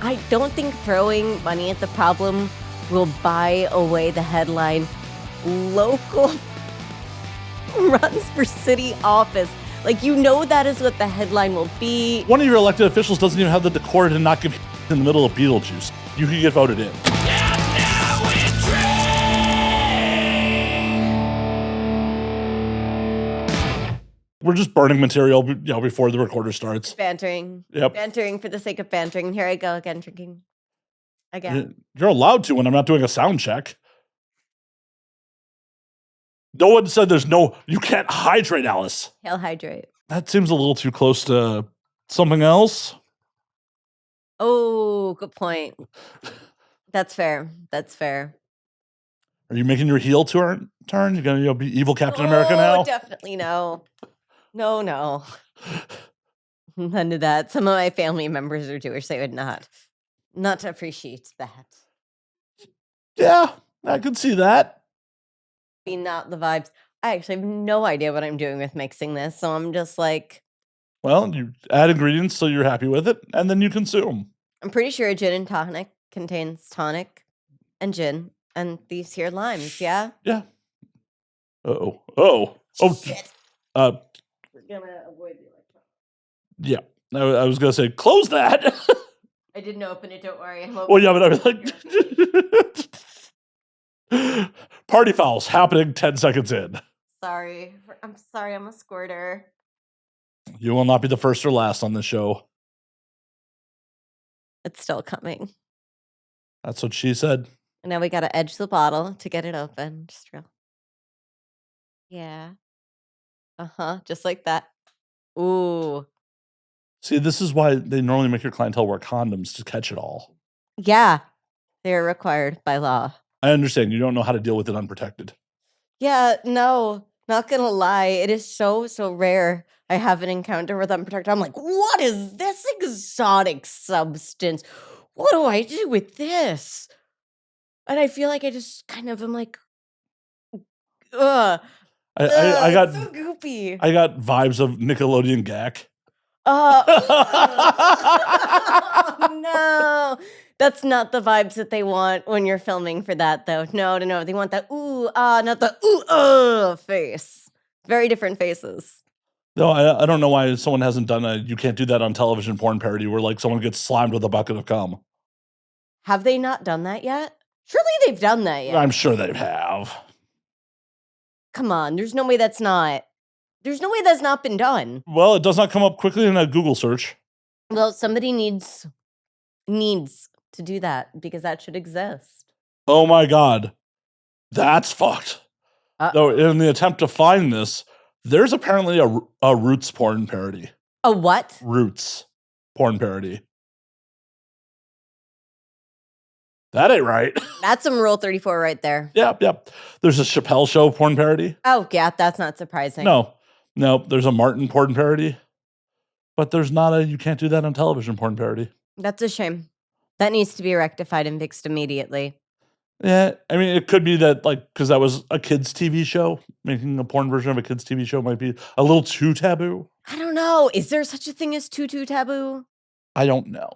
I don't think throwing money at the problem will buy away the headline, local runs for city office. Like, you know that is what the headline will be. One of your elected officials doesn't even have the decor to not give in the middle of Beetlejuice. You could get voted in. We're just burning material, before the recorder starts. Bantering. Yep. Bantering for the sake of bantering. Here I go again, drinking. Again. You're allowed to when I'm not doing a sound check. No one said you can't hydrate, Alice. He'll hydrate. That seems a little too close to something else. Oh, good point. That's fair. That's fair. Are you making your heel turn? You're gonna be evil Captain America now? Definitely no. No. None of that. Some of my family members are Jewish. They would not appreciate that. Yeah, I can see that. Be not the vibes. I actually have no idea what I'm doing with mixing this, so I'm just like... Well, you add ingredients so you're happy with it, and then you consume. I'm pretty sure a gin and tonic contains tonic and gin and these here limes, yeah? Yeah. Oh. Shit. We're gonna avoid the electron. Yeah. I was gonna say, close that. I didn't open it, don't worry. Well, yeah, but I was like... Party fouls happening 10 seconds in. Sorry. I'm sorry, I'm a squirter. You will not be the first or last on this show. It's still coming. That's what she said. And now we gotta edge the bottle to get it open. Just real. Yeah. Just like that. Ooh. See, this is why they normally make your clientele wear condoms to catch it all. Yeah. They're required by law. I understand. You don't know how to deal with it unprotected. Yeah, no. Not gonna lie. It is so rare I have an encounter with unprotected. I'm like, what is this exotic substance? What do I do with this? And I feel like I just kind of am like, ugh. I got so goopy. I got vibes of Nickelodeon gack. No. That's not the vibes that they want when you're filming for that, though. No. They want that ooh, not the ooh, face. Very different faces. No, I don't know why someone hasn't done you can't do that on television porn parody where like someone gets slimed with a bucket of cum. Have they not done that yet? Surely they've done that yet. I'm sure they have. Come on, there's no way that's not been done. Well, it does not come up quickly in a Google search. Well, somebody needs to do that because that should exist. Oh my God. That's fucked. So in the attempt to find this, there's apparently a Roots porn parody. A what? Roots porn parody. That ain't right. That's some Rule 34 right there. Yep. There's a Chappelle Show porn parody. Oh, yeah, that's not surprising. No, there's a Martin porn parody. But there's not a you can't do that on television porn parody. That's a shame. That needs to be rectified and fixed immediately. Yeah, I mean, it could be that, like, because that was a kid's TV show. Making a porn version of a kid's TV show might be a little too taboo. I don't know. Is there such a thing as too taboo? I don't know.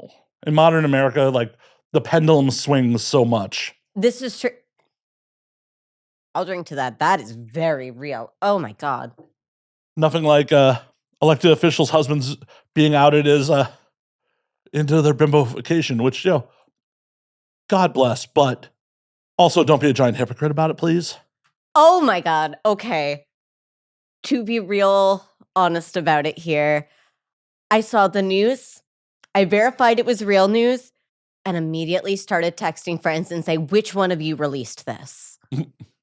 In modern America, like, the pendulum swings so much. This is true. I'll drink to that. That is very real. Oh, my God. Nothing like elected officials' husbands being outed as into their bimbofication, which, God bless, but also don't be a giant hypocrite about it, please. Oh my God. Okay. To be real honest about it here, I saw the news, I verified it was real news, and immediately started texting friends and say, which one of you released this?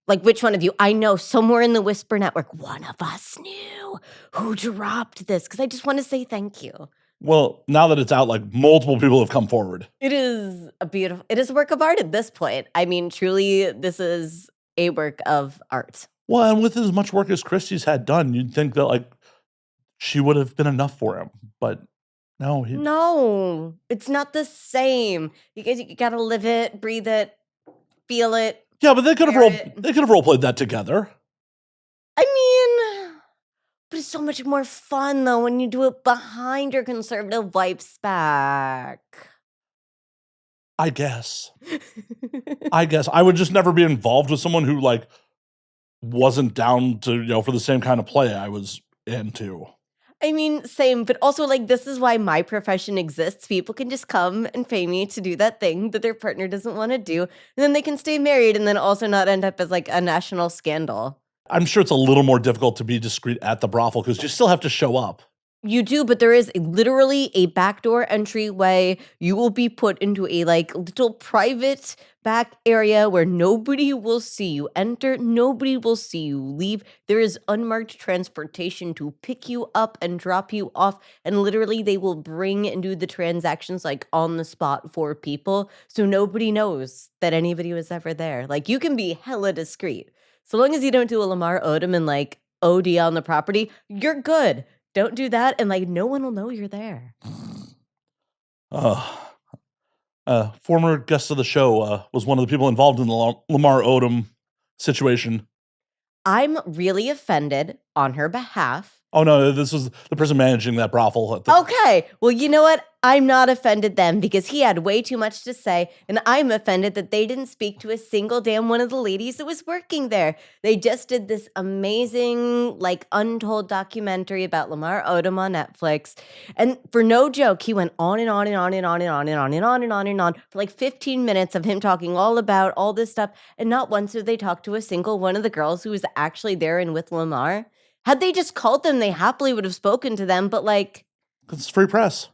Like, which one of you? I know somewhere in the Whisper Network, one of us knew who dropped this, because I just want to say thank you. Well, now that it's out, like, multiple people have come forward. It is a work of art at this point. I mean, truly, this is a work of art. Well, and with as much work as Christie's had done, you'd think that, like, she would have been enough for him. But no. No, it's not the same. You gotta live it, breathe it, feel it. Yeah, but they could have role played that together. I mean, but it's so much more fun though when you do it behind your conservative wife's back. I guess. I would just never be involved with someone who, like, wasn't down to, for the same kind of play I was into. I mean, same, but also, like, this is why my profession exists. People can just come and pay me to do that thing that their partner doesn't want to do, and then they can stay married and then also not end up as, like, a national scandal. I'm sure it's a little more difficult to be discreet at the brothel because you still have to show up. You do, but there is literally a backdoor entryway. You will be put into a, like, little private back area where nobody will see you enter, nobody will see you leave. There is unmarked transportation to pick you up and drop you off, and literally they will bring and do the transactions, like, on the spot for people, so nobody knows that anybody was ever there. Like, you can be hella discreet. So long as you don't do a Lamar Odom and, like, OD on the property, you're good. Don't do that, and, like, no one will know you're there. Former guest of the show was one of the people involved in the Lamar Odom situation. I'm really offended on her behalf. Oh, no, this was the person managing that brothel. Okay, well, you know what? I'm not offended then because he had way too much to say, and I'm offended that they didn't speak to a single damn one of the ladies that was working there. They just did this amazing, like, untold documentary about Lamar Odom on Netflix, and for no joke, he went on and on and on and on and on and on and on and on and on for like 15 minutes of him talking all about all this stuff, and not once did they talk to a single one of the girls who was actually there and with Lamar. Had they just called them, they happily would have spoken to them, but, like, It's free press.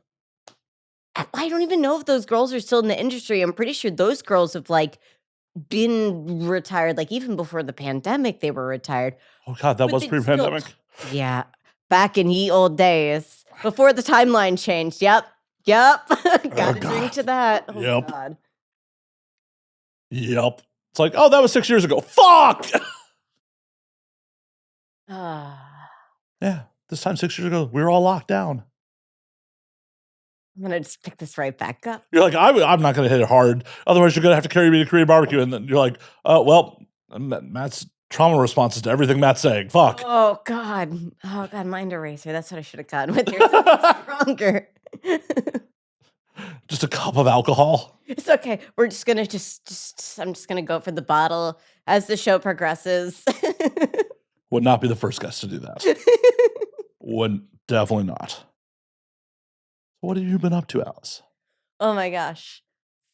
I don't even know if those girls are still in the industry. I'm pretty sure those girls have, like, been retired, like, even before the pandemic, they were retired. Oh, God, that But was they'd pre-pandemic? Yeah, back in ye old days, before the timeline changed. Yep. Gotta drink to that. Oh, Yep. God. Yep. It's like, oh, that was 6 years ago. Fuck! Yeah, this time 6 years ago, we were all locked down. I'm gonna just pick this right back up. You're like, I'm not going to hit it hard. Otherwise, you're going to have to carry me to Korean barbecue. And then you're like, well, Matt's trauma responses to everything Matt's saying. Fuck. Oh, God. Oh, God, mind eraser. That's what I should have gotten with your stronger. Just a cup of alcohol. It's okay. We're just gonna I'm just gonna go for the bottle as the show progresses. Would not be the first guest to do that. Would definitely not. What have you been up to, Alice? Oh my gosh.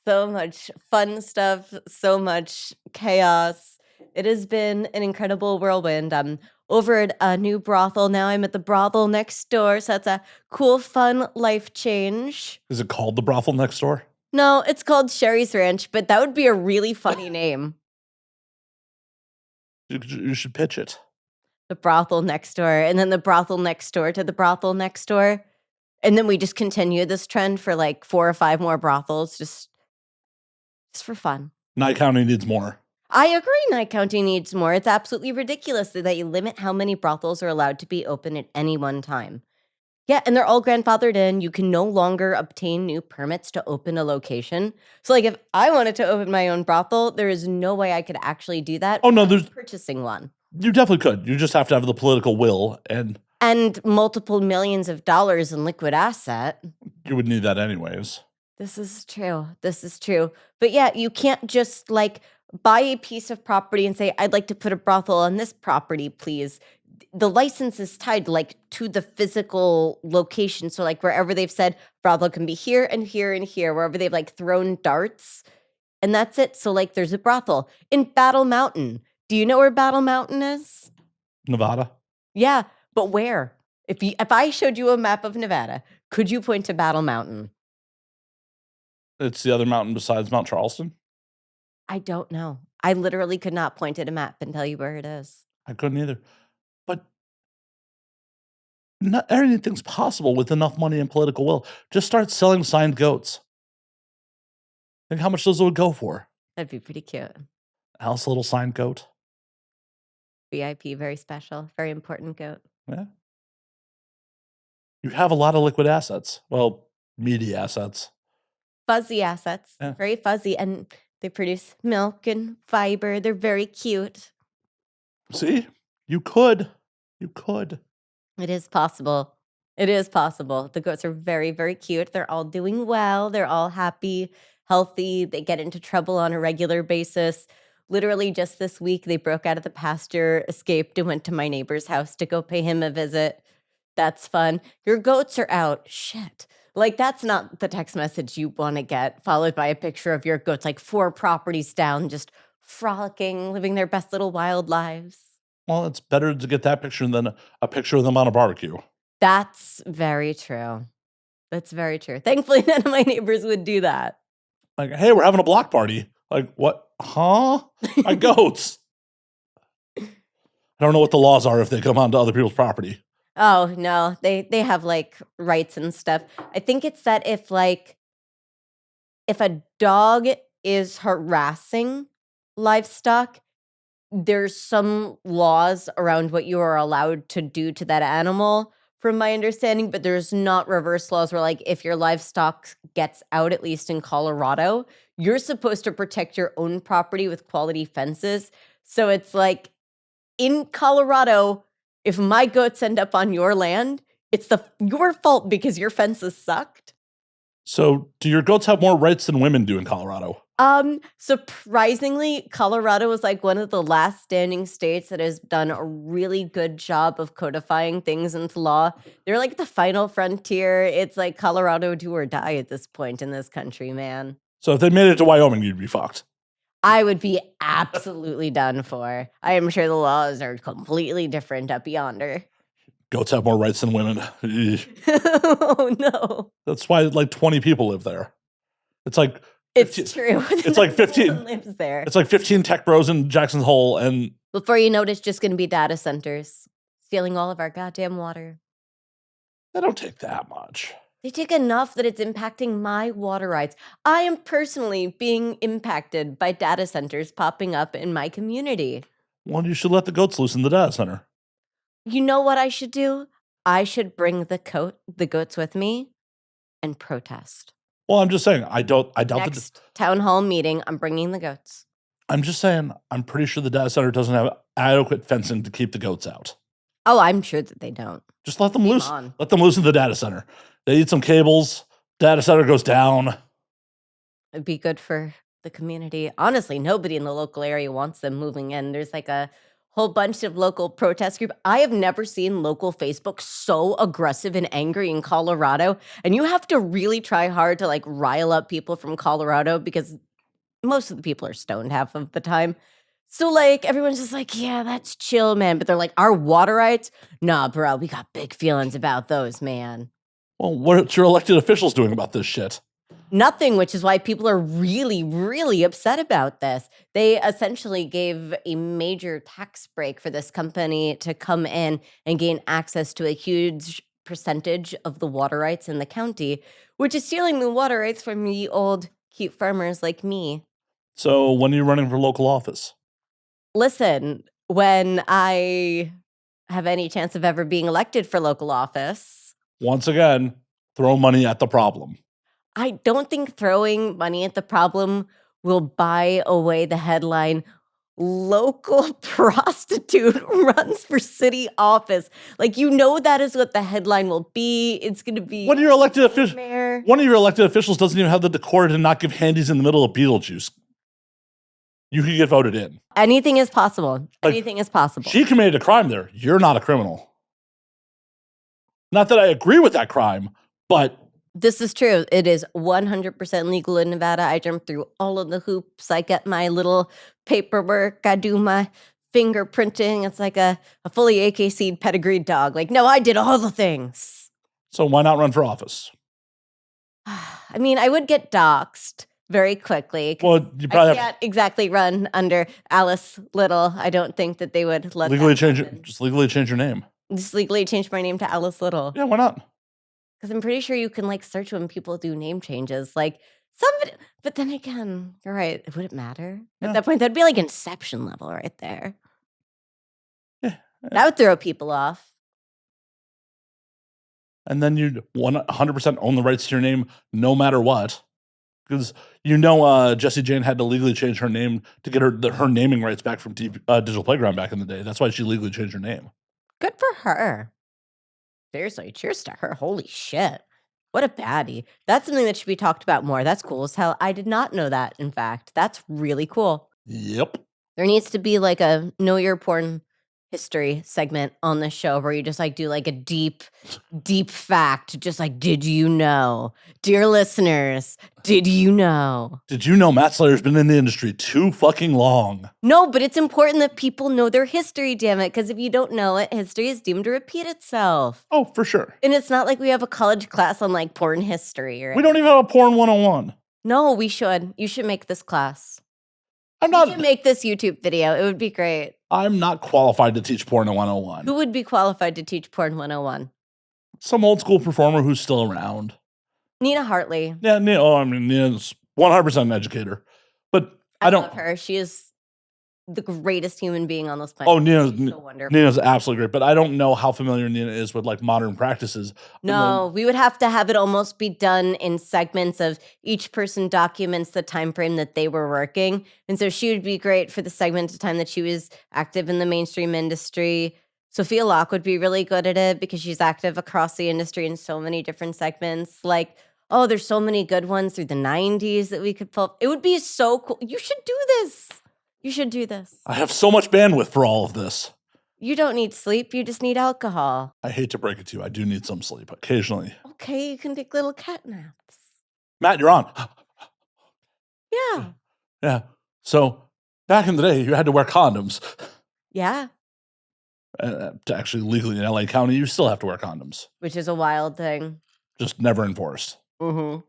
So much fun stuff, so much chaos. It has been an incredible whirlwind. I'm over at a new brothel now. I'm at the brothel next door, so that's a cool, fun life change. Is it called the brothel next door? No, it's called Sheri's Ranch, but that would be a really funny name. You should pitch it. The brothel next door, and then the brothel next door to the brothel next door. And then we just continue this trend for like 4 or 5 more brothels, just for fun. Nye County needs more. I agree Nye County needs more. It's absolutely ridiculous that you limit how many brothels are allowed to be open at any one time. Yeah, and they're all grandfathered in. You can no longer obtain new permits to open a location. So, like, if I wanted to open my own brothel, there is no way I could actually do that. Oh, no, there's purchasing one. You definitely could. You just have to have the political will and multiple millions of dollars in liquid asset. You would need that anyways. This is true. But yeah, you can't just, like, buy a piece of property and say, I'd like to put a brothel on this property, please. The license is tied, like, to the physical location. So, like, wherever they've said brothel can be here and here and here, wherever they've, like, thrown darts, and that's it. So, like, there's a brothel in Battle Mountain. Do you know where Battle Mountain is? Nevada? Yeah, but where? If I showed you a map of Nevada, could you point to Battle Mountain? It's the other mountain besides Mount Charleston? I don't know. I literally could not point at a map and tell you where it is. I couldn't either. But not everything's possible with enough money and political will. Just start selling signed goats. Think how much those would go for. That'd be pretty cute. Alice, a little signed goat. VIP, very special, very important goat. Yeah. You have a lot of liquid assets. Well, meaty assets. Fuzzy assets. Yeah. Very fuzzy. And they produce milk and fiber. They're very cute. See? You could. You could. It is possible. It is possible. The goats are very, very cute. They're all doing well. They're all happy, healthy. They get into trouble on a regular basis. Literally just this week, they broke out of the pasture, escaped, and went to my neighbor's house to go pay him a visit. That's fun. Your goats are out. Shit. Like, that's not the text message you want to get, followed by a picture of your goats, like 4 properties down, just frolicking, living their best little wild lives. Well, it's better to get that picture than a picture of them on a barbecue. That's very true. That's very true. Thankfully, none of my neighbors would do that. Like, hey, we're having a block party. Like, what? Huh? My goats. I don't know what the laws are if they come onto other people's property. Oh, no. They have, like, rights and stuff. I think it's that if a dog is harassing livestock, there's some laws around what you are allowed to do to that animal, from my understanding, but there's not reverse laws where, like, if your livestock gets out, at least in Colorado, you're supposed to protect your own property with quality fences. So it's like, in Colorado, if my goats end up on your land, it's your fault because your fences sucked. So, do your goats have more rights than women do in Colorado? Surprisingly, Colorado is like one of the last standing states that has done a really good job of codifying things into law. They're like the final frontier. It's like Colorado do or die at this point in this country, man. So, if they made it to Wyoming, you'd be fucked. I would be absolutely done for. I am sure the laws are completely different up yonder. Goats have more rights than women. Oh, no. That's why like 20 people live there. It's like It's true. It's like 15 lives there. It's like 15 tech bros in Jackson's Hole, and before you know it, it's just going to be data centers stealing all of our goddamn water. they don't take that much. They take enough that it's impacting my water rights. I am personally being impacted by data centers popping up in my community. Well, you should let the goats loose in the data center. You know what I should do? I should bring the goats with me and protest. Well, I'm just saying, I doubt Next town hall meeting, I'm bringing the goats. I'm just saying, I'm pretty sure the data center doesn't have adequate fencing to keep the goats out. Oh, I'm sure that they don't. Just let them loose. On. Let them loose in the data center. They eat some cables. Data center goes down. It'd be good for the community. Honestly, nobody in the local area wants them moving in. There's like a whole bunch of local protest group. I have never seen local Facebook so aggressive and angry in Colorado. And you have to really try hard to like rile up people from Colorado because most of the people are stoned half of the time. So like everyone's just like, yeah, that's chill, man. But they're like, our water rights? Nah, bro, we got big feelings about those, man. Well, what's your elected officials doing about this shit? Nothing, which is why people are really, really upset about this. They essentially gave a major tax break for this company to come in and gain access to a huge percentage of the water rights in the county, which is stealing the water rights from the old cute farmers like me. So when are you running for local office? Listen, when I have any chance of ever being elected for local office, once again, throw money at the problem. I don't think throwing money at the problem will buy away the headline, local prostitute runs for city office. Like, you know, that is what the headline will be. It's going to be one of your elected officials doesn't even have the decorum to not give handies in the middle of Beetlejuice. You can get voted in. Anything is possible. Like, anything is possible. She committed a crime there. You're not a criminal. Not that I agree with that crime, but this is true. It is 100% legal in Nevada. I jump through all of the hoops. I get my little paperwork. I do my fingerprinting. It's like a fully AKC'd pedigreed dog. Like, no, I did all the things. So why not run for office? I mean, I would get doxxed very quickly. Well, you probably can't exactly run under Alice Little. I don't think that they would let legally change it. Just legally change your name. Just legally change my name to Alice Little. Yeah, why not? Because I'm pretty sure you can like search when people do name changes. Like somebody, but then again, you're right. Would it matter at that point? That'd be like Inception level right there. Yeah, that would throw people off. And then you'd 100% own the rights to your name, no matter what. Because Jessie Jane had to legally change her name to get her naming rights back from Digital Playground back in the day. That's why she legally changed her name. Good for her. Seriously, cheers to her. Holy shit. What a baddie. That's something that should be talked about more. That's cool as hell. I did not know that, in fact. That's really cool. Yep. There needs to be like a know your porn history segment on this show where you just like do like a deep fact, just like, did you know? Dear listeners, did you know? Did you know Matt Slayer's been in the industry too fucking long? No, but it's important that people know their history, damn it, because if you don't know it, history is doomed to repeat itself. Oh, for sure. And it's not like we have a college class on like porn history or We don't even have a porn 101. No, we should. You should make this class. I'm You should not make this YouTube video. It would be great. I'm not qualified to teach porn 101. Who would be qualified to teach porn 101? Some old school performer who's still around. Nina Hartley. Yeah, Nina's 100% an educator. But I don't love her. She is the greatest human being on this planet. Oh, Nina's She's so wonderful. Nina's absolutely great, but I don't know how familiar Nina is with like modern practices. No, we would have to have it almost be done in segments of each person documents the time frame that they were working. And so she would be great for the segment of time that she was active in the mainstream industry. Sophia Locke would be really good at it because she's active across the industry in so many different segments. Like, oh, there's so many good ones through the 90s that we could pull. It would be so cool. You should do this. You should do this. I have so much bandwidth for all of this. You don't need sleep. You just need alcohol. I hate to break it to you. I do need some sleep occasionally. Okay, you can take little cat naps. Matt, you're on. Yeah. Yeah. So back in the day, you had to wear condoms. Yeah. To actually legally in LA County, you still have to wear condoms. Which is a wild thing. Just never enforced. Mm-hmm.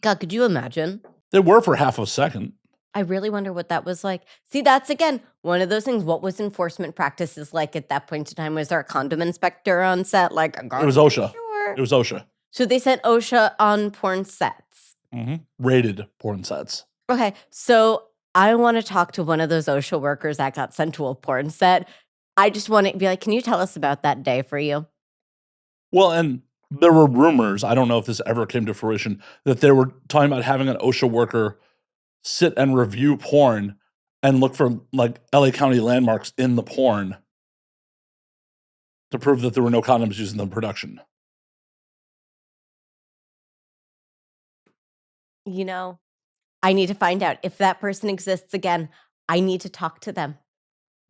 God, could you imagine? They were for half a second. I really wonder what that was like. See, that's again one of those things. What was enforcement practices like at that point in time? Was there a condom inspector on set? Like it was OSHA. Sure. It was OSHA. So they sent OSHA on porn sets. Mm-hmm. Rated porn sets. Okay, so I want to talk to one of those OSHA workers that got sent to a porn set. I just want to be like, can you tell us about that day for you? Well, and there were rumors, I don't know if this ever came to fruition, that they were talking about having an OSHA worker sit and review porn and look for like LA County landmarks in the porn to prove that there were no condoms used in the production. You know, I need to find out if that person exists again. I need to talk to them.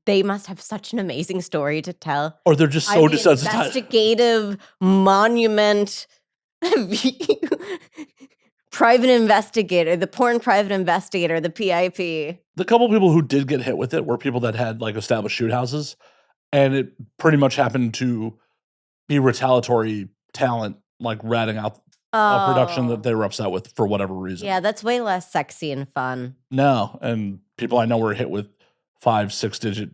They must have such an amazing story to tell. Or they're just so desensitized. Investigative monument private investigator, the porn private investigator, the PIP. The couple people who did get hit with it were people that had like established shoot houses, and it pretty much happened to be retaliatory talent, like ratting out a production that they were upset with for whatever reason. Yeah, that's way less sexy and fun. No, and people I know were hit with 5-6 digit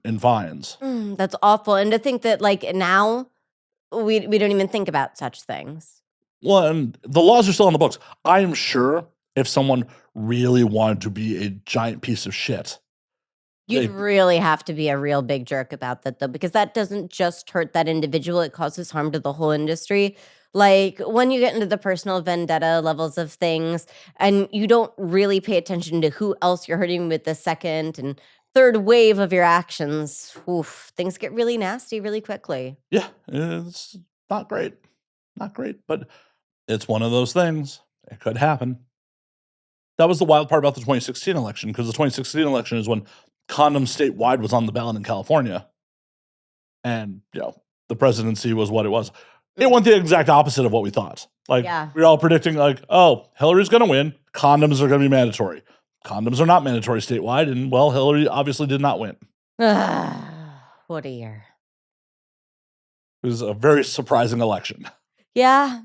in fines. That's awful. And to think that like now we don't even think about such things. Well, and the laws are still on the books. I am sure if someone really wanted to be a giant piece of shit, you'd really have to be a real big jerk about that, though, because that doesn't just hurt that individual. It causes harm to the whole industry. Like when you get into the personal vendetta levels of things and you don't really pay attention to who else you're hurting with the second and third wave of your actions, things get really nasty really quickly. Yeah, it's not great. Not great, but it's one of those things. It could happen. That was the wild part about the 2016 election, because the 2016 election is when condom statewide was on the ballot in California. And, the presidency was what it was. It went the exact opposite of what we thought. Like, we were all predicting, like, oh, Hillary's going to win. Condoms are going to be mandatory. Condoms are not mandatory statewide. And, well, Hillary obviously did not win. What a year. It was a very surprising election. Yeah.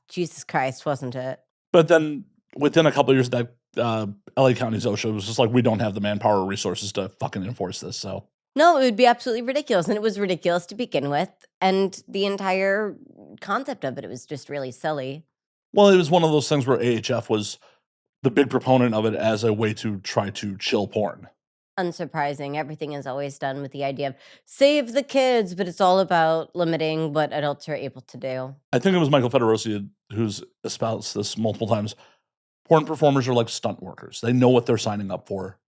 Jesus Christ, wasn't it? But then within a couple of years, that LA County's OSHA was just like, we don't have the manpower or resources to fucking enforce this. So no, it would be absolutely ridiculous. And it was ridiculous to begin with. And the entire concept of it was just really silly. Well, it was one of those things where AHF was the big proponent of it as a way to try to chill porn. Unsurprising. Everything is always done with the idea of save the kids, but it's all about limiting what adults are able to do. I think it was Michael Federosi who's espoused this multiple times. Porn performers are like stunt workers. They know what they're signing up for.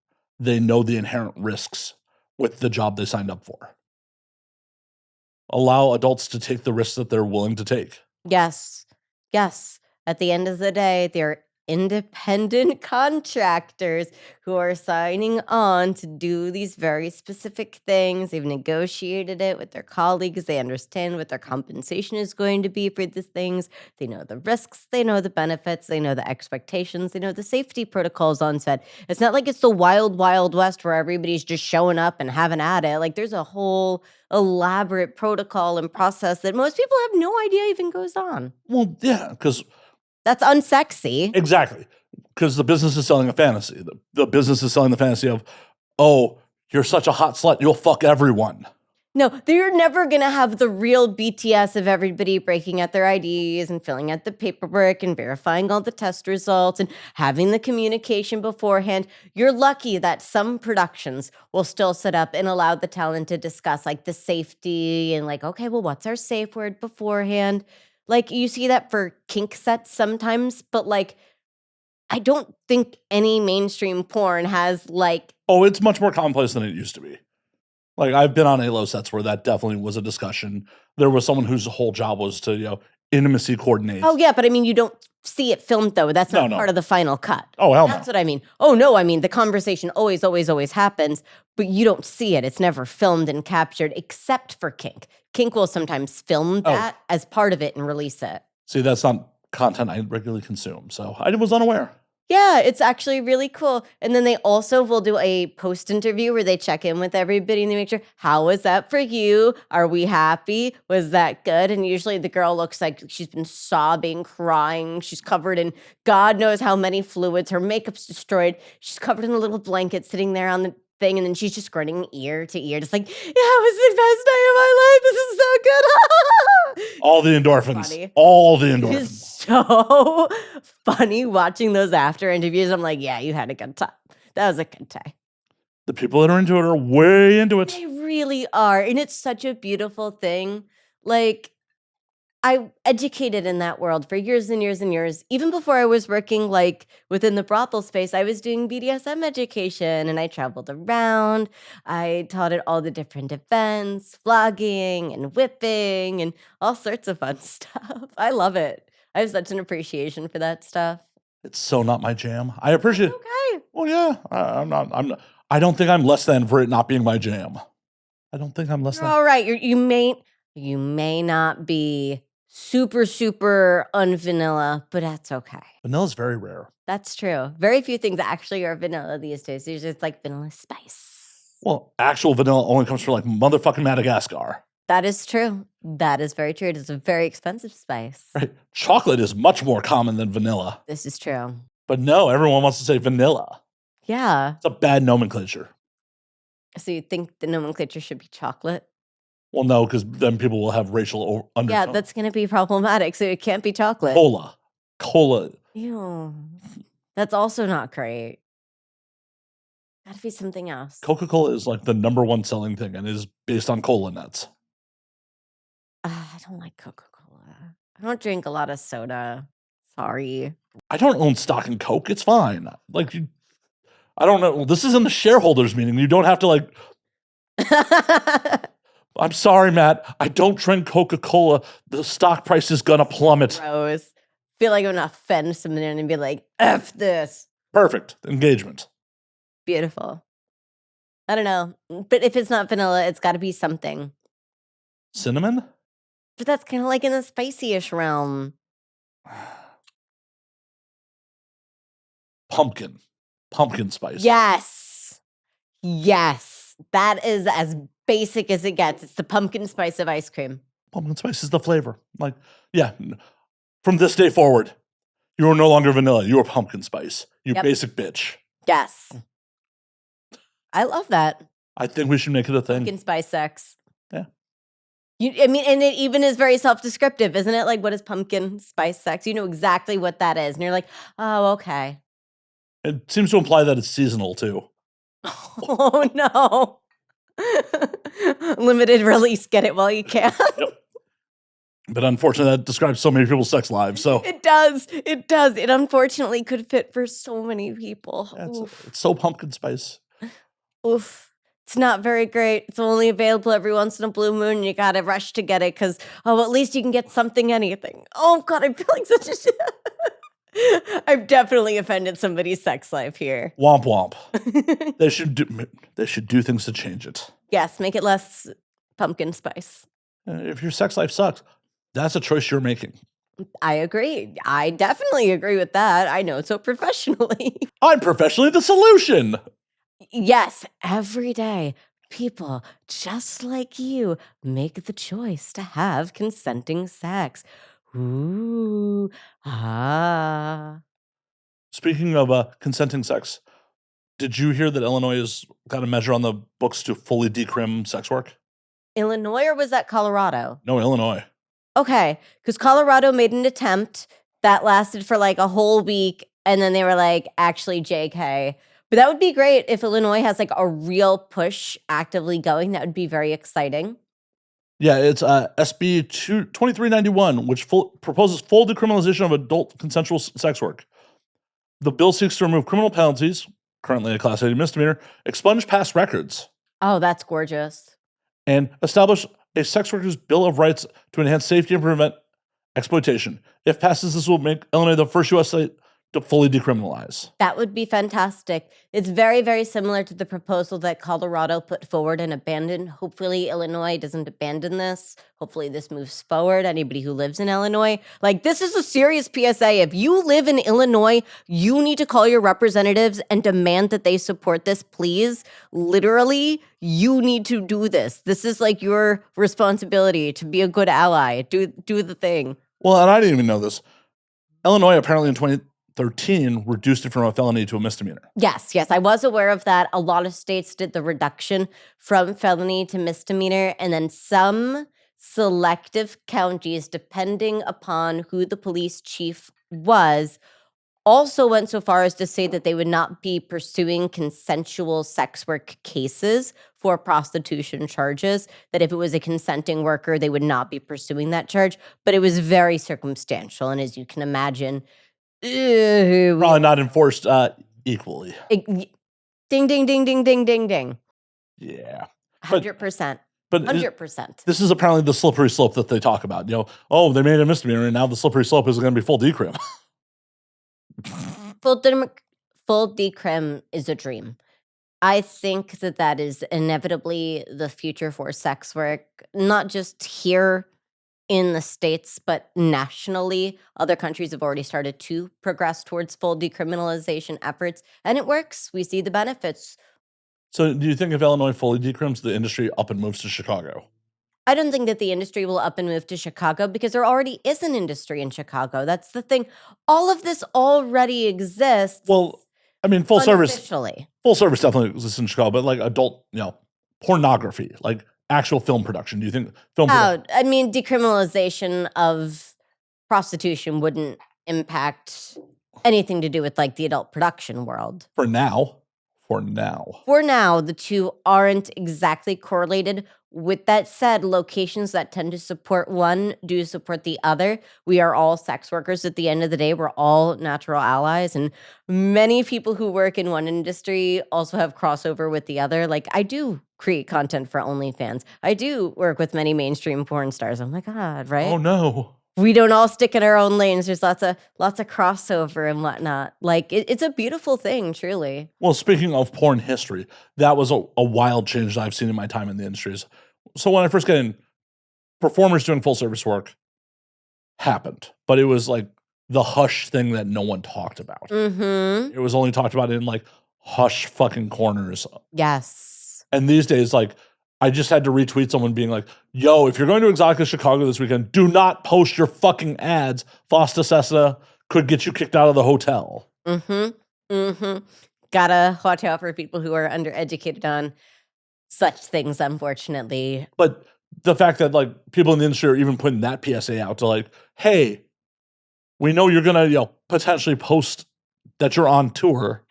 They know the inherent risks with the job they signed up for. allow adults to take the risks that they're willing to take. Yes. Yes. At the end of the day, they're independent contractors who are signing on to do these very specific things. They've negotiated it with their colleagues. They understand what their compensation is going to be for these things. They know the risks. They know the benefits. They know the expectations. They know the safety protocols on set. It's not like it's the wild, wild west where everybody's just showing up and having at it. Like there's a whole elaborate protocol and process that most people have no idea even goes on. Well, yeah, because That's unsexy. exactly, because the business is selling a fantasy. The business is selling the fantasy of, oh, you're such a hot slut, you'll fuck everyone. No, you're never going to have the real BTS of everybody breaking out their IDs and filling out the paperwork and verifying all the test results and having the communication beforehand. You're lucky that some productions will still set up and allow the talent to discuss like the safety and like, okay, well, what's our safe word beforehand? Like you see that for kink sets sometimes, but like I don't think any mainstream porn has like. Oh, it's much more commonplace than it used to be. Like I've been on ALO sets where that definitely was a discussion. There was someone whose whole job was to, intimacy coordinate. Oh yeah, but I mean you don't see it filmed though. That's not No. part of the final cut. Oh, hell no. That's what I mean. Oh no, I mean the conversation always happens, but you don't see it. It's never filmed and captured except for kink. Kink will sometimes film that as part of it and release it. See, that's not content I regularly consume, so I was unaware. Yeah, it's actually really cool. And then they also will do a post interview where they check in with everybody and they make sure, how was that for you? Are we happy? Was that good? And usually the girl looks like she's been sobbing, crying. She's covered in God knows how many fluids. Her makeup's destroyed. She's covered in a little blanket sitting there on the thing. And then she's just grinning ear to ear, just like, yeah, it was the best day of my life. This is so good. All the endorphins. Funny. All the It endorphins. is so funny watching those after interviews. I'm like, yeah, you had a good time. That was a good day. The people that are into it are way into it. They really are. And it's such a beautiful thing. Like, I educated in that world for years and years and years. Even before I was working like within the brothel space, I was doing BDSM education and I traveled around. I taught at all the different events, flogging and whipping and all sorts of fun stuff. I love it. I have such an appreciation for that stuff. It's so not my jam. I appreciate it. Okay. Well, yeah, I'm not. I don't think I'm less than for it not being my jam. I don't think I'm less You're than. all right. You may not be super unvanilla, but that's okay. Vanilla's very rare. That's true. Very few things actually are vanilla these days. There's just like vanilla spice. Well, actual vanilla only comes from like motherfucking Madagascar. That is true. That is very true. It is a very expensive spice. Right. Chocolate is much more common than vanilla. This is true. But no, everyone wants to say vanilla. Yeah. It's a bad nomenclature. So you think the nomenclature should be chocolate? Well, no, because then people will have racial undertones. Yeah, that's going to be problematic. So it can't be chocolate. Cola. Ew. That's also not great. Gotta be something else. Coca-Cola is like the #1 selling thing and is based on cola nuts. I don't like Coca-Cola. I don't drink a lot of soda. Sorry. I don't own stock in Coke. It's fine. Like, I don't know. This isn't the shareholders meeting. You don't have to like. I'm sorry, Matt. I don't drink Coca-Cola. The stock price is gonna plummet. Gross. Feel like I'm gonna offend someone and be like, F this. Perfect. Engagement. Beautiful. I don't know. But if it's not vanilla, it's gotta be something. Cinnamon? But that's kind of like in the spicy-ish realm. Pumpkin. Pumpkin spice. Yes. Yes. That is as basic as it gets. It's the pumpkin spice of ice cream. Pumpkin spice is the flavor. Like, yeah. From this day forward, you are no longer vanilla. You are pumpkin spice. You basic bitch. Yes. I love that. I think we should make it a thing. Pumpkin spice sex. Yeah. I mean, and it even is very self-descriptive, isn't it? Like, what is pumpkin spice sex? You know exactly what that is. And you're like, oh, okay. It seems to imply that it's seasonal, too. Oh, no. Limited release. Get it while you can. Yep. But unfortunately, that describes so many people's sex lives. So It does. It does. It unfortunately could fit for so many people. yeah, Oof. it's so pumpkin spice. Oof. It's not very great. It's only available every once in a blue moon, and you gotta rush to get it because, oh, at least you can get something, anything. Oh, God, I feel like such a I've definitely offended somebody's sex life here. Womp womp. They should do things to change it. Yes, make it less pumpkin spice. If your sex life sucks, that's a choice you're making. I agree. I definitely agree with that. I know so professionally. I'm professionally the solution. Yes, every day, people just like you make the choice to have consenting sex. Ooh, ah. Speaking of consenting sex, did you hear that Illinois has got a measure on the books to fully decrim sex work? Illinois, or was that Colorado? No, Illinois. Okay, because Colorado made an attempt that lasted for like a whole week, and then they were like, actually, JK. But that would be great if Illinois has like a real push actively going. That would be very exciting. Yeah, it's SB 2391, which proposes full decriminalization of adult consensual sex work. The bill seeks to remove criminal penalties, currently a Class A misdemeanor, expunge past records, Oh, that's gorgeous. and establish a sex workers' bill of rights to enhance safety and prevent exploitation. If passes, this will make Illinois the first U.S. state to fully decriminalize. That would be fantastic. It's very, very similar to the proposal that Colorado put forward and abandoned. Hopefully, Illinois doesn't abandon this. Hopefully, this moves forward. Anybody who lives in Illinois, like, this is a serious PSA. If you live in Illinois, you need to call your representatives and demand that they support this, please. Literally, you need to do this. This is like your responsibility to be a good ally. Do the thing. Well, and I didn't even know this. Illinois apparently in 2013 reduced it from a felony to a misdemeanor. Yes, I was aware of that. A lot of states did the reduction from felony to misdemeanor, and then some selective counties, depending upon who the police chief was, also went so far as to say that they would not be pursuing consensual sex work cases for prostitution charges, that if it was a consenting worker, they would not be pursuing that charge. But it was very circumstantial, and as you can imagine, Probably not enforced equally. Ding, ding, ding, ding, ding, ding, ding. Yeah. 100%. But 100%. this is apparently the slippery slope that they talk about. You know, oh, they made a misdemeanor, and now the slippery slope is going to be full decrim. Full decrim is a dream. I think that is inevitably the future for sex work, not just here in the States, but nationally. Other countries have already started to progress towards full decriminalization efforts, and it works. We see the benefits. So do you think if Illinois fully decrims, the industry up and moves to Chicago? I don't think that the industry will up and move to Chicago because there already is an industry in Chicago. That's the thing. All of this already exists. Well, I mean, full service definitely exists in Chicago, but like adult, pornography, like actual film production. Do you think I mean, decriminalization of prostitution wouldn't impact anything to do with like the adult production world. For now, the two aren't exactly correlated. With that said, locations that tend to support one do support the other. We are all sex workers at the end of the day. We're all natural allies. And many people who work in one industry also have crossover with the other. Like, I do create content for OnlyFans. I do work with many mainstream porn stars. Oh my God, right? Oh no. We don't all stick in our own lanes. There's lots of crossover and whatnot. Like, it's a beautiful thing, truly. Well, speaking of porn history, that was a wild change that I've seen in my time in the industries. So when I first got in, performers doing full service work happened, but it was like the hush thing that no one talked about. Mm-hmm. It was only talked about in like hush fucking corners. Yes. And these days, like, I just had to retweet someone being like, yo, if you're going to Exotica Chicago this weekend, do not post your fucking ads. Fosta Sessa could get you kicked out of the hotel. Mm-hmm. Mm-hmm. Gotta watch out for people who are undereducated on such things, unfortunately. But the fact that like people in the industry are even putting that PSA out to like, hey, we know you're going to, potentially post that you're on tour.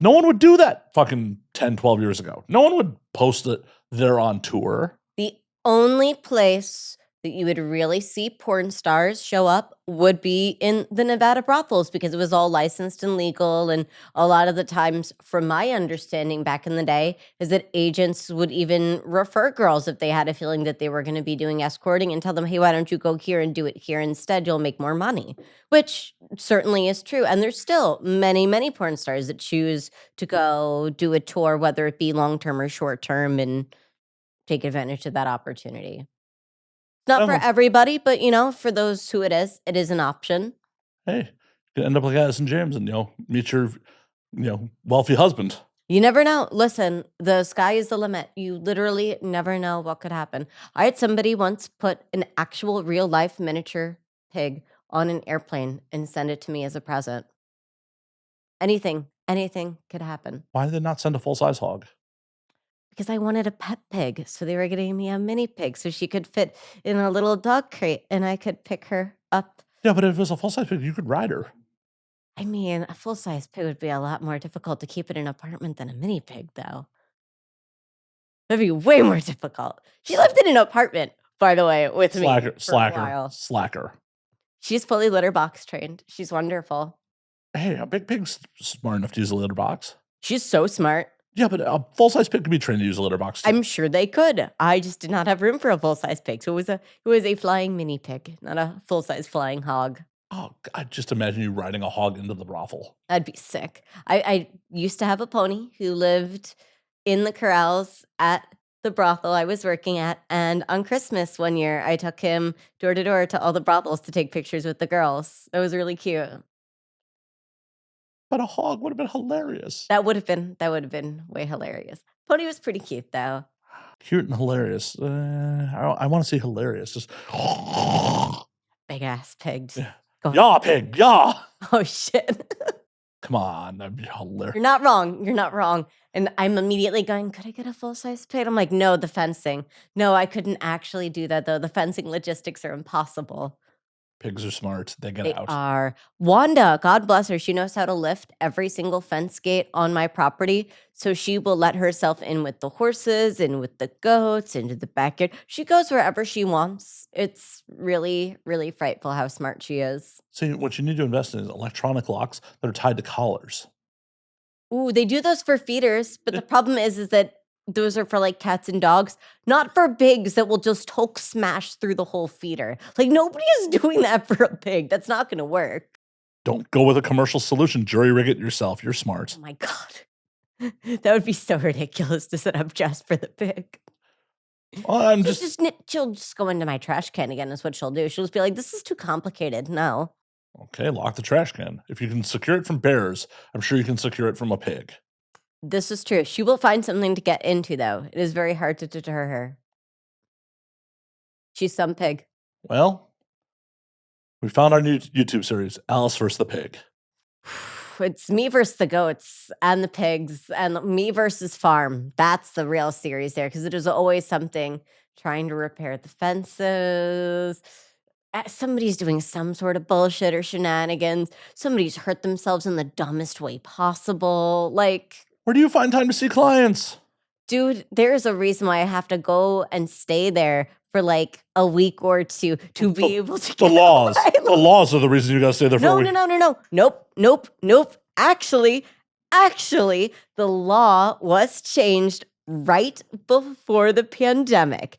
No one would do that fucking 10, 12 years ago. No one would post that they're on tour. The only place that you would really see porn stars show up would be in the Nevada brothels because it was all licensed and legal. And a lot of the times, from my understanding back in the day, is that agents would even refer girls if they had a feeling that they were going to be doing escorting and tell them, hey, why don't you go here and do it here instead? You'll make more money, which certainly is true. And there's still many, many porn stars that choose to go do a tour, whether it be long term or short term, and take advantage of that opportunity. Not for Well, everybody, but, for those who it is an option. hey, you end up like Addison James and, meet your, wealthy husband. You never know. Listen, the sky is the limit. You literally never know what could happen. I had somebody once put an actual real life miniature pig on an airplane and send it to me as a present. Anything could happen. Why did they not send a full-size hog? Because I wanted a pet pig, so they were getting me a mini pig so she could fit in a little dog crate and I could pick her up. Yeah, but if it was a full-size pig, you could ride her. I mean, a full-size pig would be a lot more difficult to keep in an apartment than a mini pig, though. That'd be way more difficult. She lived in an apartment, by the way, with me for a while. Slacker. She's fully litter box trained. She's wonderful. Hey, a big pig's smart enough to use a litter box. She's so smart. Yeah, but a full-size pig could be trained to use a litter box too. I'm sure they could. I just did not have room for a full-size pig, so it was a flying mini pig, not a full-size flying hog. Oh, God, just imagine you riding a hog into the brothel. That'd be sick. I used to have a pony who lived in the corrals at the brothel I was working at, and on Christmas one year, I took him door to door to all the brothels to take pictures with the girls. It was really cute. But a hog would have been hilarious. That would have been way hilarious. Pony was pretty cute though. Cute and hilarious. I want to see hilarious. Just Big ass pig. yaw, pig, yaw. Oh shit. Come on, that'd be hilarious. You're not wrong. You're not wrong. And I'm immediately going, could I get a full-size pig? I'm like, no, the fencing. No, I couldn't actually do that though. The fencing logistics are impossible. Pigs are smart. They get They out. are. Wanda, God bless her. She knows how to lift every single fence gate on my property. So she will let herself in with the horses and with the goats into the backyard. She goes wherever she wants. It's really, really frightful how smart she is. See, what you need to invest in is electronic locks that are tied to collars. Ooh, they do those for feeders, but the problem is that those are for like cats and dogs, not for pigs that will just Hulk smash through the whole feeder. Like nobody is doing that for a pig. That's not going to work. Don't go with a commercial solution. Jury rig it yourself. You're smart. Oh my God. That would be so ridiculous to set up just for the pig. Well, She'll just go into my trash can again is what she'll do. She'll just be like, this is too complicated. No. Okay, lock the trash can. If you can secure it from bears, I'm sure you can secure it from a pig. This is true. She will find something to get into, though. It is very hard to deter her. She's some pig. Well, we found our new YouTube series, Alice vs. the Pig. It's me versus the goats and the pigs and me versus farm. That's the real series there because it is always something trying to repair the fences. Somebody's doing some sort of bullshit or shenanigans. Somebody's hurt themselves in the dumbest way possible. Like, where do you find time to see clients? Dude, there's a reason why I have to go and stay there for like a week or two to be able to get the laws. The laws are the reason you gotta stay there for a week. No. Nope. Actually, the law was changed right before the pandemic.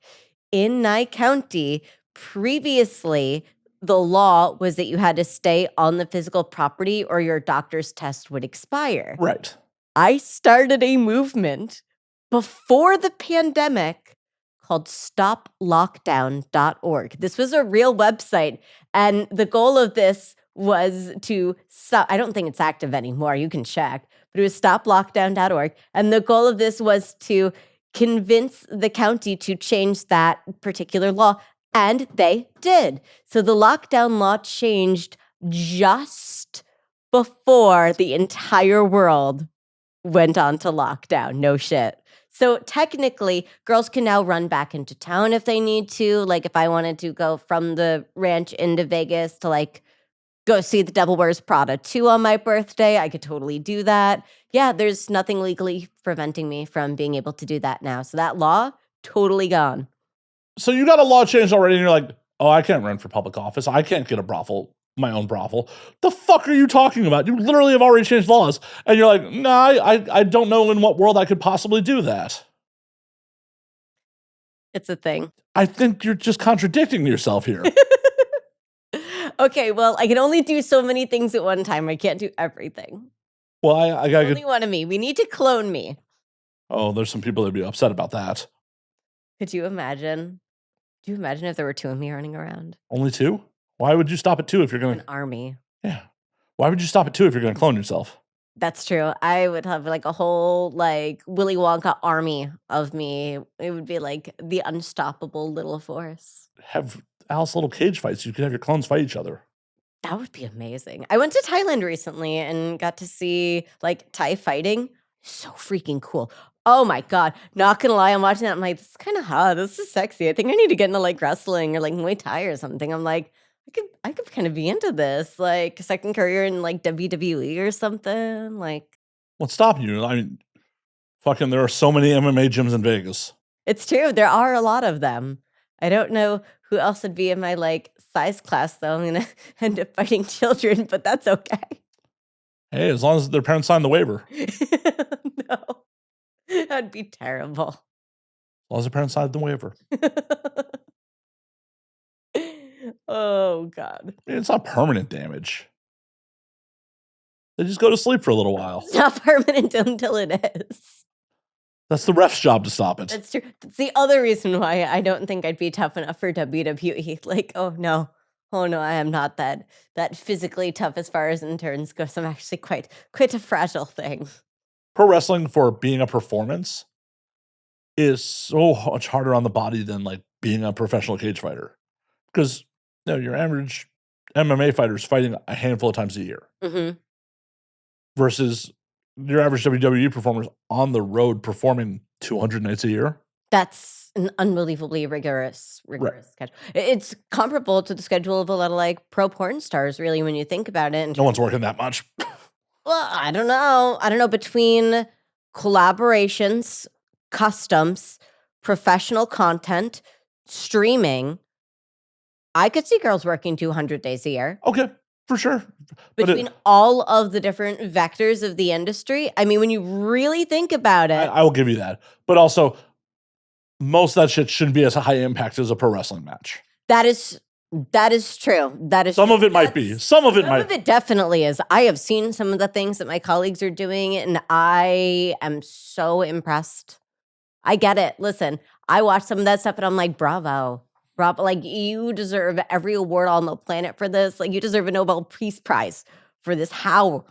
In Nye County, previously, the law was that you had to stay on the physical property or your doctor's test would expire. Right. I started a movement before the pandemic called stoplockdown.org. This was a real website, and the goal of this was to stop. I don't think it's active anymore. You can check, but it was stoplockdown.org. And the goal of this was to convince the county to change that particular law. And they did. So the lockdown law changed just before the entire world went on to lockdown. No shit. So technically, girls can now run back into town if they need to. Like if I wanted to go from the ranch into Vegas to like go see the Devil Wears Prada 2 on my birthday, I could totally do that. Yeah, there's nothing legally preventing me from being able to do that now. So that law, totally gone. So you got a law changed already, and you're like, oh, I can't run for public office. I can't get a brothel, my own brothel. The fuck are you talking about? You literally have already changed laws. And you're like, no, I don't know in what world I could possibly do that. It's a thing. I think you're just contradicting yourself here. Okay, well, I can only do so many things at one time. I can't do everything. Well, I gotta Only one of me. We need to clone me. Oh, there's some people that'd be upset about that. Could you imagine? Do you imagine if there were 2 of me running around? Only 2? Why would you stop at 2 if you're An gonna... army. Yeah. Why would you stop at 2 if you're gonna clone yourself? That's true. I would have like a whole like Willy Wonka army of me. It would be like the unstoppable little force. Have Alice little cage fights. You could have your clones fight each other. That would be amazing. I went to Thailand recently and got to see like Thai fighting. So freaking cool. Oh my God. Not gonna lie, I'm watching that. I'm like, this is kind of hot. This is sexy. I think I need to get into like wrestling or like Muay Thai or something. I'm like, I could kind of be into this. Like a second career in like WWE or something. Like, What's stopping you? I mean, fucking, there are so many MMA gyms in Vegas. it's true. There are a lot of them. I don't know who else would be in my like size class though. I'm gonna end up fighting children, but that's okay. Hey, as long as their parents sign the waiver. No, that'd be terrible. As long as their parents sign the waiver. Oh God. I mean, it's not permanent damage. They just go to sleep for a little while. It's not permanent until it is. That's the ref's job to stop it. That's true. That's the other reason why I don't think I'd be tough enough for WWE. Like, oh no, I am not that physically tough as far as endurance goes. I'm actually quite a fragile thing. Pro wrestling, for being a performance, is so much harder on the body than like being a professional cage fighter. Because your average MMA fighter is fighting a handful of times a year. Mm-hmm. Versus your average WWE performers on the road performing 200 nights a year. That's an unbelievably rigorous schedule. It's comparable to the schedule of a lot of like pro porn stars, really, when you think about it. No one's working that much. Well, I don't know. Between collaborations, customs, professional content, streaming, I could see girls working 200 days a year. Okay, for sure. Between all of the different vectors of the industry, I mean, when you really think about it. I will give you that. But also, most of that shit shouldn't be as high impact as a pro wrestling match. That is true. Some of it might be. Some of it definitely is. I have seen some of the things that my colleagues are doing, and I am so impressed. I get it. Listen, I watch some of that stuff, and I'm like, bravo. Like, you deserve every award on the planet for this. Like, you deserve a Nobel Peace Prize for this. How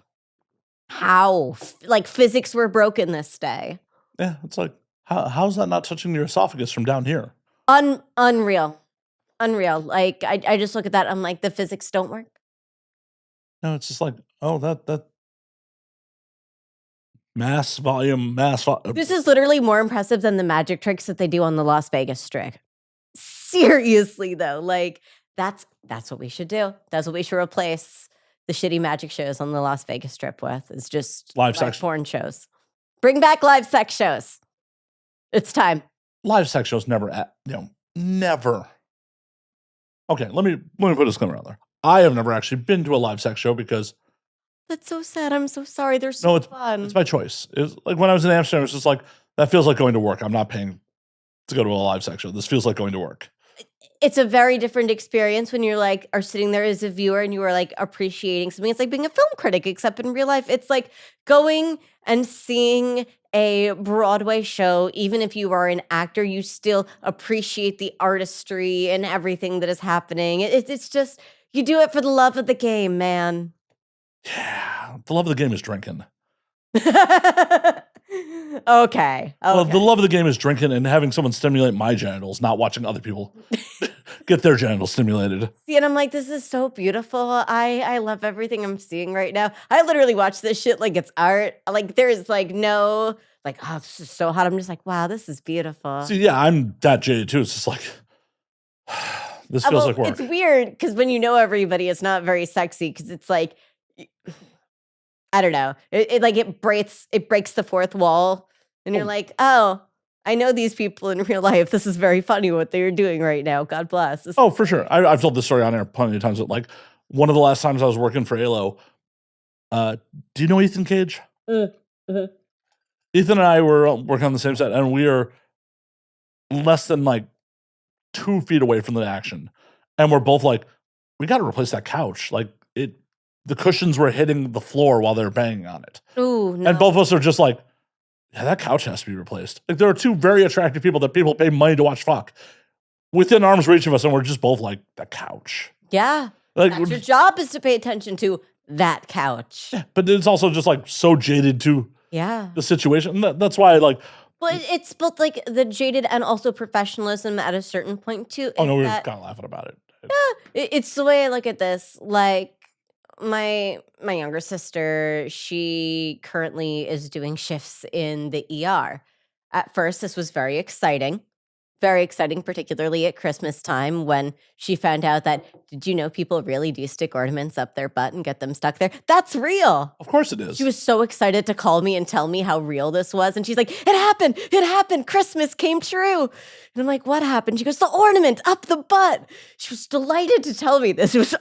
like physics were broken this day. Yeah, it's like, how's that not touching your esophagus from down here? Unreal. Like, I just look at that. I'm like, the physics don't work. No, it's just like, oh, that mass volume. This is literally more impressive than the magic tricks that they do on the Las Vegas Strip. Seriously, though, like, that's what we should do. That's what we should replace the shitty magic shows on the Las Vegas Strip with. It's just live sex porn shows. Bring back live sex shows. It's time. Live sex shows never. Okay, let me put a disclaimer out there. I have never actually been to a live sex show because... That's so sad. I'm so sorry. They're so fun. It's my choice. It's like when I was in Amsterdam, it's just like, that feels like going to work. I'm not paying to go to a live sex show. This feels like going to work. It's a very different experience when you're like, are sitting there as a viewer and you are like appreciating something. It's like being a film critic, except in real life, it's like going and seeing a Broadway show. Even if you are an actor, you still appreciate the artistry and everything that is happening. It's just, you do it for the love of the game, man. Yeah, the love of the game is drinking. Okay. Well, the love of the game is drinking and having someone stimulate my genitals, not watching other people get their genitals stimulated. See, and I'm like, this is so beautiful. I love everything I'm seeing right now. I literally watch this shit like it's art. Like, there's like no, like, oh, this is so hot. I'm just like, wow, this is beautiful. See, yeah, I'm that jaded too. It's just like, this feels like work. It's weird because when you know everybody, it's not very sexy because it's like, I don't know. It breaks the fourth wall. And you're like, oh, I know these people in real life. This is very funny what they're doing right now. God bless. This Oh, is for sure. great. I've told this story on air plenty of times. But like one of the last times I was working for ALO, do you know Ethan Cage? Mhm. Ethan and I were working on the same set, and we are less than like 2 feet away from the action, and we're both like, we got to replace that couch. Like the cushions were hitting the floor while they were banging on it, Ooh, and no. both of us are just like, yeah, that couch has to be replaced. Like there are 2 very attractive people that people pay money to watch fuck within arm's reach of us, and we're just both like, the couch. Yeah. Like, That's your job, is to pay attention to that couch. yeah, but it's also just like so jaded to Yeah. the situation. And that's why like, But it's both like the jaded and also professionalism at a certain point too. oh no, we were That kind of laughing about it. it's the way I look at this. Like my younger sister, she currently is doing shifts in the ER. At first, this was very exciting, particularly at Christmas time when she found out that, did you know people really do stick ornaments up their butt and get them stuck there? That's real. Of course it is. She was so excited to call me and tell me how real this was. And she's like, it happened. Christmas came true. And I'm like, what happened? She goes, the ornament up the butt. She was delighted to tell me this. It was,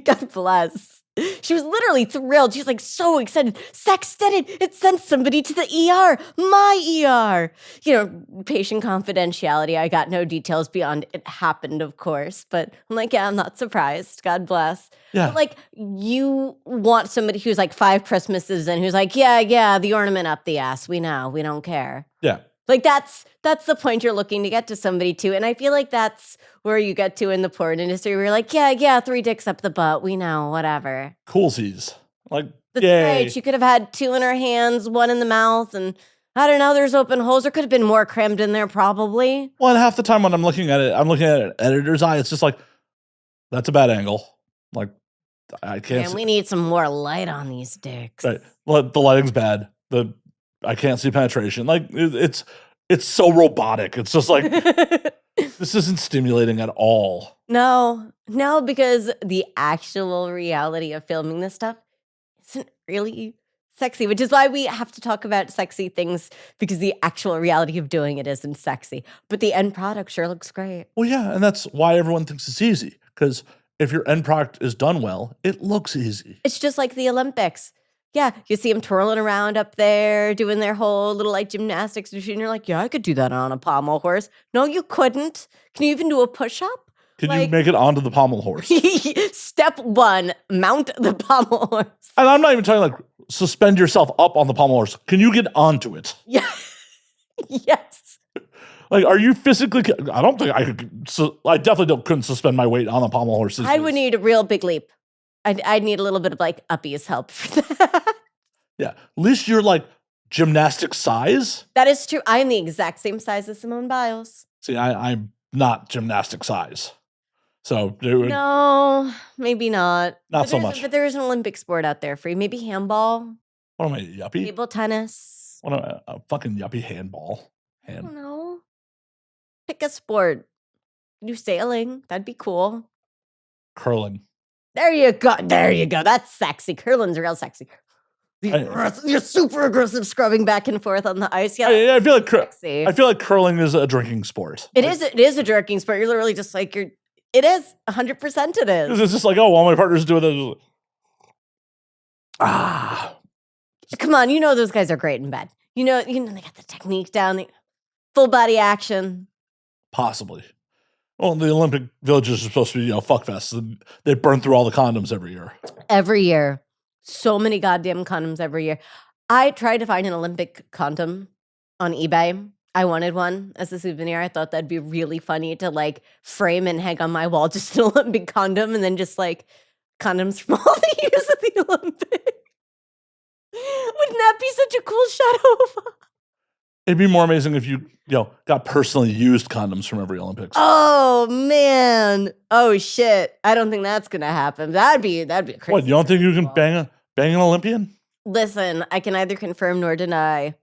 God bless. She was literally thrilled. She was like so excited. Sex did it. It sent somebody to the ER, my ER. You know, patient confidentiality. I got no details beyond it happened, of course. But I'm like, yeah, I'm not surprised. God bless. Yeah. But like, you want somebody who's like 5 Christmases and who's like, yeah, the ornament up the ass. We know. We don't care. Yeah. Like that's the point you're looking to get to somebody to. And I feel like that's where you get to in the porn industry where you're like, yeah, 3 dicks up the butt. We know, whatever. Coolsies. Like, That's yay. right. She could have had 2 in her hands, 1 in the mouth, and I don't know, there's open holes. There could have been more crammed in there probably. Well, and half the time when I'm looking at it an editor's eye. It's just like, that's a bad angle. Like, I can't And we need some more light on these dicks. right. Well, the lighting's bad. I can't see penetration. Like, it's so robotic. It's just like, this isn't stimulating at all. No, because the actual reality of filming this stuff isn't really sexy, which is why we have to talk about sexy things, because the actual reality of doing it isn't sexy. But the end product sure looks great. Well, yeah, and that's why everyone thinks it's easy. Because if your end product is done well, it looks easy. It's just like the Olympics. Yeah, you see them twirling around up there, doing their whole little like gymnastics routine. You're like, yeah, I could do that on a pommel horse. No, you couldn't. Can you even do a push-up? Can you make it onto the pommel horse? Step 1, mount the pommel horse. And I'm not even talking like suspend yourself up on the pommel horse. Can you get onto it? Yeah. Yes. Like, are you physically? I don't think I could. I definitely couldn't suspend my weight on a pommel horse. I would need a real big leap. I'd need a little bit of like Uppie's help for that. Yeah, at least you're like gymnastic size. That is true. I am the exact same size as Simone Biles. See, I'm not gymnastic size, so it would, No, maybe not. Not so much. But there is an Olympic sport out there for you. Maybe handball, What am I, yuppie? table tennis. What am I, a fucking yuppie handball? I don't know. Pick a sport. Do sailing. That'd be cool. Curling. There you go. That's sexy. Curling's real sexy. You're super aggressive scrubbing back and forth on the ice. Yeah, I feel like sexy. I feel like curling is a drinking sport. It is a drinking sport. You're literally just like it is 100%. It is. It's just like, oh, well, my partner's doing this. Ah, Come on, you know those guys are great in bed. You know they got the technique down, the full body action. possibly. Well, the Olympic villages are supposed to be, fuck fests. They burn through all the condoms every year. Every year. So many goddamn condoms every year. I tried to find an Olympic condom on eBay. I wanted one as a souvenir. I thought that'd be really funny to like frame and hang on my wall, just an Olympic condom, and then just like condoms from all the years of the Olympics. Wouldn't that be such a cool shadow? It'd be more amazing if you got personally used condoms from every Olympics. Oh man! Oh shit! I don't think that's gonna happen. That'd be crazy. What, you don't think you can bang an Olympian? Listen, I can neither confirm nor deny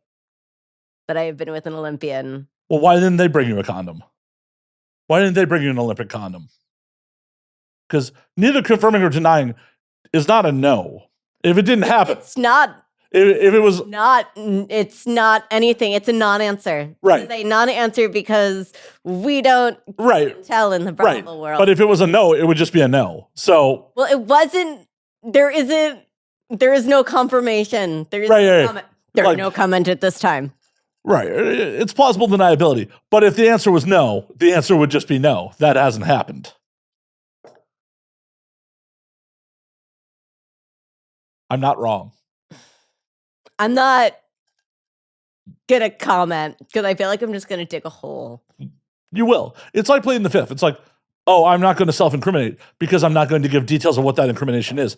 that I have been with an Olympian. Well, why didn't they bring you a condom? Why didn't they bring you an Olympic condom? Because neither confirming or denying is not a no. If it didn't happen, It's not. If it was it's not anything. It's a non-answer. Right. It's a non-answer because we don't tell in the probable world. But if it was a no, it would just be a no. So well, it wasn't. There is no confirmation. There is no comment. There's no comment at this time. Right. It's plausible deniability. But if the answer was no, the answer would just be no. That hasn't happened. I'm not wrong. I'm not going to comment because I feel like I'm just going to dig a hole. You will. It's like pleading the fifth. It's like, oh, I'm not going to self-incriminate because I'm not going to give details of what that incrimination is.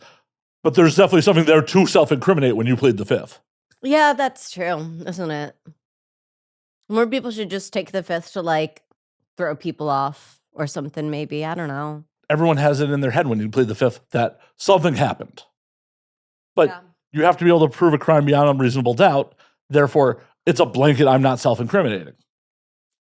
But there's definitely something there to self-incriminate when you plead the fifth. Yeah, that's true, isn't it? More people should just take the fifth to, like, throw people off or something, maybe. I don't know. Everyone has it in their head when you plead the fifth that something happened. But you have to be able to prove a crime beyond unreasonable doubt. Therefore, it's a blanket, I'm not self-incriminating.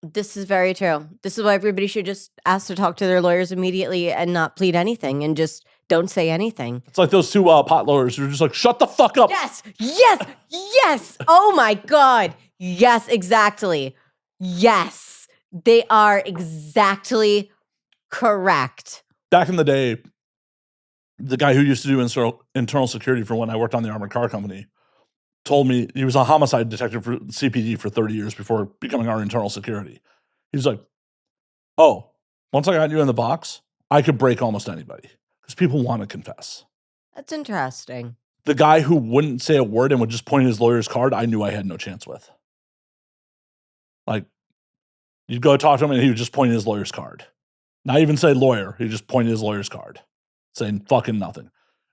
This is very true. This is why everybody should just ask to talk to their lawyers immediately and not plead anything and just don't say anything. It's like those two pot lawyers who are just like, shut the fuck up. Yes. Oh my God. Yes, exactly. Yes, they are exactly correct. Back in the day, the guy who used to do internal security for when I worked on the armored car company told me he was a homicide detective for CPD for 30 years before becoming our internal security. He's like, oh, once I got you in the box, I could break almost anybody because people want to confess. That's interesting. The guy who wouldn't say a word and would just point his lawyer's card, I knew I had no chance with. Like, you'd go talk to him and he would just point his lawyer's card. Not even say lawyer, he'd just point his lawyer's card, saying fucking nothing.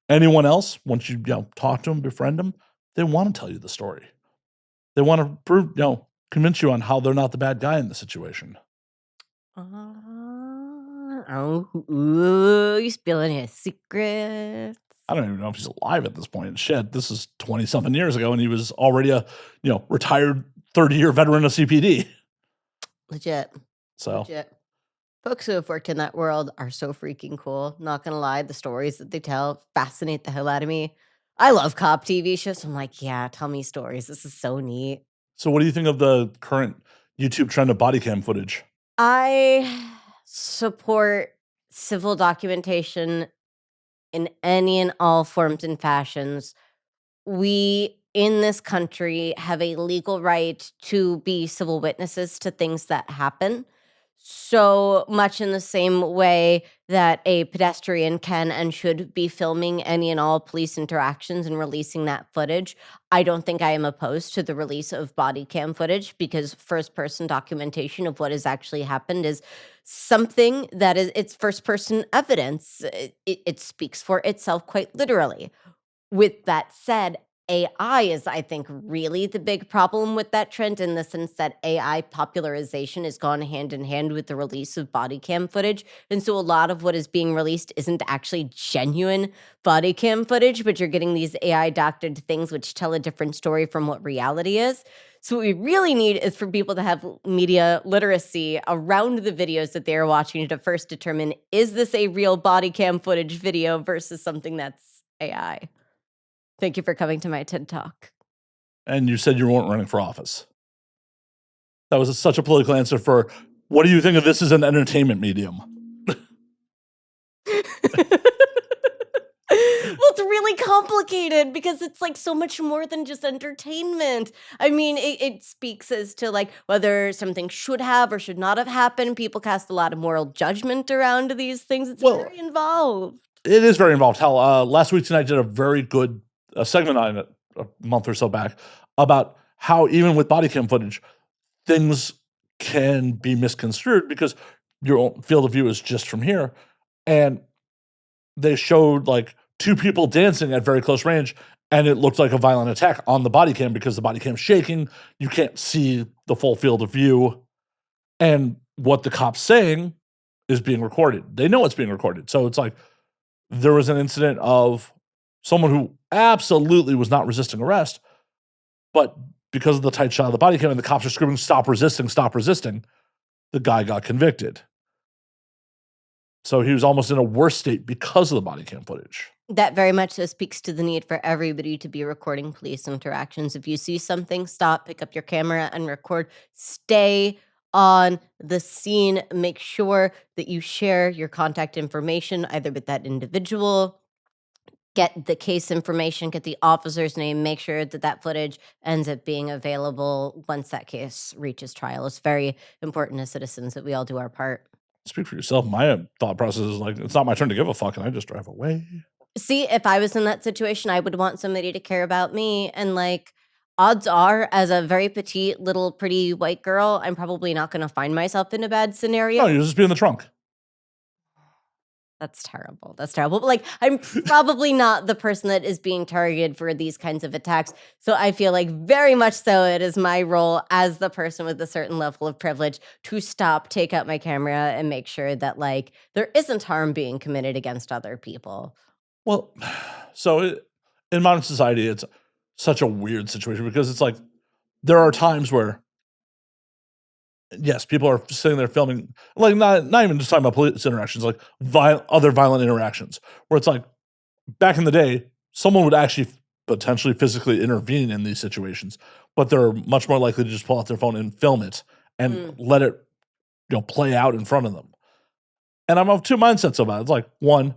Anyone else, once you talk to him, befriend him, they want to tell you the story. They want to prove, convince you on how they're not the bad guy in the situation. You spilling his secrets. I don't even know if he's alive at this point. Shit, this is 20-something years ago, and he was already a, retired 30-year veteran of CPD. Legit. Folks who have worked in that world are so freaking cool. Not gonna lie, the stories that they tell fascinate the hell out of me. I love cop TV shows. I'm like, yeah, tell me stories. This is so neat. So what do you think of the current YouTube trend of body cam footage? I support civil documentation in any and all forms and fashions. We, in this country, have a legal right to be civil witnesses to things that happen. So much in the same way that a pedestrian can and should be filming any and all police interactions and releasing that footage, I don't think I am opposed to the release of body cam footage because first-person documentation of what has actually happened is something that it's first-person evidence. It speaks for itself quite literally. With that said, AI is, I think, really the big problem with that trend in the sense that AI popularization has gone hand in hand with the release of body cam footage. And so a lot of what is being released isn't actually genuine body cam footage, but you're getting these AI doctored things which tell a different story from what reality is. So what we really need is for people to have media literacy around the videos that they're watching to first determine, is this a real body cam footage video versus something that's AI? Thank you for coming to my TED Talk. And you said you weren't running for office. That was such a political answer for, what do you think of this as an entertainment medium? Well, it's really complicated because it's like so much more than just entertainment. I mean, it speaks as to like whether something should have or should not have happened. People cast a lot of moral judgment around these things. It's very involved. It is very involved. Hell, last week tonight did a very good segment on it a month or so back about how even with body cam footage, things can be misconstrued because your field of view is just from here. And they showed like two people dancing at very close range and it looked like a violent attack on the body cam because the body cam's shaking. You can't see the full field of view. And what the cop's saying is being recorded. They know it's being recorded. So it's like there was an incident of someone who absolutely was not resisting arrest, but because of the tight shot of the body cam and the cops are screaming, stop resisting, the guy got convicted. So he was almost in a worse state because of the body cam footage. That very much so speaks to the need for everybody to be recording police interactions. If you see something, stop, pick up your camera and record. Stay on the scene. Make sure that you share your contact information either with that individual, get the case information, get the officer's name, make sure that that footage ends up being available once that case reaches trial. It's very important as citizens that we all do our part. Speak for yourself. My thought process is like, it's not my turn to give a fuck, and I just drive away. See, if I was in that situation, I would want somebody to care about me. And like, odds are, as a very petite, little, pretty white girl, I'm probably not going to find myself in a bad scenario. No, you just be in the trunk. That's terrible. That's terrible. But like, I'm probably not the person that is being targeted for these kinds of attacks. So I feel like very much so it is my role as the person with a certain level of privilege to stop, take out my camera, and make sure that like there isn't harm being committed against other people. Well, so in modern society, it's such a weird situation because it's like there are times where, yes, people are sitting there filming, like not even just talking about police interactions, like other violent interactions, where it's like back in the day, someone would actually potentially physically intervene in these situations, but they're much more likely to just pull out their phone and film it and let it, play out in front of them. And I'm of two mindsets about it. It's like, one,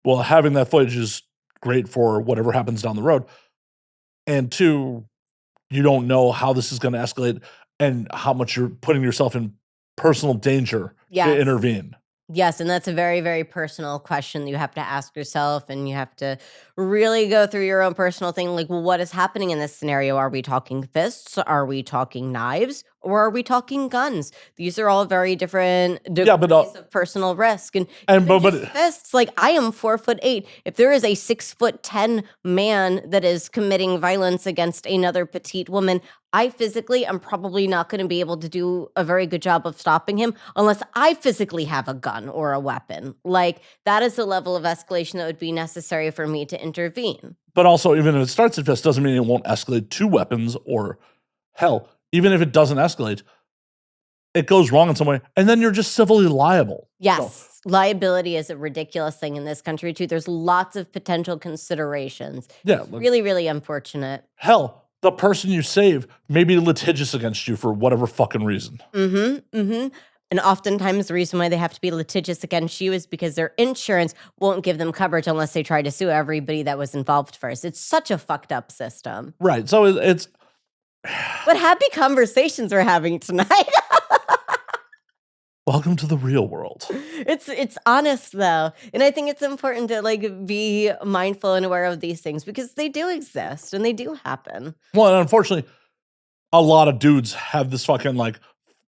well, having that footage is great for whatever happens down the road. And two, you don't know how this is going to escalate and how much you're putting yourself in personal danger to intervene. Yes, and that's a very, very personal question that you have to ask yourself, and you have to really go through your own personal thing. Like, well, what is happening in this scenario? Are we talking fists? Are we talking knives? Or are we talking guns? These are all very different degrees of personal risk. And fists, like I am 4'8". If there is a 6'10" man that is committing violence against another petite woman, I physically am probably not going to be able to do a very good job of stopping him unless I physically have a gun or a weapon. Like that is the level of escalation that would be necessary for me to intervene. But also, even if it starts at fists, doesn't mean it won't escalate to weapons or hell. Even if it doesn't escalate, it goes wrong in some way, and then you're just civilly liable. Yes. So, liability is a ridiculous thing in this country, too. There's lots of potential considerations. Yeah. It's really, really unfortunate. Hell, the person you save may be litigious against you for whatever fucking reason. And oftentimes the reason why they have to be litigious against you is because their insurance won't give them coverage unless they try to sue everybody that was involved first. It's such a fucked up system. Right. So it's... What happy conversations we're having tonight. Welcome to the real world. It's honest though. And I think it's important to like be mindful and aware of these things because they do exist and they do happen. Well, and unfortunately, a lot of dudes have this fucking like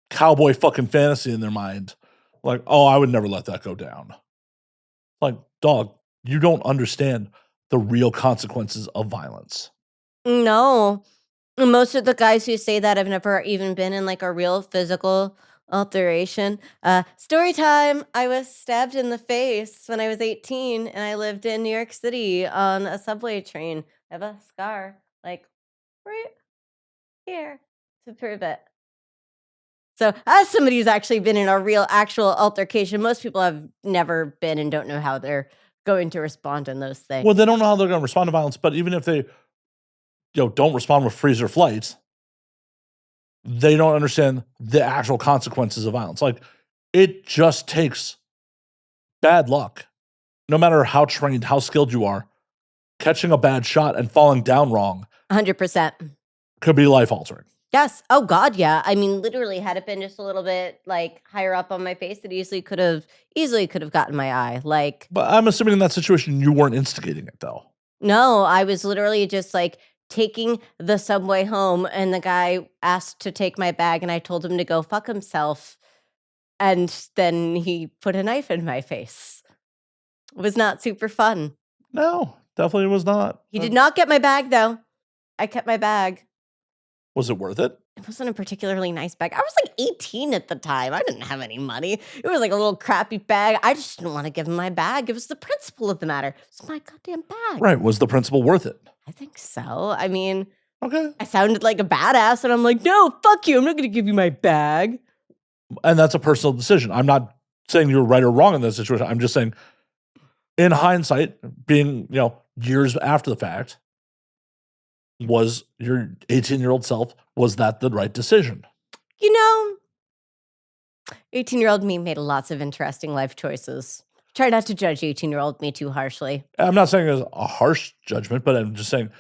cowboy fucking fantasy in their mind. Like, oh, I would never let that go down. Like, dog, you don't understand the real consequences of violence. No. Most of the guys who say that have never even been in like a real physical alteration. Story time. I was stabbed in the face when I was 18 and I lived in New York City on a subway train. I have a scar like right here to prove it. So as somebody who's actually been in a real actual altercation, most people have never been and don't know how they're going to respond in those things. Well, they don't know how they're going to respond to violence, but even if they don't respond with freeze or flight, they don't understand the actual consequences of violence. Like, it just takes bad luck. No matter how trained, how skilled you are, catching a bad shot and falling down wrong 100% could be life-altering. Yes. Oh, God, yeah. I mean, literally, had it been just a little bit, like, higher up on my face, it easily could have gotten my eye. Like, but I'm assuming in that situation, you weren't instigating it, though. No, I was literally just, like, taking the subway home, and the guy asked to take my bag, and I told him to go fuck himself, and then he put a knife in my face. It was not super fun. No, definitely was not. He did not get my bag, though. I kept my bag. Was it worth it? It wasn't a particularly nice bag. I was like 18 at the time. I didn't have any money. It was like a little crappy bag. I just didn't want to give him my bag. It was the principle of the matter. It's my goddamn bag. Right. Was the principle worth it? I think so. I mean, okay. I sounded like a badass and I'm like, no, fuck you. I'm not going to give you my bag. And that's a personal decision. I'm not saying you're right or wrong in that situation. I'm just saying in hindsight, being, years after the fact, was your 18-year-old self, was that the right decision? 18-year-old me made lots of interesting life choices. Try not to judge 18-year-old me too harshly. I'm not saying it's a harsh judgment, but I'm just saying,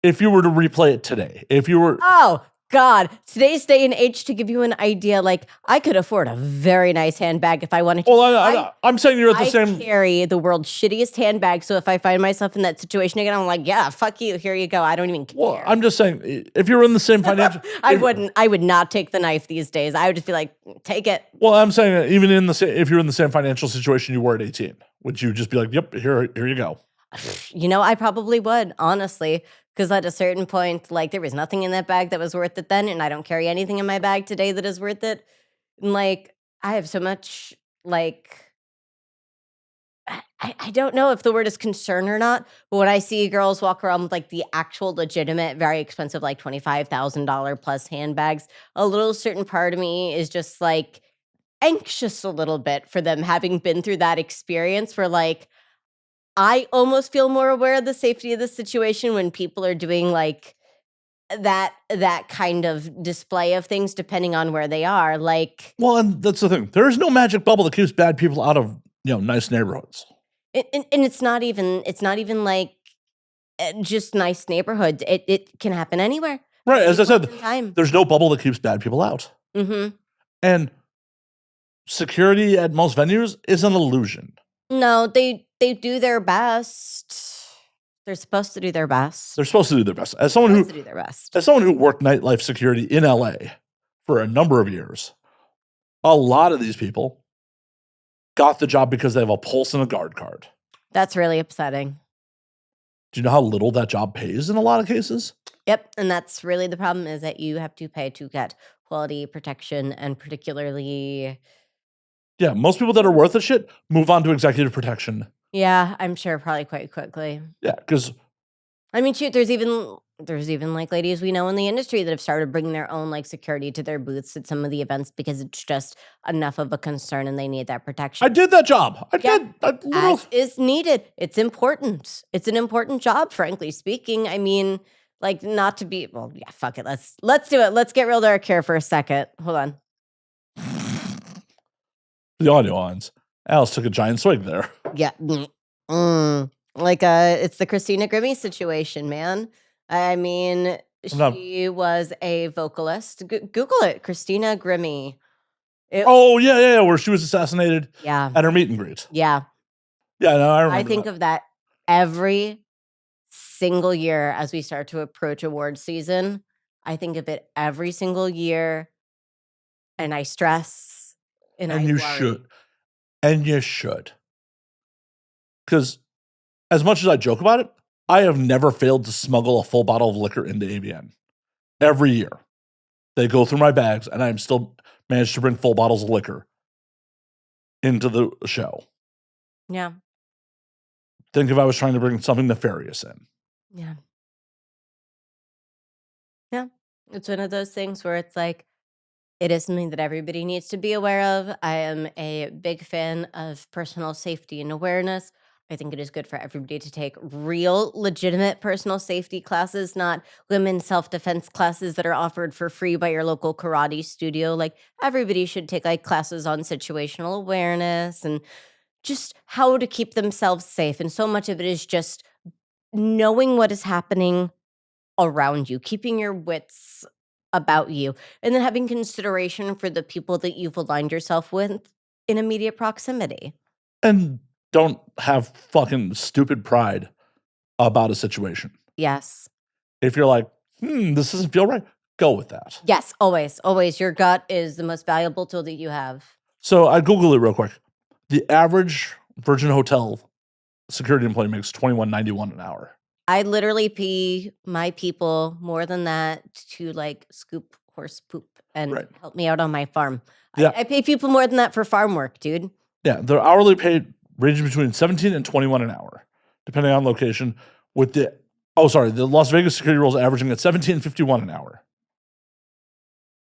if you were to replay it today, if you were... Oh, God. Today's day and age, to give you an idea, like, I could afford a very nice handbag if I wanted to. Well, I'm saying you're at the same... I carry the world's shittiest handbag, so if I find myself in that situation again, I'm like, yeah, fuck you, here you go. I don't even care. Well, I'm just saying, if you're in the same financial... I would not take the knife these days. I would just be like, take it. Well, I'm saying, even if you're in the same financial situation you were at 18, would you just be like, yep, here you go? I probably would, honestly. Because at a certain point, like, there was nothing in that bag that was worth it then, and I don't carry anything in my bag today that is worth it. And, like, I have so much, like, I don't know if the word is concern or not, but when I see girls walk around with, like, the actual legitimate, very expensive, like, $25,000 plus handbags, a little certain part of me is just, like, anxious a little bit for them having been through that experience where, like, I almost feel more aware of the safety of the situation when people are doing, like, that kind of display of things depending on where they are, like... Well, and that's the thing. There is no magic bubble that keeps bad people out of, nice neighborhoods. And it's not even, like, just nice neighborhoods. It can happen anywhere. Right, as I said, Time. There's no bubble that keeps bad people out. Mm-hmm. And security at most venues is an illusion. No, they do their best. They're supposed to do their best. They're supposed to do their best. As someone who worked nightlife security in LA for a number of years, a lot of these people got the job because they have a pulse and a guard card. That's really upsetting. Do you know how little that job pays in a lot of cases? Yep, and that's really the problem, is that you have to pay to get quality protection, and particularly... Yeah, most people that are worth a shit move on to executive protection. Yeah, I'm sure probably quite quickly. Yeah, because... I mean, shoot, there's even like ladies we know in the industry that have started bringing their own, like, security to their booths at some of the events because it's just enough of a concern and they need that protection. I did that job. As is needed. It's important. It's an important job, frankly speaking. I mean, like, not to be... Well, yeah, fuck it. Let's do it. Let's get real dark here for a second. Hold on. The audio lines. Alice took a giant swig there. Yeah. Like, it's the Christina Grimmie situation, man. I mean, she was a vocalist. Google it, Christina Grimmie. Yeah, where she was assassinated at her meet and greet. Yeah. Yeah, no, I remember I think of that every single year as we start to approach award season. I think of it every single year, and I stress. And you should. And you should. Because as much as I joke about it, I have never failed to smuggle a full bottle of liquor into AVN. Every year. They go through my bags, and I'm still managed to bring full bottles of liquor into the show. Yeah. Think if I was trying to bring something nefarious in. Yeah. Yeah. It's one of those things where it's like, it is something that everybody needs to be aware of. I am a big fan of personal safety and awareness. I think it is good for everybody to take real, legitimate personal safety classes, not women's self-defense classes that are offered for free by your local karate studio. Like, everybody should take, like, classes on situational awareness and just how to keep themselves safe. And so much of it is just knowing what is happening around you, keeping your wits about you, and then having consideration for the people that you've aligned yourself with in immediate proximity. And don't have fucking stupid pride about a situation. Yes. If you're like, this doesn't feel right, go with that. Yes, always. Always. Your gut is the most valuable tool that you have. So I Googled it real quick. The average Virgin Hotel security employee makes $21.91 an hour. I literally pay my people more than that to, like, scoop horse poop and help me out on my farm. Yeah. I pay people more than that for farm work, dude. Yeah, their hourly pay ranges between 17 and 21 an hour, depending on location. With the Las Vegas security roles averaging at 17 and 51 an hour.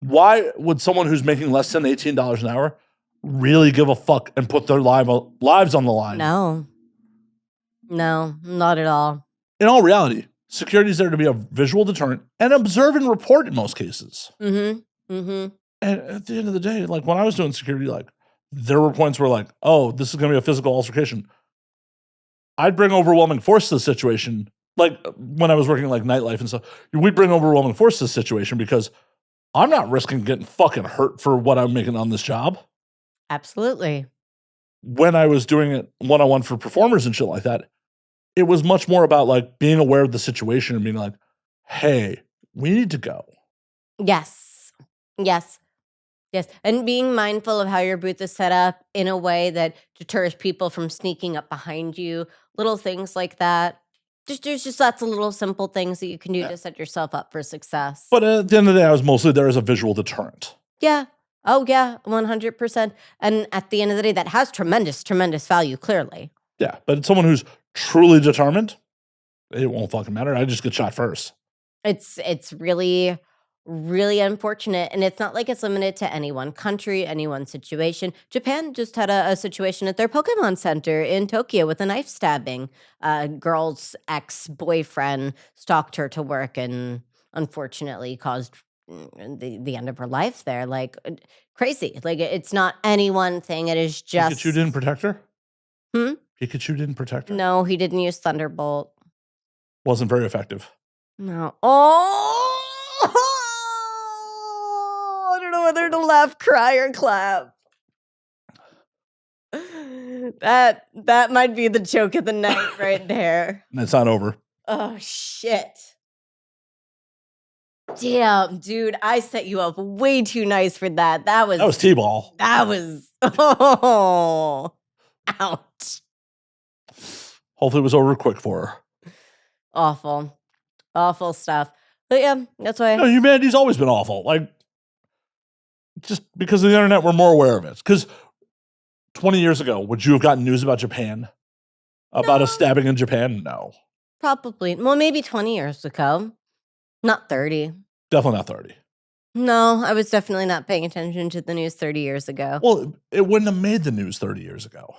Why would someone who's making less than $18 an hour really give a fuck and put their lives on the line? No. No, not at all. In all reality, security is there to be a visual deterrent and observe and report in most cases. Mm-hmm. Mm-hmm. And at the end of the day, like when I was doing security, like there were points where like, oh, this is going to be a physical altercation. I'd bring overwhelming force to the situation. Like when I was working like nightlife and stuff, we'd bring overwhelming force to the situation because I'm not risking getting fucking hurt for what I'm making on this job. Absolutely. When I was doing it one-on-one for performers and shit like that, it was much more about like being aware of the situation and being like, hey, we need to go. Yes. Yes. Yes. And being mindful of how your booth is set up in a way that deters people from sneaking up behind you. Little things like that. There's just lots of little simple things that you can do to set yourself up for success. But at the end of the day, I was mostly there as a visual deterrent. Yeah. Oh, yeah. 100%. And at the end of the day, that has tremendous, tremendous value, clearly. Yeah. But someone who's truly determined, it won't fucking matter. I just get shot first. It's really, really unfortunate. And it's not like it's limited to any one country, any one situation. Japan just had a situation at their Pokemon Center in Tokyo with a knife stabbing. A girl's ex-boyfriend stalked her to work and unfortunately caused the end of her life there. Like, crazy. Like, it's not any one thing. It is just... Pikachu didn't protect her? Hmm? Pikachu didn't protect her? No, he didn't use Thunderbolt. Wasn't very effective. No. Oh! I don't know whether to laugh, cry, or clap. That might be the joke of the night right there. It's not over. Oh, shit. Damn, dude, I set you up way too nice for that. That was T-ball. That was... Oh. Ouch. Hopefully it was over quick for her. Awful. Awful stuff. But yeah, that's why... No, humanity's always been awful. Like, just because of the internet, we're more aware of it. Because 20 years ago, would you have gotten news about Japan? About a stabbing in Japan? No. Probably. Well, maybe 20 years ago. Not 30. Definitely not 30. No, I was definitely not paying attention to the news 30 years ago. Well, it wouldn't have made the news 30 years ago.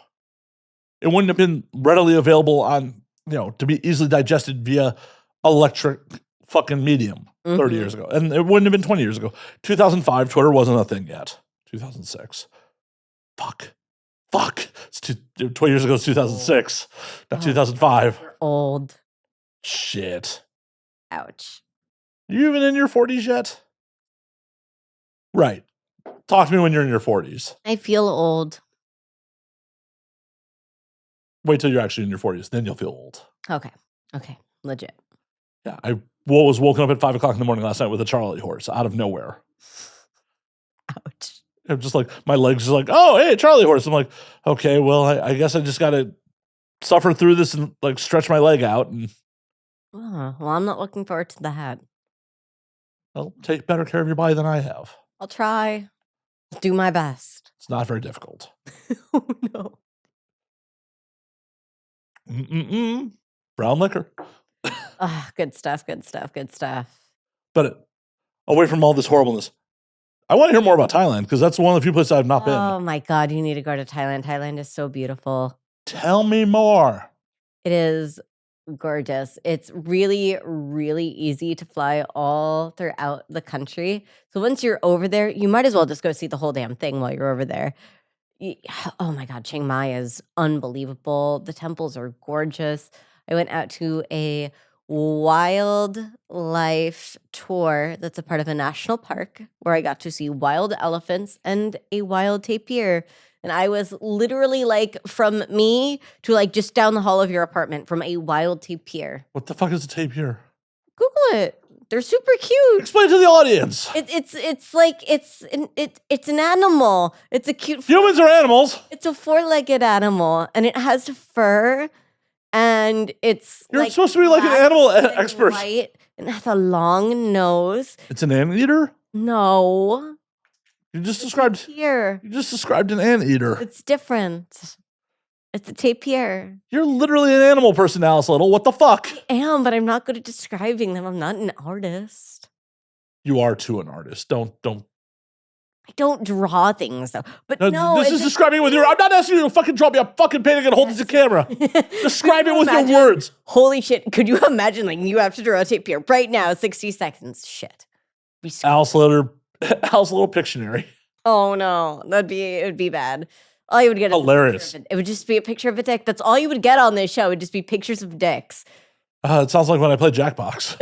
It wouldn't have been readily available on, to be easily digested via electric fucking medium 30 years ago. And it wouldn't have been 20 years ago. 2005, Twitter wasn't a thing yet. 2006. Fuck. It's 20 years ago, it's 2006. Not 2005. You're old. Shit. Ouch. You even in your 40s yet? Right. Talk to me when you're in your 40s. I feel old. Wait till you're actually in your 40s. Then you'll feel old. Okay. Legit. Yeah. I was woken up at 5 o'clock in the morning last night with a Charlie horse out of nowhere. Ouch. I'm just like, my legs are like, oh, hey, Charlie horse. I'm like, okay, well, I guess I just got to suffer through this and like stretch my leg out. And Oh, well, I'm not looking forward to that. I'll take better care of your body than I have. I'll try. Do my best. It's not very difficult. Oh, no. Brown liquor. Good stuff. But away from all this horribleness, I want to hear more about Thailand because that's one of the few places I've not been. Oh, my God. You need to go to Thailand. Thailand is so beautiful. Tell me more. It is gorgeous. It's really, really easy to fly all throughout the country. So once you're over there, you might as well just go see the whole damn thing while you're over there. Oh my God, Chiang Mai is unbelievable. The temples are gorgeous. I went out to a wildlife tour that's a part of a national park where I got to see wild elephants and a wild tapir. And I was literally like from me to like just down the hall of your apartment from a wild tapir. What the fuck is a tapir? Google it. They're super cute. Explain to the audience. It's like it's an animal. It's a cute. Humans are animals. It's a four-legged animal, and it has fur, and it's. You're like supposed to be like an animal expert. White, and it has a long nose. It's an anteater? No. You just described an anteater. It's different. It's a tapir. You're literally an animal person, Alice Little. What the fuck? I am, but I'm not good at describing them. I'm not an artist. You are too an artist. Don't. I don't draw things though. But No, no, this is describing it with your. I'm not asking you to fucking draw me a fucking painting and hold it to camera. Describe it with your words. Holy shit! Could you imagine like you have to draw a tape here right now? 60 seconds. Shit. Al's little Pictionary. Oh no, it would be bad. All you would get is hilarious. It would just be a picture of a dick. That's all you would get on this show. It would just be pictures of dicks. It sounds like when I play Jackbox.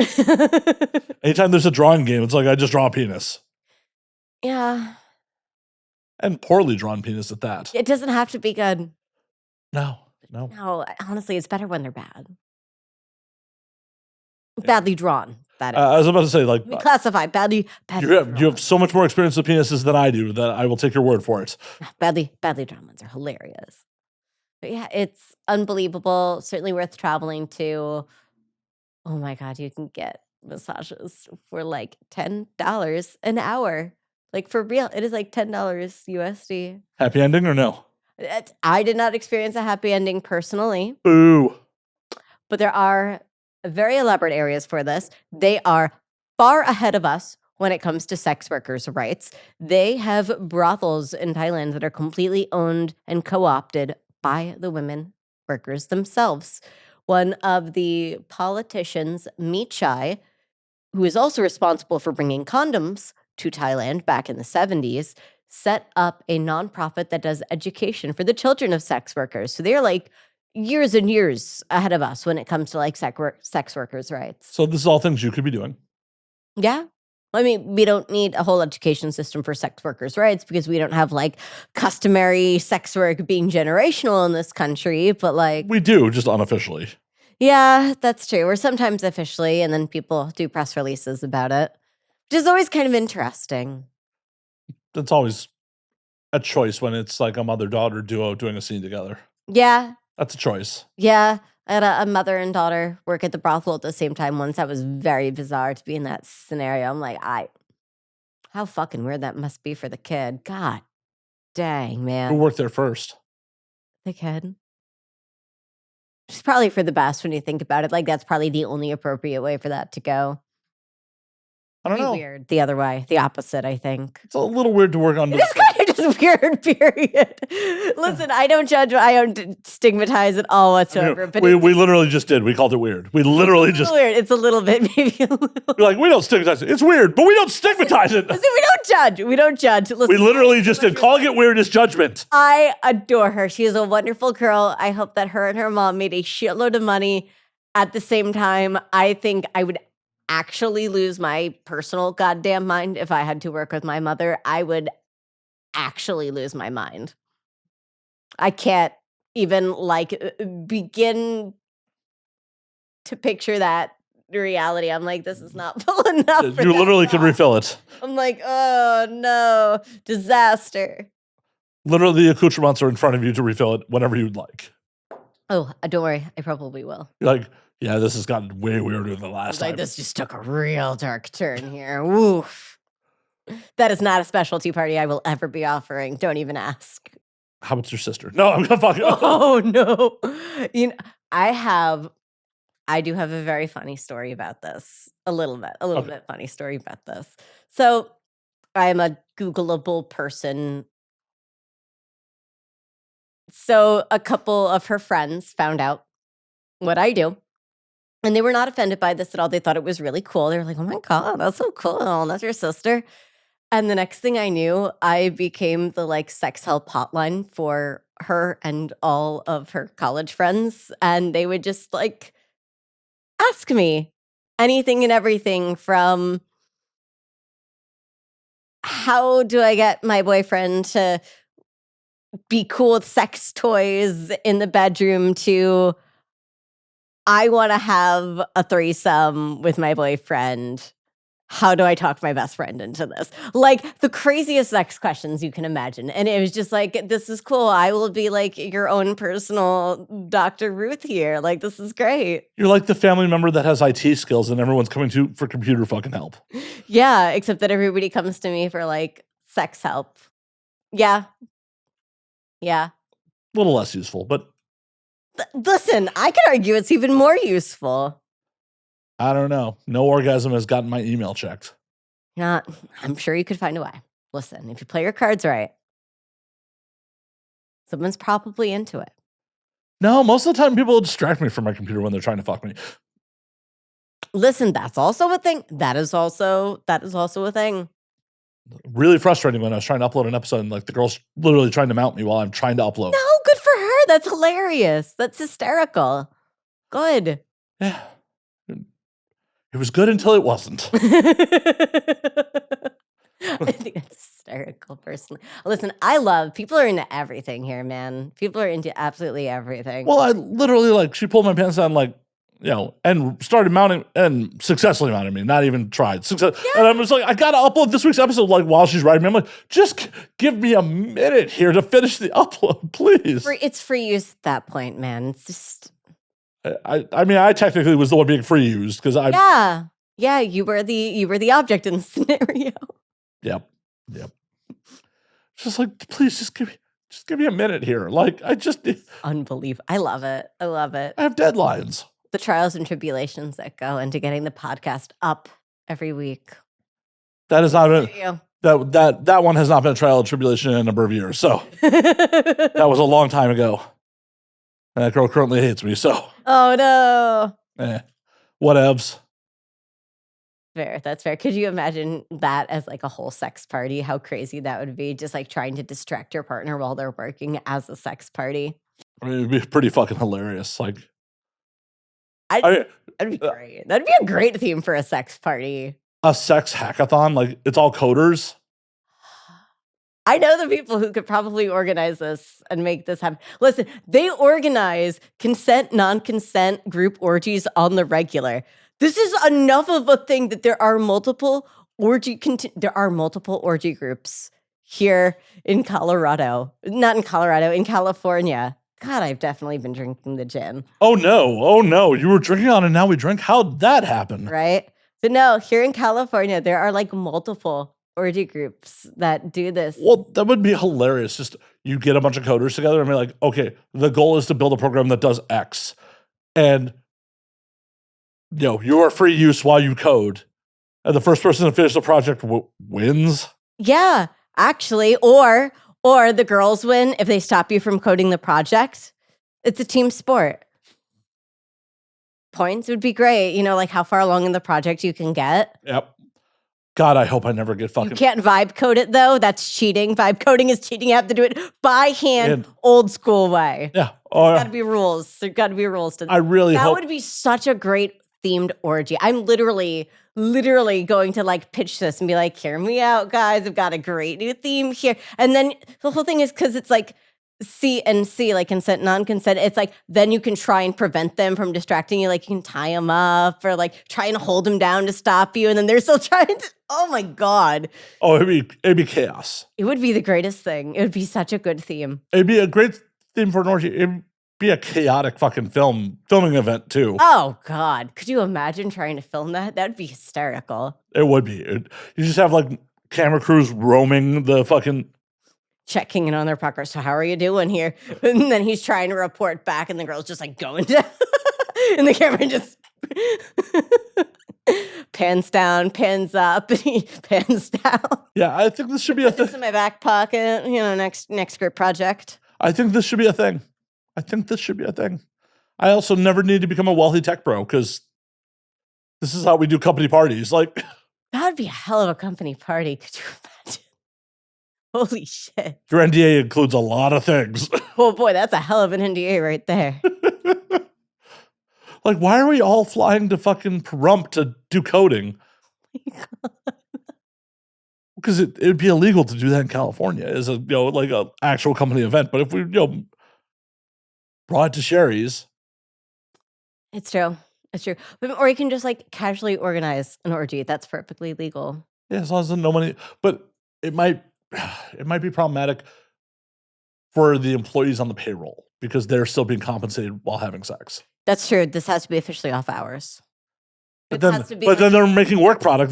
Anytime there's a drawing game, it's like I just draw a penis. Yeah. And poorly drawn penis at that. It doesn't have to be good. No. No, honestly, it's better when they're bad. Yeah. Badly drawn. That is. I was about to say, like, we classify badly. You have so much more experience with penises than I do that I will take your word for it. Badly drawn ones are hilarious. But yeah, it's unbelievable. Certainly worth traveling to. Oh my God, you can get massages for like $10 an hour. Like for real, it is like $10 USD. Happy ending or no? I did not experience a happy ending personally. Boo. But there are very elaborate areas for this. They are far ahead of us when it comes to sex workers' rights. They have brothels in Thailand that are completely owned and co-opted by the women workers themselves. One of the politicians, Michai, who is also responsible for bringing condoms to Thailand back in the 70s, set up a nonprofit that does education for the children of sex workers. So they're like years and years ahead of us when it comes to like sex workers' rights. So this is all things you could be doing. Yeah. I mean, we don't need a whole education system for sex workers' rights because we don't have like customary sex work being generational in this country, but like... We do, just unofficially. Yeah, that's true. Or sometimes officially, and then people do press releases about it, which is always kind of interesting. That's always a choice when it's like a mother-daughter duo doing a scene together. Yeah. That's a choice. Yeah. I had a mother and daughter work at the brothel at the same time once. That was very bizarre to be in that scenario. I'm like, how fucking weird that must be for the kid. God dang, man. Who worked there first? The kid. It's probably for the best when you think about it. Like, that's probably the only appropriate way for that to go. I don't know. Weird the other way, the opposite, I think. It's a little weird to work on. It's kind of just weird, period. Listen, I don't judge, I don't stigmatize at all whatsoever. I mean, but we literally just did. We called it weird. We literally just... weird. It's a little bit, maybe a little. We're like, we don't stigmatize it. It's weird, but we don't stigmatize it. Listen, we don't judge. We don't judge. Listen, we literally just did. Calling it weird is judgment. I adore her. She is a wonderful girl. I hope that her and her mom made a shitload of money. At the same time, I think I would actually lose my personal goddamn mind if I had to work with my mother. I would actually lose my mind. I can't even like begin to picture that reality. I'm like, this is not full enough. You literally could refill it. I'm like, oh no, disaster. Literally, the accoutrements are in front of you to refill it whenever you'd like. Oh, don't worry. I probably will. You're like, yeah, this has gotten way weirder than the last time. Like, this just took a real dark turn here. Woof. That is not a specialty party I will ever be offering. Don't even ask. How about your sister? No, I'm gonna fuck you. Oh no. You know, I do have a very funny story about this. A little bit funny story about this. So I am a Googleable person. So a couple of her friends found out what I do. And they were not offended by this at all. They thought it was really cool. They were like, oh my God, that's so cool. That's your sister. And the next thing I knew, I became the like sex help hotline for her and all of her college friends. And they would just like ask me anything and everything from how do I get my boyfriend to be cool with sex toys in the bedroom to I want to have a threesome with my boyfriend. How do I talk my best friend into this? Like the craziest sex questions you can imagine. And it was just like, this is cool. I will be like your own personal Dr. Ruth here. Like, this is great. You're like the family member that has IT skills and everyone's coming to for computer fucking help. Yeah, except that everybody comes to me for like sex help. Yeah. Yeah. A little less useful, but... Listen, I could argue it's even more useful. I don't know. No orgasm has gotten my email checked. I'm sure you could find a way. Listen, if you play your cards right, someone's probably into it. No, most of the time people will distract me from my computer when they're trying to fuck me. Listen, that's also a thing. That is also a thing. Really frustrating when I was trying to upload an episode and like the girl's literally trying to mount me while I'm trying to upload. No, good for her. That's hilarious. That's hysterical. Good. Yeah. It was good until it wasn't. I think that's hysterical, personally. Listen, people are into everything here, man. People are into absolutely everything. Well, I literally, like, she pulled my pants down, like, you know, and started mounting and successfully mounted me, not even tried. And I'm just like, I gotta upload this week's episode, like, while she's riding me. I'm like, just give me a minute here to finish the upload, please. It's free use at that point, man. It's just... I mean, I technically was the one being free used because I... Yeah, you were the object in the scenario. Yep. Just like, please, just give me a minute here. Like, Unbelievable. I love it. I have deadlines. The trials and tribulations that go into getting the podcast up every week. That is not that one has not been a trial and tribulation in a number of years. So that was a long time ago. And that girl currently hates me. So oh no. Whatevs. Fair. That's fair. Could you imagine that as like a whole sex party? How crazy that would be, just like trying to distract your partner while they're working as a sex party. I mean, it'd be pretty fucking hilarious. Like, that'd be great. That'd be a great theme for a sex party. A sex hackathon, like it's all coders. I know the people who could probably organize this and make this happen. Listen, they organize consent, non-consent group orgies on the regular. This is enough of a thing that there are multiple orgy groups here in Colorado. Not in Colorado, in California. God, I've definitely been drinking the gin. Oh no. You were drinking on it, now we drink? How'd that happen? Right? So no, here in California, there are like multiple orgy groups that do this. Well, that would be hilarious. Just you get a bunch of coders together and be like, okay, the goal is to build a program that does X. And you are free use while you code. And the first person to finish the project wins. Yeah, actually. Or the girls win if they stop you from coding the project. It's a team sport. Points would be great. Like how far along in the project you can get. Yep. God, I hope I never get fucking... You can't vibe code it, though. That's cheating. Vibe coding is cheating. You have to do it by hand, old school way. Yeah. There's got to be rules. There's got to be rules. I really hope... That would be such a great themed orgy. I'm literally going to like pitch this and be like, hear me out, guys. I've got a great new theme here. And then the whole thing is because it's like C and C, like consent, non-consent. It's like, then you can try and prevent them from distracting you. Like you can tie them up or like try and hold them down to stop you. And then they're still trying to, oh my God. Oh, it'd be chaos. It would be the greatest thing. It would be such a good theme. It'd be a great theme for an orgy. It'd be a chaotic fucking filming event too. Oh God. Could you imagine trying to film that? That'd be hysterical. It would be. You just have like camera crews roaming the fucking... checking in on their progress. So how are you doing here? And then he's trying to report back and the girl's just like going down. And the camera just pans down, pans up, and he pans down. Yeah, I think this should be a thing. This in my back pocket, next group project. I think this should be a thing. I also never need to become a wealthy tech bro because this is how we do company parties. Like, that would be a hell of a company party. Could you imagine? Holy shit. Your NDA includes a lot of things. Oh boy, that's a hell of an NDA right there. Like, why are we all flying to fucking Pahrump to do coding? Because it'd be illegal to do that in California as a actual company event. But if we brought it to Sheri's. It's true. Or you can just like casually organize an orgy. That's perfectly legal. Yeah, as long as no money. But it might be problematic for the employees on the payroll because they're still being compensated while having sex. That's true. This has to be officially off hours. But then they're making work product.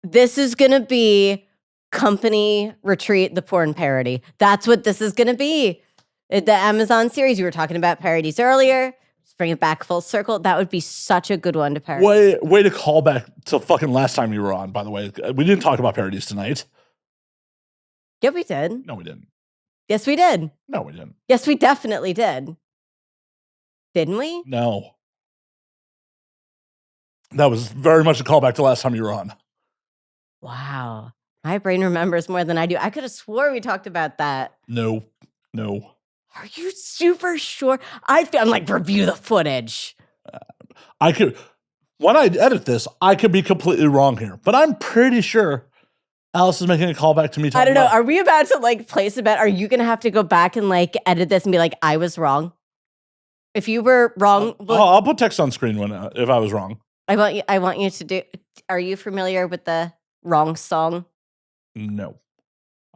This is gonna be company retreat, the porn parody. That's what this is gonna be. The Amazon series, you were talking about parodies earlier. Just bring it back full circle. That would be such a good one to parody. Way to call back to fucking last time you were on, by the way. We didn't talk about parodies tonight. Yeah, we did. No, we didn't. Yes, we did. No, we didn't. Yes, we definitely did. Didn't we? No. That was very much a callback to last time you were on. Wow. My brain remembers more than I do. I could have swore we talked about that. No. Are you super sure? I'm like, review the footage. When I edit this, I could be completely wrong here, but I'm pretty sure Alice is making a callback to me. I don't know. Are we about to like place a bet? Are you going to have to go back and like edit this and be like, I was wrong? If you were wrong. I'll put text on screen if I was wrong. I want you to do. Are you familiar with the wrong song? No.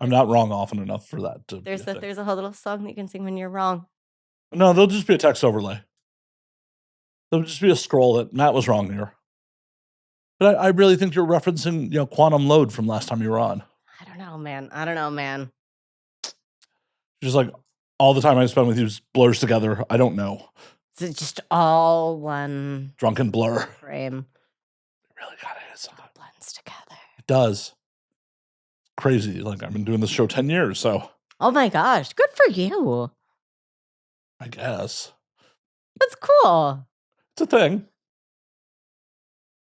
I'm not wrong often enough for that. There's a whole little song that you can sing when you're wrong. No, there'll just be a text overlay. There'll just be a scroll that Matt was wrong here. But I really think you're referencing, Quantum Load from last time you were on. I don't know, man. Just like all the time I spend with you blurs together. I don't know. Is it just all one drunken blur frame? It really got it. It blends together. It does. Crazy. Like I've been doing this show 10 years, so. Oh my gosh. Good for you. I guess. That's cool. It's a thing.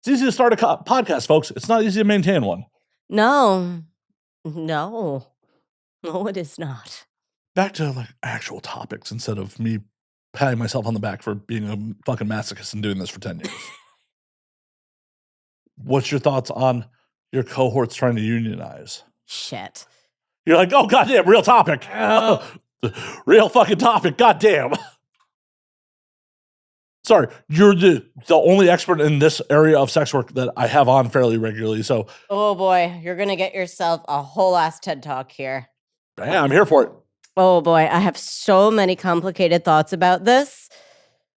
It's easy to start a podcast, folks. It's not easy to maintain one. No, it is not. Back to like actual topics instead of me patting myself on the back for being a fucking masochist and doing this for 10 years. What's your thoughts on your cohorts trying to unionize? Shit. You're like, oh, goddamn, real topic. Real fucking topic, goddamn. Sorry, you're the only expert in this area of sex work that I have on fairly regularly, so. Oh boy, you're going to get yourself a whole ass TED Talk here. Yeah, I'm here for it. Oh boy, I have so many complicated thoughts about this.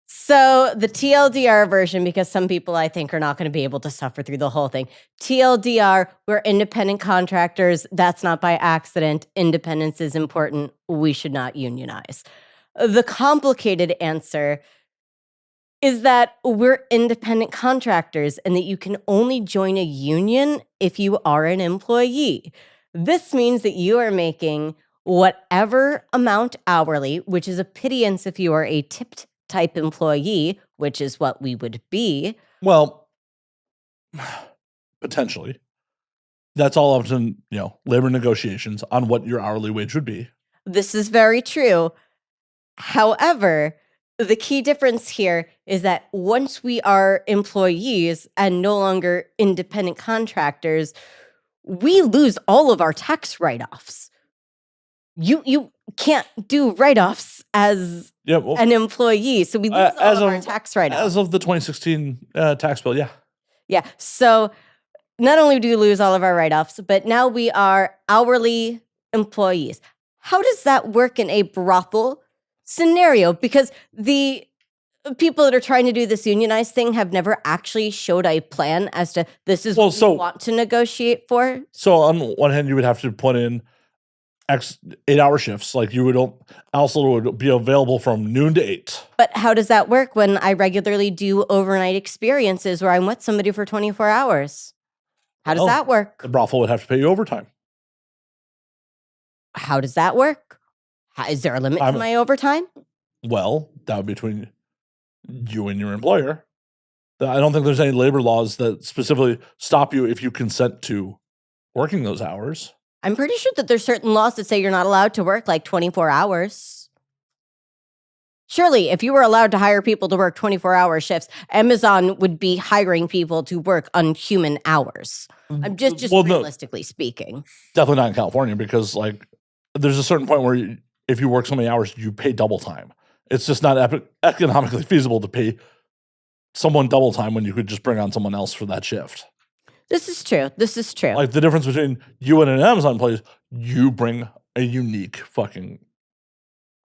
So the TLDR version, because some people I think are not going to be able to suffer through the whole thing. TLDR, we're independent contractors. That's not by accident. Independence is important. We should not unionize. The complicated answer is that we're independent contractors and that you can only join a union if you are an employee. This means that you are making whatever amount hourly, which is a pittance if you are a tipped type employee, which is what we would be. Well, potentially. That's all up to, labor negotiations on what your hourly wage would be. This is very true. However, the key difference here is that once we are employees and no longer independent contractors, we lose all of our tax write-offs. You can't do write-offs as an employee, so we lose all of our tax write-offs. As of the 2016 tax bill, yeah. Yeah, so not only do we lose all of our write-offs, but now we are hourly employees. How does that work in a brothel scenario? Because the people that are trying to do this unionized thing have never actually showed a plan as to this is what we want to negotiate for. So on one hand, you would have to put in 8-hour shifts. Like you would also would be available from noon to 8. But how does that work when I regularly do overnight experiences where I'm with somebody for 24 hours? How does that work? The brothel would have to pay you overtime. How does that work? Is there a limit to my overtime? Well, that would be between you and your employer. I don't think there's any labor laws that specifically stop you if you consent to working those hours. I'm pretty sure that there's certain laws that say you're not allowed to work like 24 hours. Surely, if you were allowed to hire people to work 24-hour shifts, Amazon would be hiring people to work unhuman hours. I'm just realistically speaking. Definitely not in California because, there's a certain point where if you work so many hours, you pay double time. It's just not economically feasible to pay someone double time when you could just bring on someone else for that shift. This is true. Like the difference between you and an Amazon place, you bring a unique fucking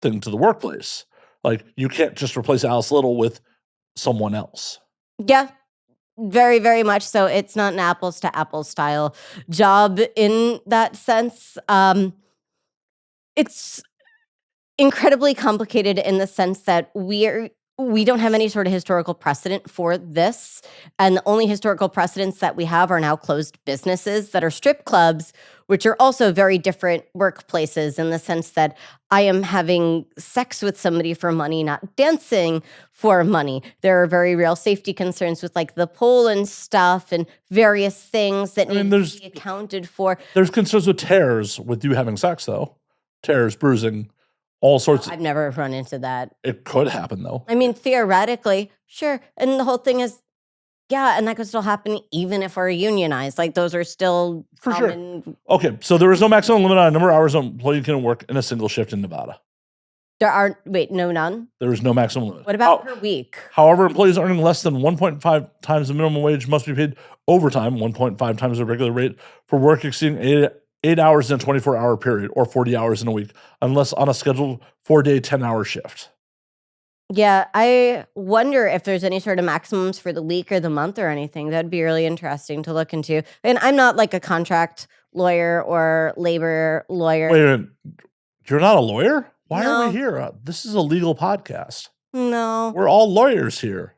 thing to the workplace. Like you can't just replace Alice Little with someone else. Yeah, very, very much so. It's not an apples to apples style job in that sense. It's incredibly complicated in the sense that we're we don't have any sort of historical precedent for this. And the only historical precedents that we have are now closed businesses that are strip clubs, which are also very different workplaces in the sense that I am having sex with somebody for money, not dancing for money. There are very real safety concerns with like the pole and stuff and various things that need to be accounted for. There's concerns with tears with you having sex, though. Tears, bruising, all sorts of... I've never run into that. It could happen, though. I mean, theoretically, sure. And the whole thing is, yeah, and that could still happen even if we're unionized. Like, those are still For common. sure. Okay, so there is no maximum limit on the number of hours an employee can work in a single shift in Nevada. There are, none? There is no maximum limit. What about per week? However, employees earning less than 1.5 times the minimum wage must be paid overtime, 1.5 times the regular rate, for work exceeding 8 hours in a 24-hour period or 40 hours in a week, unless on a scheduled 4-day, 10-hour shift. Yeah, I wonder if there's any sort of maximums for the week or the month or anything. That'd be really interesting to look into. And I'm not like a contract lawyer or labor lawyer. Wait a minute. You're not a lawyer? Why No. are we here? This is a legal podcast. No. We're all lawyers here.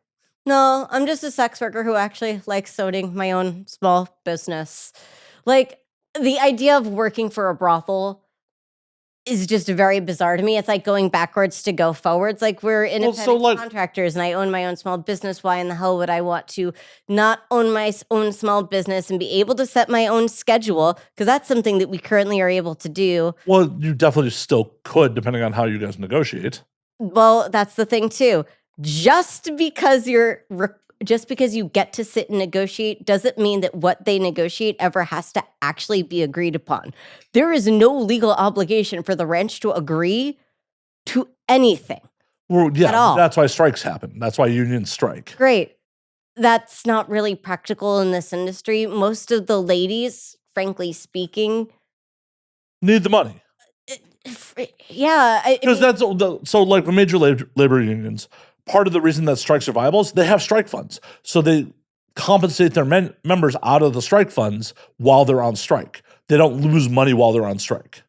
No, I'm just a sex worker who actually likes owning my own small business. Like, the idea of working for a brothel is just very bizarre to me. It's like going backwards to go forwards. Like, we're independent contractors and I own my own small business. Why in the hell would I want to not own my own small business and be able to set my own schedule? Because that's something that we currently are able to do. Well, you definitely still could, depending on how you guys negotiate. Well, that's the thing too. Just because you get to sit and negotiate doesn't mean that what they negotiate ever has to actually be agreed upon. There is no legal obligation for the ranch to agree to anything. Well, yeah, at all. That's why strikes happen. That's why unions strike. Great. That's not really practical in this industry. Most of the ladies, frankly speaking, need the money. Yeah. Because that's so like the major labor unions, part of the reason that strikes are viable is they have strike funds. So they compensate their members out of the strike funds while they're on strike. They don't lose money while they're on strike.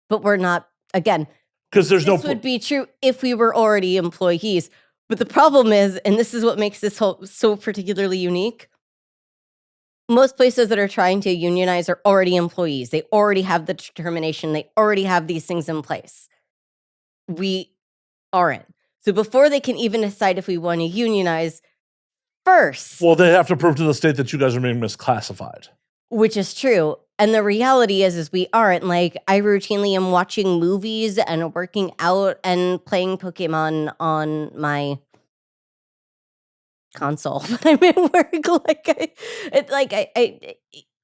But we're not, again, because there's this would be true if we were already employees. But the problem is, and this is what makes this whole so particularly unique, most places that are trying to unionize are already employees. They already have the determination. They already have these things in place. We aren't. So before they can even decide if we want to unionize, first... Well, they have to prove to the state that you guys are being misclassified. Which is true. And the reality is we aren't. Like, I routinely am watching movies and working out and playing Pokemon on my console when I'm at work.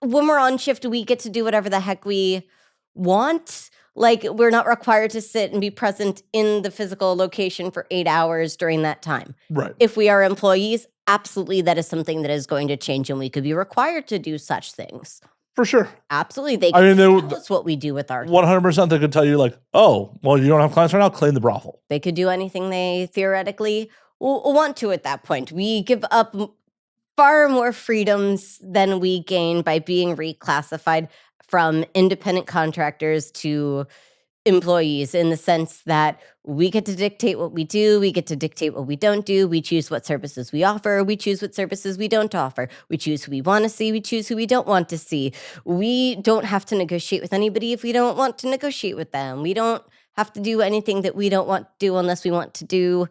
When we're on shift, we get to do whatever the heck we want. Like, we're not required to sit and be present in the physical location for 8 hours during that time. Right. If we are employees, absolutely that is something that is going to change and we could be required to do such things. For sure. Absolutely. They can tell us what we do with our 100% they could tell you like, oh, well, you don't have clients right now, claim the brothel. They could do anything they theoretically want to at that point. We give up far more freedoms than we gain by being reclassified from independent contractors to employees, in the sense that we get to dictate what we do, we get to dictate what we don't do, we choose what services we offer, we choose what services we don't offer, we choose who we want to see, we choose who we don't want to see. We don't have to negotiate with anybody if we don't want to negotiate with them. We don't have to do anything that we don't want to do unless we want to do.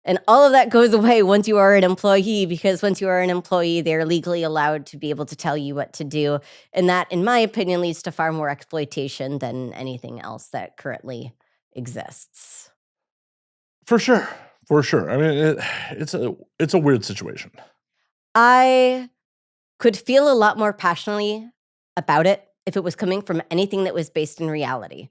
And all of that goes away once you are an employee, because once you are an employee, they're legally allowed to be able to tell you what to do. And that, in my opinion, leads to far more exploitation than anything else that currently exists. For sure. For sure. I mean, it's a weird situation. I could feel a lot more passionately about it if it was coming from anything that was based in reality.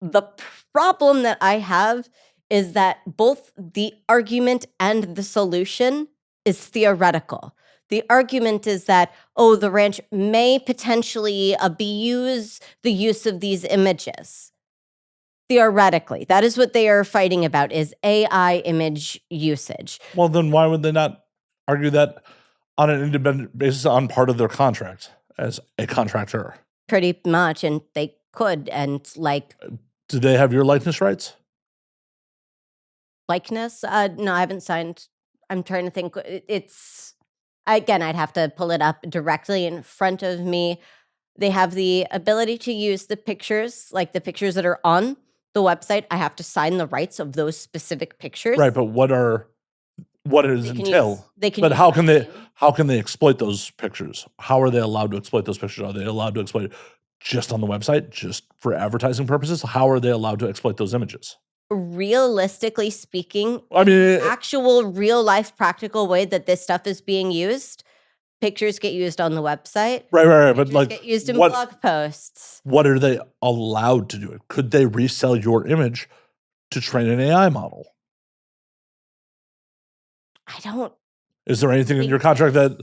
The problem that I have is that both the argument and the solution is theoretical. The argument is that, oh, the ranch may potentially abuse the use of these images. Theoretically, that is what they are fighting about, is AI image usage. Well, then why would they not argue that on an independent basis on part of their contract as a contractor? Pretty much, and they could, and like... Do they have your likeness rights? likeness. No, I haven't signed. I'm trying to think. It's again, I'd have to pull it up directly in front of me. They have the ability to use the pictures, like the pictures that are on the website. I have to sign the rights of those specific pictures. Right, but what does it entail? But how can they exploit those pictures? How are they allowed to exploit those pictures? Are they allowed to exploit it just on the website, just for advertising purposes? How are they allowed to exploit those images? Realistically speaking, I mean, actual real life practical way that this stuff is being used, pictures get used on the website. right. But like, get used in blog posts. What are they allowed to do? It? Could they resell your image to train an AI model? I don't. Is there anything in your contract that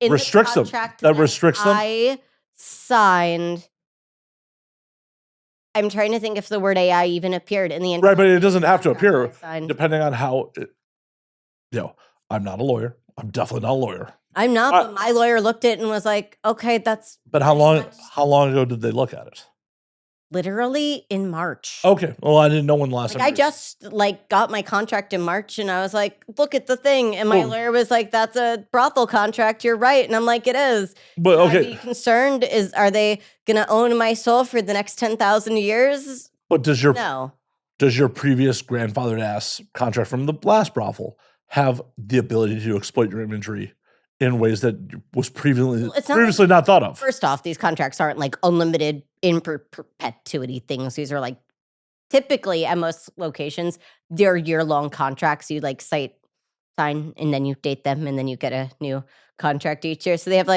restricts them? That restricts them? I signed. I'm trying to think if the word AI even appeared in the right, but it doesn't have to appear depending on how. I'm not a lawyer. I'm definitely not a lawyer. I'm not, but my lawyer looked at it and was like, "Okay, that's." But how long ago did they look at it? Literally in March. Okay, well, I didn't know when the last time. I just got my contract in March, and I was like, "Look at the thing," and my lawyer was like, "That's a brothel contract. You're right," and I'm like, "It is." But okay, I'd be concerned are they gonna own my soul for the next 10,000 years? But does your previous grandfathered ass contract from the last brothel have the ability to exploit your imagery in ways that was previously not thought of? First off, these contracts aren't like unlimited in perpetuity things. These are typically at most locations, they're year-long contracts. You sign and then you date them and then you get a new contract each year. So they have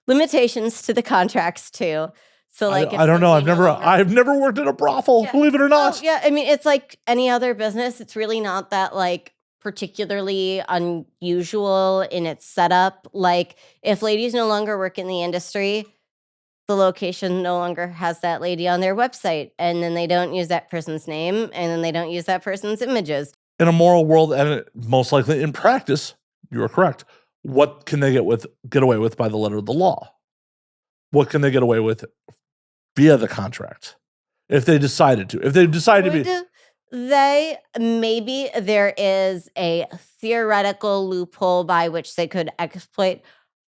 limitations to the contracts too. So I don't know. I've never worked in a brothel, believe it or not. Oh, yeah, I mean, it's like any other business. It's really not that particularly unusual in its setup. If ladies no longer work in the industry, the location no longer has that lady on their website, and then they don't use that person's name, and then they don't use that person's images. In a moral world, and most likely in practice, you are correct. What can they get away with by the letter of the law? What can they get away with via the contract if they decided to? If they decided to be... Maybe there is a theoretical loophole by which they could exploit.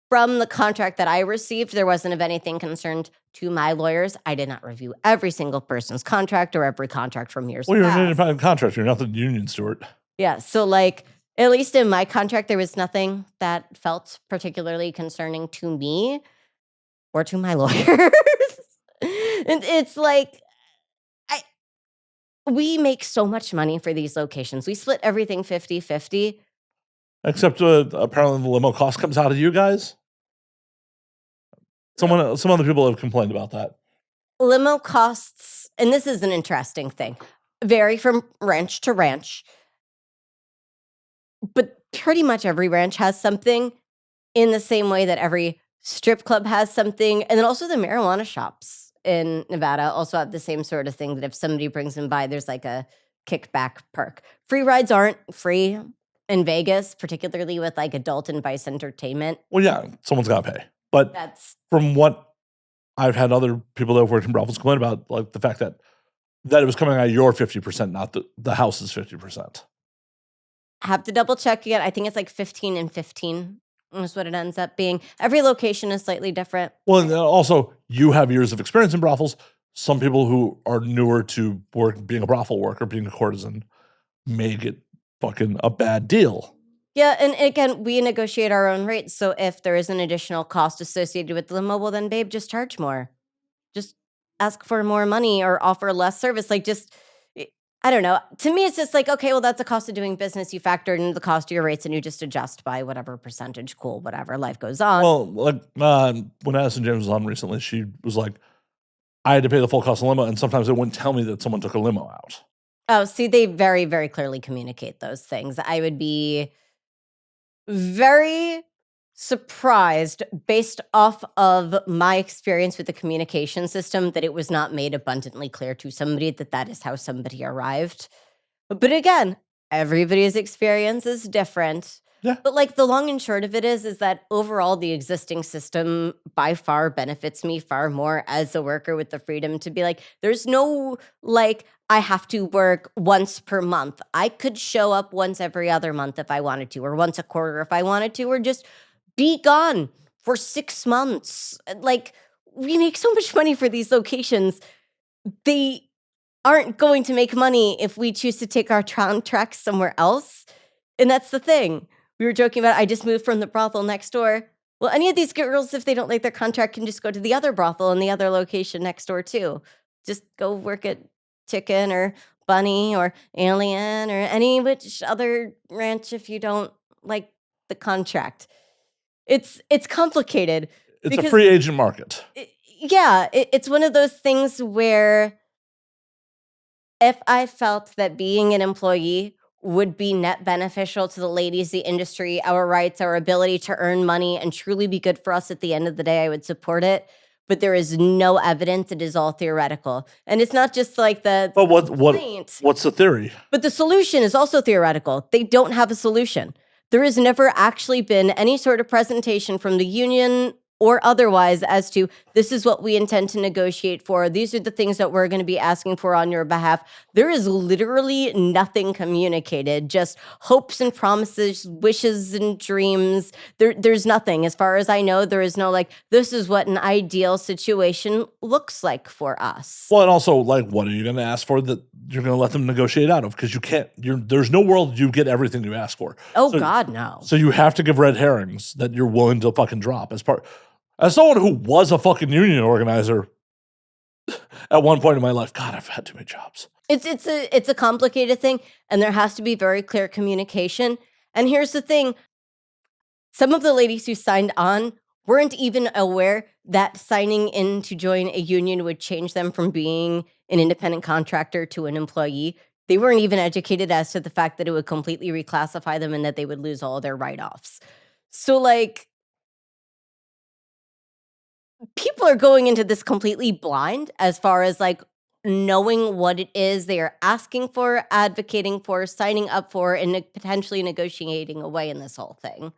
From the contract that I received, there wasn't of anything concerned to my lawyers. I did not review every single person's contract or every contract from years past. Well, you're an independent contractor. You're not the union steward. Yeah, so at least in my contract, there was nothing that felt particularly concerning to me or to my lawyers. And it's we make so much money for these locations. We split everything 50-50. Except apparently the limo cost comes out of you guys. Some other people have complained about that. Limo costs, and this is an interesting thing, vary from ranch to ranch. But pretty much every ranch has something, in the same way that every strip club has something. And then also the marijuana shops in Nevada also have the same sort of thing, that if somebody brings them by, there's a kickback perk. Free rides aren't free in Vegas, particularly with adult and vice entertainment. Well, yeah, someone's got to pay. But from what I've had other people that have worked in brothels complain about, the fact that it was coming out of your 50%, not the house's 50%. Have to double check again. I think it's 15 and 15 is what it ends up being. Every location is slightly different. Well, and also you have years of experience in brothels. Some people who are newer to being a brothel worker, being a courtesan, may get fucking a bad deal. Yeah, and again, we negotiate our own rates. So if there is an additional cost associated with the limo, well, then babe, just charge more. Just ask for more money or offer less service. I don't know. To me, it's just okay, well, that's the cost of doing business. You factor in the cost of your rates and you just adjust by whatever percentage. Cool, whatever, life goes on. Well, when Addison James was on recently, she was like, I had to pay the full cost of limo, and sometimes it wouldn't tell me that someone took a limo out. Oh, see, they very, very clearly communicate those things. I would be very surprised, based off of my experience with the communication system, that it was not made abundantly clear to somebody that is how somebody arrived. But again, everybody's experience is different. Yeah. But like the long and short of it is that overall the existing system by far benefits me far more as a worker with the freedom to be like, there's no like, I have to work once per month. I could show up once every other month if I wanted to, or once a quarter if I wanted to, or just be gone for 6 months. Like, we make so much money for these locations. They aren't going to make money if we choose to take our contracts somewhere else. And that's the thing. We were joking about, I just moved from the brothel next door. Well, any of these girls, if they don't like their contract, can just go to the other brothel in the other location next door too. Just go work at Chicken or Bunny or Alien or any which other ranch if you don't like the contract. It's complicated. It's a because free agent market. it's one of those things where if I felt that being an employee would be net beneficial to the ladies, the industry, our rights, our ability to earn money and truly be good for us at the end of the day, I would support it. But there is no evidence. It is all theoretical. And it's not just like the But complaint, what's the theory? but the solution is also theoretical. They don't have a solution. There has never actually been any sort of presentation from the union or otherwise as to this is what we intend to negotiate for. These are the things that we're going to be asking for on your behalf. There is literally nothing communicated, just hopes and promises, wishes and dreams. There's nothing. As far as I know, there is no like, this is what an ideal situation looks like for us. Well, and also, like, what are you going to ask for that you're going to let them negotiate out of? Because you can't, there's no world you get everything you ask for. Oh, God, no. So you have to give red herrings that you're willing to fucking drop as someone who was a fucking union organizer at one point in my life. God, I've had too many jobs. It's a complicated thing, and there has to be very clear communication. And here's the thing. Some of the ladies who signed on weren't even aware that signing in to join a union would change them from being an independent contractor to an employee. They weren't even educated as to the fact that it would completely reclassify them and that they would lose all of their write-offs. So, like, people are going into this completely blind as far as, like, knowing what it is they are asking for, advocating for, signing up for, and potentially negotiating away in this whole thing.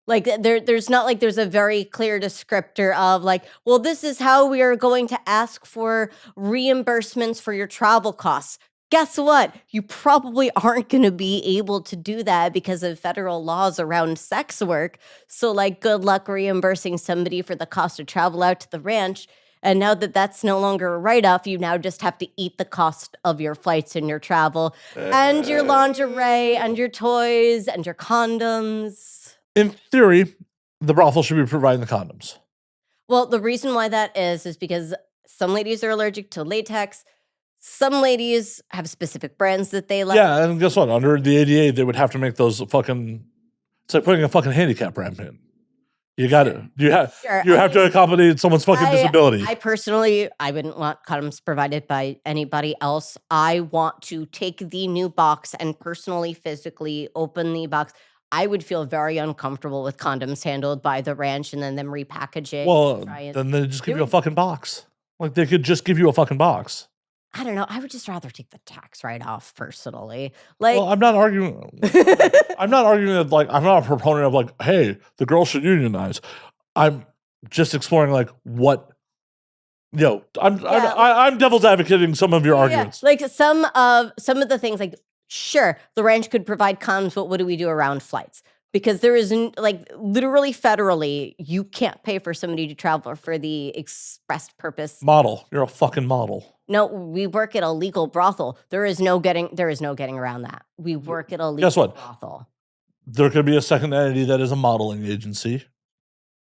Like, there's not like there's a very clear descriptor of like, well, this is how we are going to ask for reimbursements for your travel costs. Guess what? You probably aren't going to be able to do that because of federal laws around sex work. So, like, good luck reimbursing somebody for the cost of travel out to the ranch. And now that that's no longer a write-off, you now just have to eat the cost of your flights and your travel and your lingerie and your toys and your condoms. In theory, the brothel should be providing the condoms. Well, the reason why that is because some ladies are allergic to latex. Some ladies have specific brands that they like. Yeah, and guess what? Under the ADA, they would have to make those fucking. It's like putting a fucking handicap ramp in. You got it. You have to accommodate someone's fucking disability. I personally, I wouldn't want condoms provided by anybody else. I want to take the new box and personally, physically open the box. I would feel very uncomfortable with condoms handled by the ranch and then them repackaging. Well, then they just give you a fucking box. Like, they could just give you a fucking box. I don't know. I would just rather take the tax write-off personally. Like, well, I'm not arguing. I'm not arguing that, like, I'm not a proponent of, like, hey, the girls should unionize. I'm just exploring, like, what, I'm devil's advocating some of your arguments. Like, some of the things, like, sure, the ranch could provide condoms, but what do we do around flights? Because there is, like, literally federally, you can't pay for somebody to travel for the express purpose. Model. You're a fucking model. No, we work at a legal brothel. There is no getting around that. We work at a legal brothel. There could be a second entity that is a modeling agency.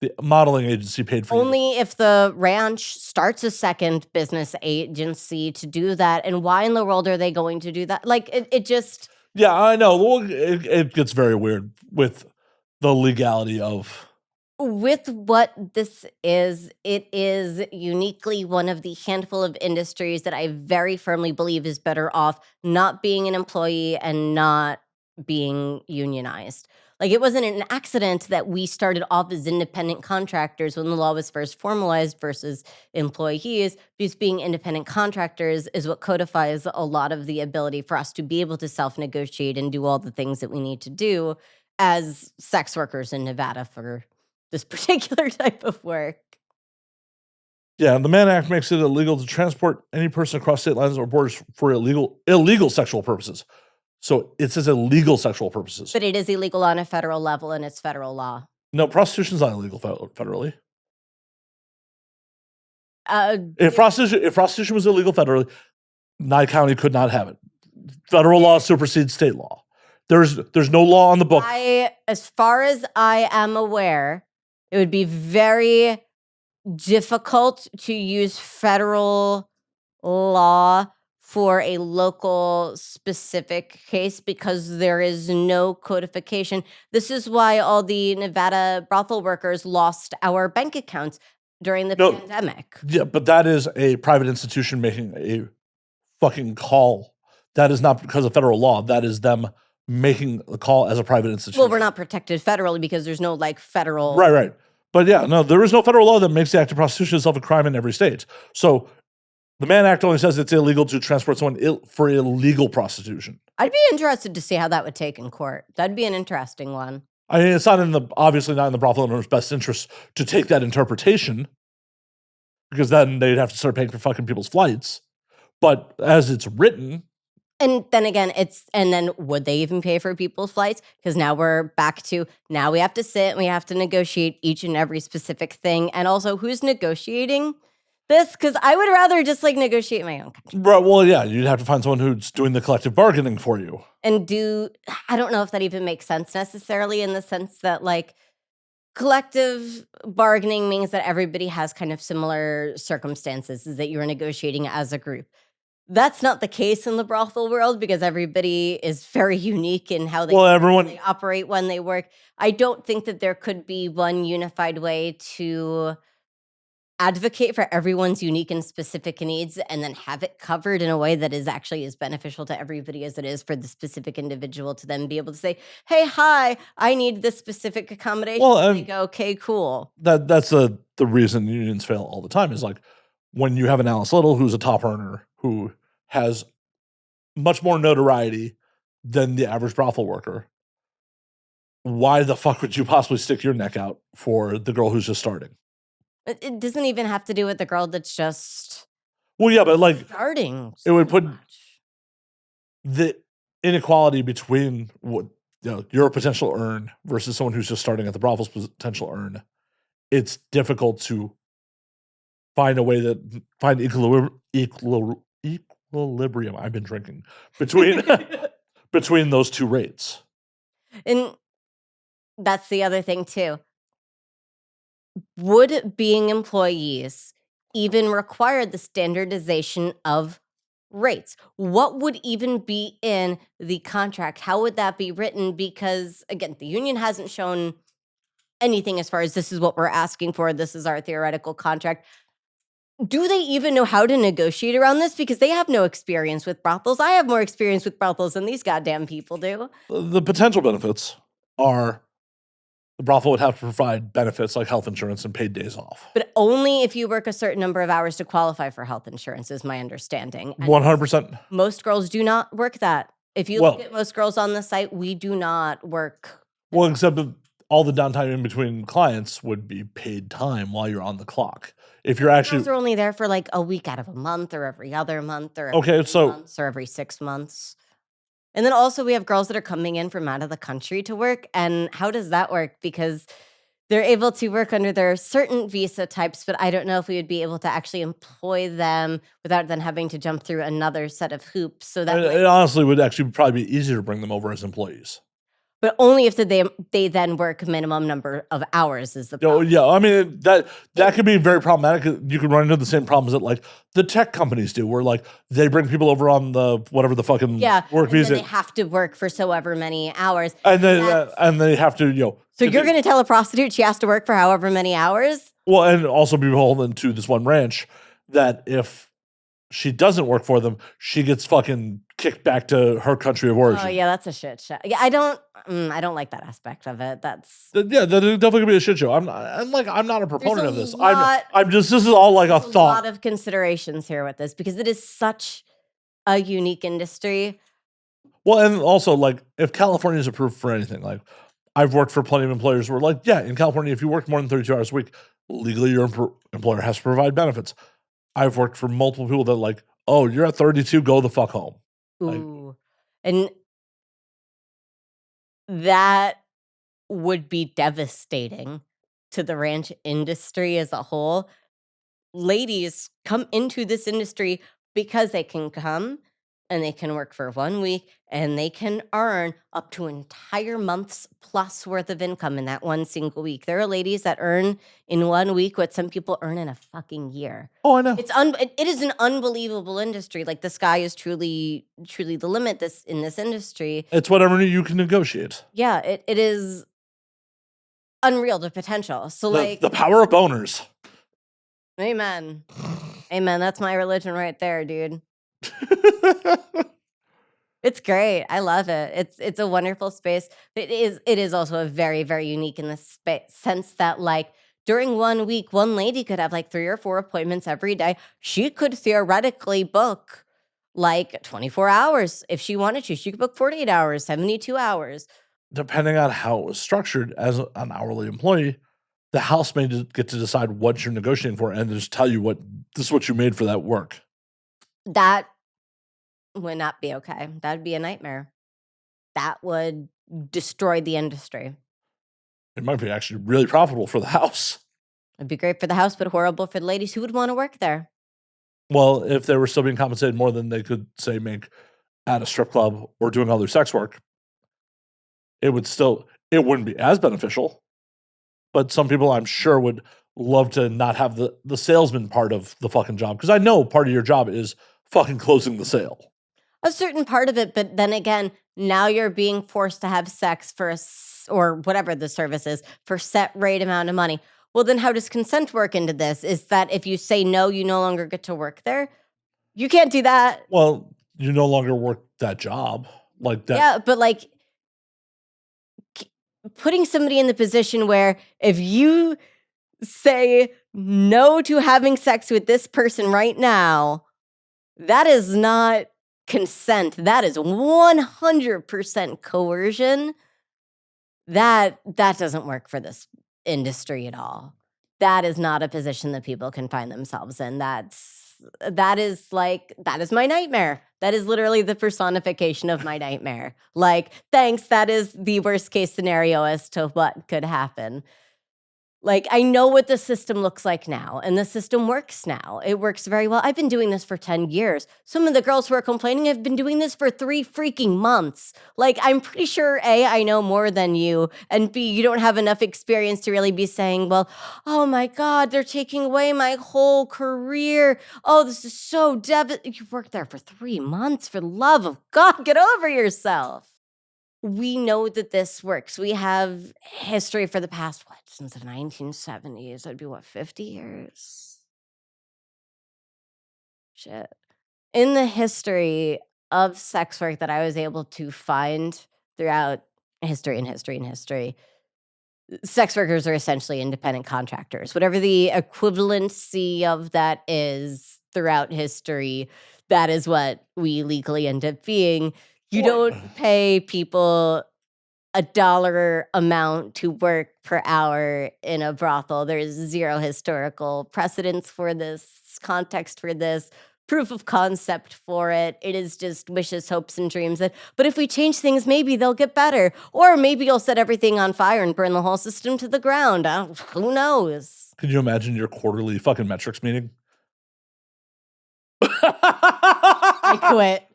The modeling agency paid for only if the ranch starts a second business agency to do that. And why in the world are they going to do that? Like, it just... Yeah, I know. Well, it gets very weird with the legality of... With what this is, it is uniquely one of the handful of industries that I very firmly believe is better off not being an employee and not being unionized. Like, it wasn't an accident that we started off as independent contractors when the law was first formalized versus employees, because being independent contractors is what codifies a lot of the ability for us to be able to self-negotiate and do all the things that we need to do as sex workers in Nevada for this particular type of work. Yeah, the Mann Act makes it illegal to transport any person across state lines or borders for illegal sexual purposes. So it says illegal sexual purposes. But it is illegal on a federal level, and it's federal law. No, prostitution's not illegal federally. Uh, If prostitution was illegal federally, Nye County could not have it. Federal law supersedes state law. There's no law on the book. As far as I am aware, it would be very difficult to use federal law for a local specific case because there is no codification. This is why all the Nevada brothel workers lost our bank accounts during the pandemic. Yeah, but that is a private institution making a fucking call. That is not because of federal law. That is them making the call as a private institution. Well, we're not protected federally because there's no like federal. Right. But yeah, no, there is no federal law that makes the act of prostitution itself a crime in every state. So the Mann Act only says it's illegal to transport someone for illegal prostitution. I'd be interested to see how that would take in court. That'd be an interesting one. I mean, it's not obviously not in the brothel owner's best interest to take that interpretation, because then they'd have to start paying for fucking people's flights. But as it's written. And then again, and then would they even pay for people's flights? Because now we're back to, now we have to sit and we have to negotiate each and every specific thing. And also, who's negotiating this? Because I would rather just like negotiate my own country. Right, well, yeah, you'd have to find someone who's doing the collective bargaining for you. And I don't know if that even makes sense necessarily, in the sense that like collective bargaining means that everybody has kind of similar circumstances, is that you're negotiating as a group. That's not the case in the brothel world because everybody is very unique in how they operate when they work. I don't think that there could be one unified way to advocate for everyone's unique and specific needs and then have it covered in a way that is actually as beneficial to everybody as it is for the specific individual to then be able to say, hey, hi, I need this specific accommodation. Well, and they go, okay, cool. That's the reason unions fail all the time is like when you have an Alice Little who's a top earner who has much more notoriety than the average brothel worker. Why the fuck would you possibly stick your neck out for the girl who's just starting? It doesn't even have to do with the girl that's just but like starting. It would put the inequality between what your potential earn versus someone who's just starting at the brothel's potential earn. It's difficult to find a way that find equilibrium. I've been drinking between those two rates. And that's the other thing too. Would being employees even require the standardization of rates? What would even be in the contract? How would that be written? Because again, the union hasn't shown anything as far as this is what we're asking for. This is our theoretical contract. Do they even know how to negotiate around this? Because they have no experience with brothels. I have more experience with brothels than these goddamn people do. The potential benefits are the brothel would have to provide benefits like health insurance and paid days off. But only if you work a certain number of hours to qualify for health insurance, is my understanding. 100%. Most girls do not work that. If you look at most girls on the site, we do not work. Well, except all the downtime in between clients would be paid time while you're on the clock. If you're actually... Girls are only there for like a week out of a month or every other month or every 3 months or every 6 months. And then also we have girls that are coming in from out of the country to work. And how does that work? Because they're able to work under their certain visa types, but I don't know if we would be able to actually employ them without then having to jump through another set of hoops. So that it honestly would actually probably be easier to bring them over as employees. But only if they then work minimum number of hours is the problem. Yeah, I mean, that could be very problematic. You could run into the same problems that like the tech companies do, where like they bring people over on the whatever the fucking work visa. They have to work for so ever many hours. And then and they have to, So you're going to tell a prostitute she has to work for however many hours? Well, and also be beholden to this one ranch that if she doesn't work for them, she gets fucking kicked back to her country of origin. Oh yeah, that's a shit show. Yeah, I don't like that aspect of it. That's that definitely could be a shit show. I'm not a proponent of this. I'm just this is all like a thought. A lot of considerations here with this because it is such a unique industry. Well, and also like if California is approved for anything, like I've worked for plenty of employers where, like, yeah, in California, if you work more than 32 hours a week, legally your employer has to provide benefits. I've worked for multiple people that like, oh, you're at 32, go the fuck home. Ooh. And that would be devastating to the ranch industry as a whole. Ladies come into this industry because they can come and they can work for 1 week and they can earn up to entire month's plus worth of income in that one single week. There are ladies that earn in 1 week what some people earn in a fucking year. Oh, I know. It is an unbelievable industry. Like, the sky is truly the limit in this industry. It's whatever you can negotiate. Yeah, it is unreal, the potential. So, The power of boners. Amen. Amen. That's my religion right there, dude. It's great. I love it. It's a wonderful space. It is also a very, very unique in the sense that, like, during 1 week, one lady could have like 3 or 4 appointments every day. She could theoretically book like 24 hours if she wanted to. She could book 48 hours, 72 hours. Depending on how it was structured as an hourly employee, the house may get to decide what you're negotiating for and just tell you this is what you made for that work. That would not be okay. That would be a nightmare. That would destroy the industry. It might be actually really profitable for the house. It'd be great for the house, but horrible for the ladies who would want to work there. Well, if they were still being compensated more than they could, say, make at a strip club or doing other sex work, it wouldn't be as beneficial. But some people, I'm sure, would love to not have the salesman part of the fucking job. Because I know part of your job is fucking closing the sale. A certain part of it, but then again, now you're being forced to have sex or whatever the service is, for set rate amount of money. Well, then how does consent work into this? Is that if you say no, you no longer get to work there? You can't do that. Well, you no longer work that job. Like that. Yeah, but like putting somebody in the position where if you say no to having sex with this person right now, that is not consent. That is 100% coercion. That doesn't work for this industry at all. That is not a position that people can find themselves in. That is my nightmare. That is literally the personification of my nightmare. Like, thanks, that is the worst case scenario as to what could happen. Like, I know what the system looks like now, and the system works now. It works very well. I've been doing this for 10 years. Some of the girls who are complaining have been doing this for 3 freaking months. Like, I'm pretty sure, A, I know more than you, and B, you don't have enough experience to really be saying, well, oh my God, they're taking away my whole career. Oh, this is so devastating. You worked there for 3 months. For the love of God, get over yourself. We know that this works. We have history for the past, since the 1970s? That'd be 50 years? Shit. In the history of sex work that I was able to find throughout history, sex workers are essentially independent contractors. Whatever the equivalency of that is throughout history, that is what we legally end up being. You don't pay people $1 amount to work per hour in a brothel. There's zero historical precedence for this, context for this, proof of concept for it. It is just wishes, hopes, and dreams but if we change things, maybe they'll get better. Or maybe you'll set everything on fire and burn the whole system to the ground. Who knows? Could you imagine your quarterly fucking metrics meeting? I quit.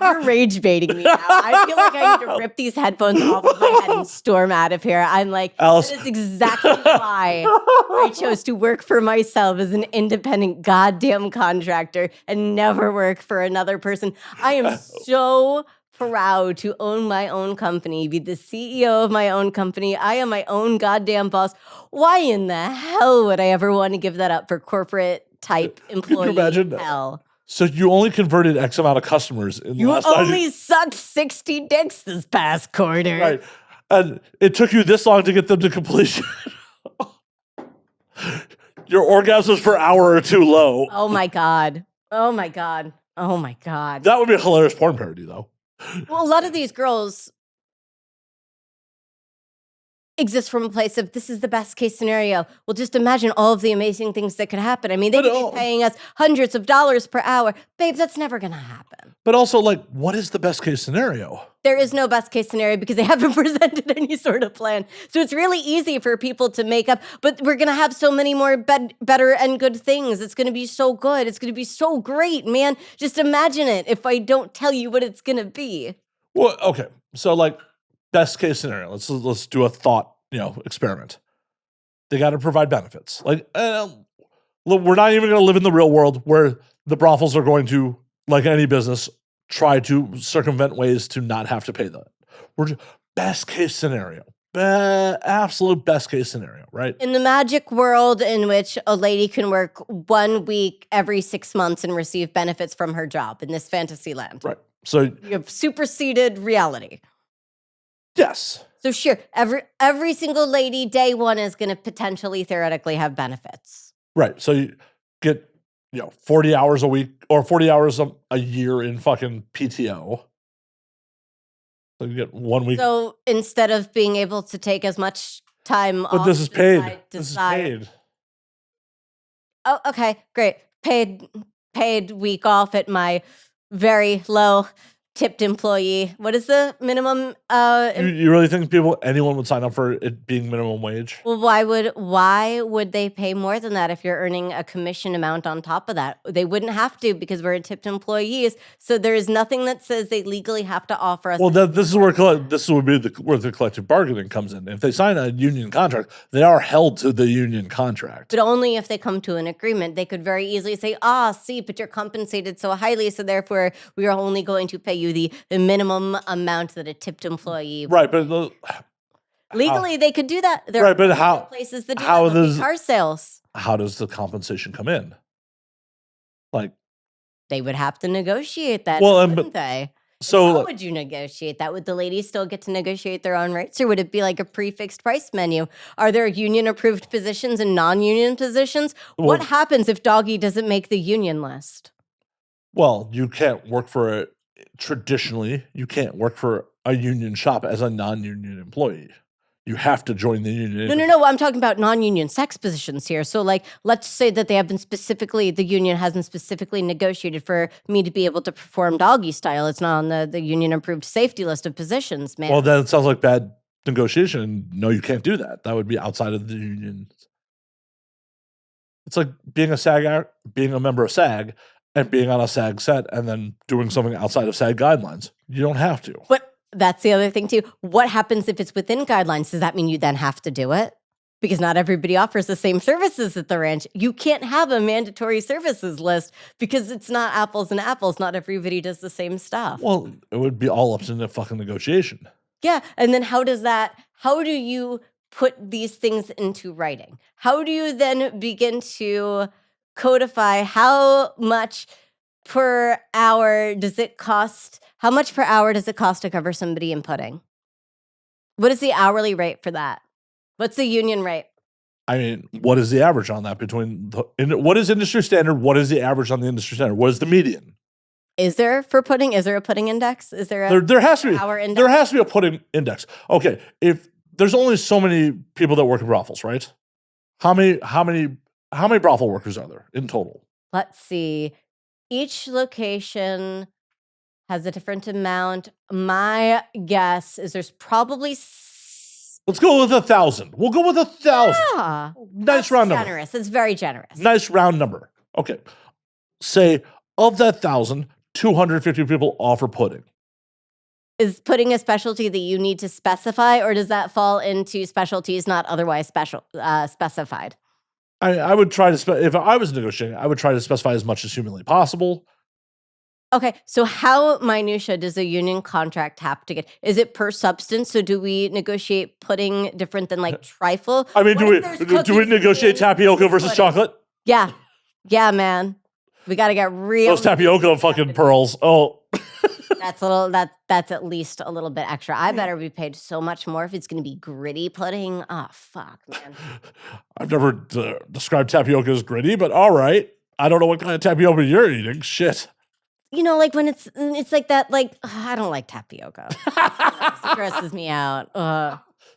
You're rage baiting me now. I feel like I need to rip these headphones off of my head and storm out of here. I'm like, Alice. That is exactly why I chose to work for myself as an independent goddamn contractor and never work for another person. I am so proud to own my own company, be the CEO of my own company. I am my own goddamn boss. Why in the hell would I ever want to give that up for corporate type employee? Can you imagine? Hell. So you only converted X amount of customers in the last 90 You only sucked 60 dicks this past quarter. Right. And it took you this long to get them to completion. Your orgasms per hour are too low. Oh my God. Oh my God. Oh my God. That would be a hilarious porn parody, though. Well, a lot of these girls exists from a place of this is the best case scenario. Well, just imagine all of the amazing things that could happen. I mean, they could be paying us hundreds of dollars per hour. Babe, that's never going to happen. But also, like, what is the best case scenario? There is no best case scenario because they haven't presented any sort of plan. So it's really easy for people to make up, but we're going to have so many more better and good things. It's going to be so good. It's going to be so great, man. Just imagine it if I don't tell you what it's going to be. Well, okay. So, like, best case scenario. Let's do a thought, experiment. They got to provide benefits. Like, look, we're not even going to live in the real world where the brothels are going to, like any business, try to circumvent ways to not have to pay that. We're just, best case scenario. Absolute best case scenario, right? In the magic world in which a lady can work 1 week every 6 months and receive benefits from her job in this fantasy land. Right. So you have superseded reality. Yes. So sure, every single lady day one is going to potentially theoretically have benefits. Right. So you get 40 hours a week or 40 hours a year in fucking PTO. So you get 1 week. So instead of being able to take as much time off. But this is paid. This is paid. Oh, okay, great. Paid week off at my very low tipped employee. What is the minimum? You really think anyone would sign up for it being minimum wage? Well, why would they pay more than that if you're earning a commission amount on top of that? They wouldn't have to because we're tipped employees. So there is nothing that says they legally have to offer us. Well, this is where where the collective bargaining comes in. If they sign a union contract, they are held to the union contract. But only if they come to an agreement. They could very easily say, see, but you're compensated so highly, so therefore we are only going to pay you the minimum amount that a tipped employee. Right, but legally they could do that. There are how places that do that, car sales. How does the compensation come in? Like they would have to negotiate that, wouldn't they? So how would you negotiate that? Would the ladies still get to negotiate their own rates, or would it be like a prefixed price menu? Are there union-approved positions and non-union positions? What happens if Doggy doesn't make the union list? Well, you can't work for traditionally, you can't work for a union shop as a non-union employee. You have to join the union. No. I'm talking about non-union sex positions here. So, like, let's say that the union hasn't specifically negotiated for me to be able to perform doggy style. It's not on the union-approved safety list of positions, man. Well, then it sounds like bad negotiation. No, you can't do that. That would be outside of the union. It's like being a member of SAG, and being on a SAG set and then doing something outside of SAG guidelines. You don't have to. But that's the other thing too. What happens if it's within guidelines? Does that mean you then have to do it? Because not everybody offers the same services at the ranch. You can't have a mandatory services list because it's not apples and apples. Not everybody does the same stuff. Well, it would be all up to the fucking negotiation. Yeah. And then how do you put these things into writing? How do you then begin to codify how much per hour does it cost? How much per hour does it cost to cover somebody in pudding? What is the hourly rate for that? What's the union rate? I mean, what is the average on that what is industry standard? What is the average on the industry standard? What is the median? Is there for pudding? Is there a pudding index? Is there there has to be hour index? There has to be a pudding index. Okay, if there's only so many people that work in brothels, right? How many brothel workers are there in total? Let's see. Each location has a different amount. My guess is there's probably... Let's go with 1,000. We'll go with 1,000. Yeah. Nice round number. Generous. It's very generous. Nice round number. Okay. Say, of that 1,000, 250 people offer pudding. Is pudding a specialty that you need to specify, or does that fall into specialties not otherwise specified? I would try to, if I was negotiating, I would try to specify as much as humanly possible. Okay, so how minutia does a union contract have to get? Is it per substance? So do we negotiate pudding different than like trifle? I mean, do we negotiate tapioca versus chocolate? Yeah, man. We got to get real. Those tapioca fucking pearls. Oh, that's at least a little bit extra. I better be paid so much more if it's going to be gritty pudding. Oh, fuck, man. I've never described tapioca as gritty, but all right. I don't know what kind of tapioca you're eating. Shit. You know, like when it's like that, like, I don't like tapioca. It stresses me out.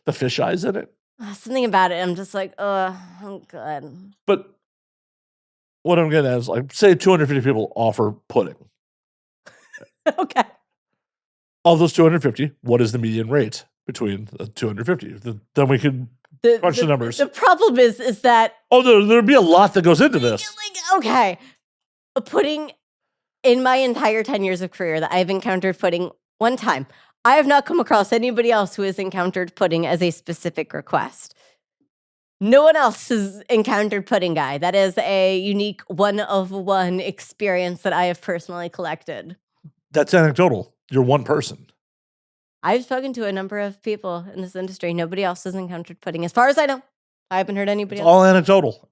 the fish eyes in it. Something about it, I'm just like, I'm good. But what I'm getting at is, like, say 250 people offer pudding. Okay. Of those 250, what is the median rate between the 250? Then we can crunch the numbers. The problem is that there'd be a lot that goes into this. Okay, pudding in my entire 10 years of career that I've encountered pudding one time. I have not come across anybody else who has encountered pudding as a specific request. No one else has encountered pudding guy. That is a unique one-of-one experience that I have personally collected. That's anecdotal. You're one person. I've spoken to a number of people in this industry. Nobody else has encountered pudding. As far as I know, I haven't heard anybody else. All anecdotal.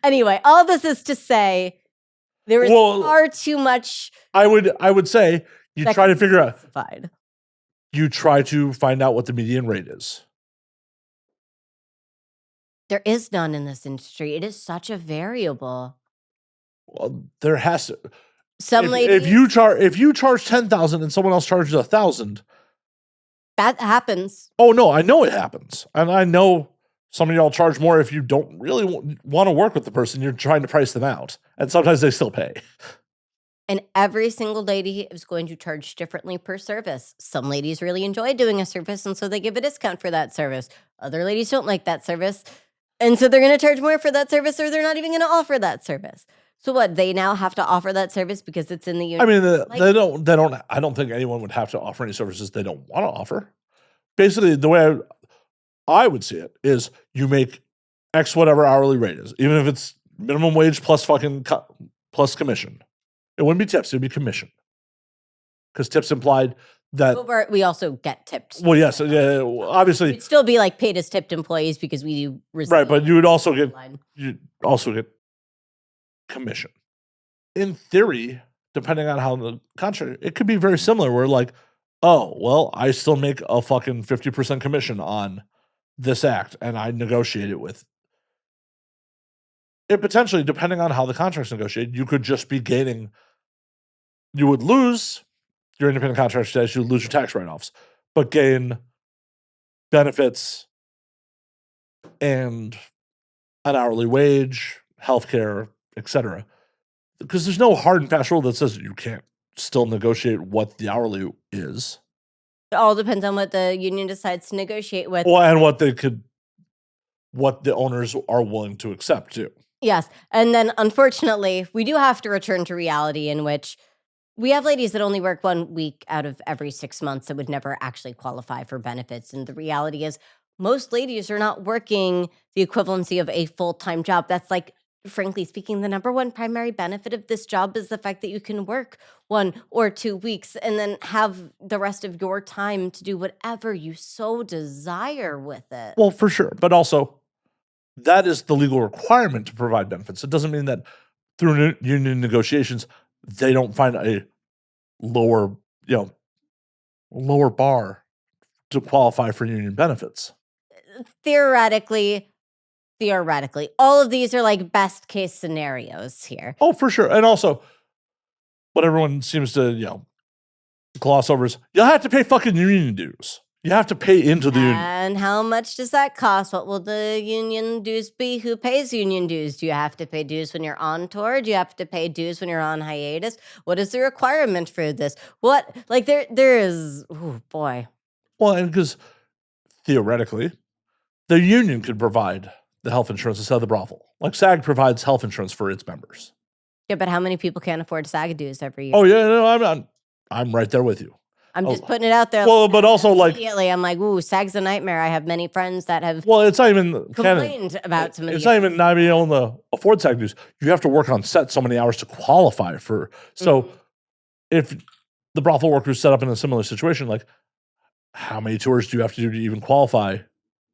Anyway, all this is to say there is far too much. I would say you try to figure out. You try to find out what the median rate is. There is none in this industry. It is such a variable. Well, there has to. Ladies, if you charge 10,000 and someone else charges 1,000, that happens. Oh no, I know it happens, and I know some of y'all charge more if you don't really want to work with the person. You're trying to price them out, and sometimes they still pay. And every single lady is going to charge differently per service. Some ladies really enjoy doing a service, and so they give a discount for that service. Other ladies don't like that service, and so they're going to charge more for that service, or they're not even going to offer that service. So what? They now have to offer that service because it's in the union. I mean, they don't. I don't think anyone would have to offer any services they don't want to offer. Basically, the way I would see it is you make X whatever hourly rate is, even if it's minimum wage plus plus commission. It wouldn't be tips; it'd be commission, because tips implied that. But we also get tipped. Well, yes, yeah, obviously, it'd still be like paid as tipped employees because we do right. But you would also get commission. In theory, depending on how the contract, it could be very similar. Where like, oh, well, I still make a fucking 50% commission on this act, and I negotiate it with. It potentially, depending on how the contract's negotiated, you could just be gaining. You would lose your independent contractor status, you would lose your tax write-offs, but gain benefits and an hourly wage, healthcare, etc. Because there's no hard and fast rule that says you can't still negotiate what the hourly is. It all depends on what the union decides to negotiate with. Well, and what the owners are willing to accept too. Yes. And then unfortunately, we do have to return to reality in which we have ladies that only work 1 week out of every 6 months that would never actually qualify for benefits. And the reality is most ladies are not working the equivalency of a full-time job. That's like, frankly speaking, the number one primary benefit of this job is the fact that you can work 1 or 2 weeks and then have the rest of your time to do whatever you so desire with it. Well, for sure. But also, that is the legal requirement to provide benefits. It doesn't mean that through union negotiations, they don't find a lower bar to qualify for union benefits. Theoretically, all of these are like best case scenarios here. Oh, for sure. And also, what everyone seems to, gloss over is you'll have to pay fucking union dues. You have to pay into the union. And how much does that cost? What will the union dues be? Who pays union dues? Do you have to pay dues when you're on tour? Do you have to pay dues when you're on hiatus? What is the requirement for this? What, like, there is, oh boy. Well, and because theoretically, the union could provide the health insurance instead of the brothel. Like SAG provides health insurance for its members. Yeah, but how many people can't afford SAG dues every year? Oh yeah, no, I'm right there with you. I'm just putting it out there. Well, but also immediately, I'm like, ooh, SAG's a nightmare. I have many friends that have it's not even complained about some of it's not even not being able to afford SAG dues. You have to work on set so many hours to qualify for. So if the brothel worker is set up in a similar situation, like how many tours do you have to do to even qualify?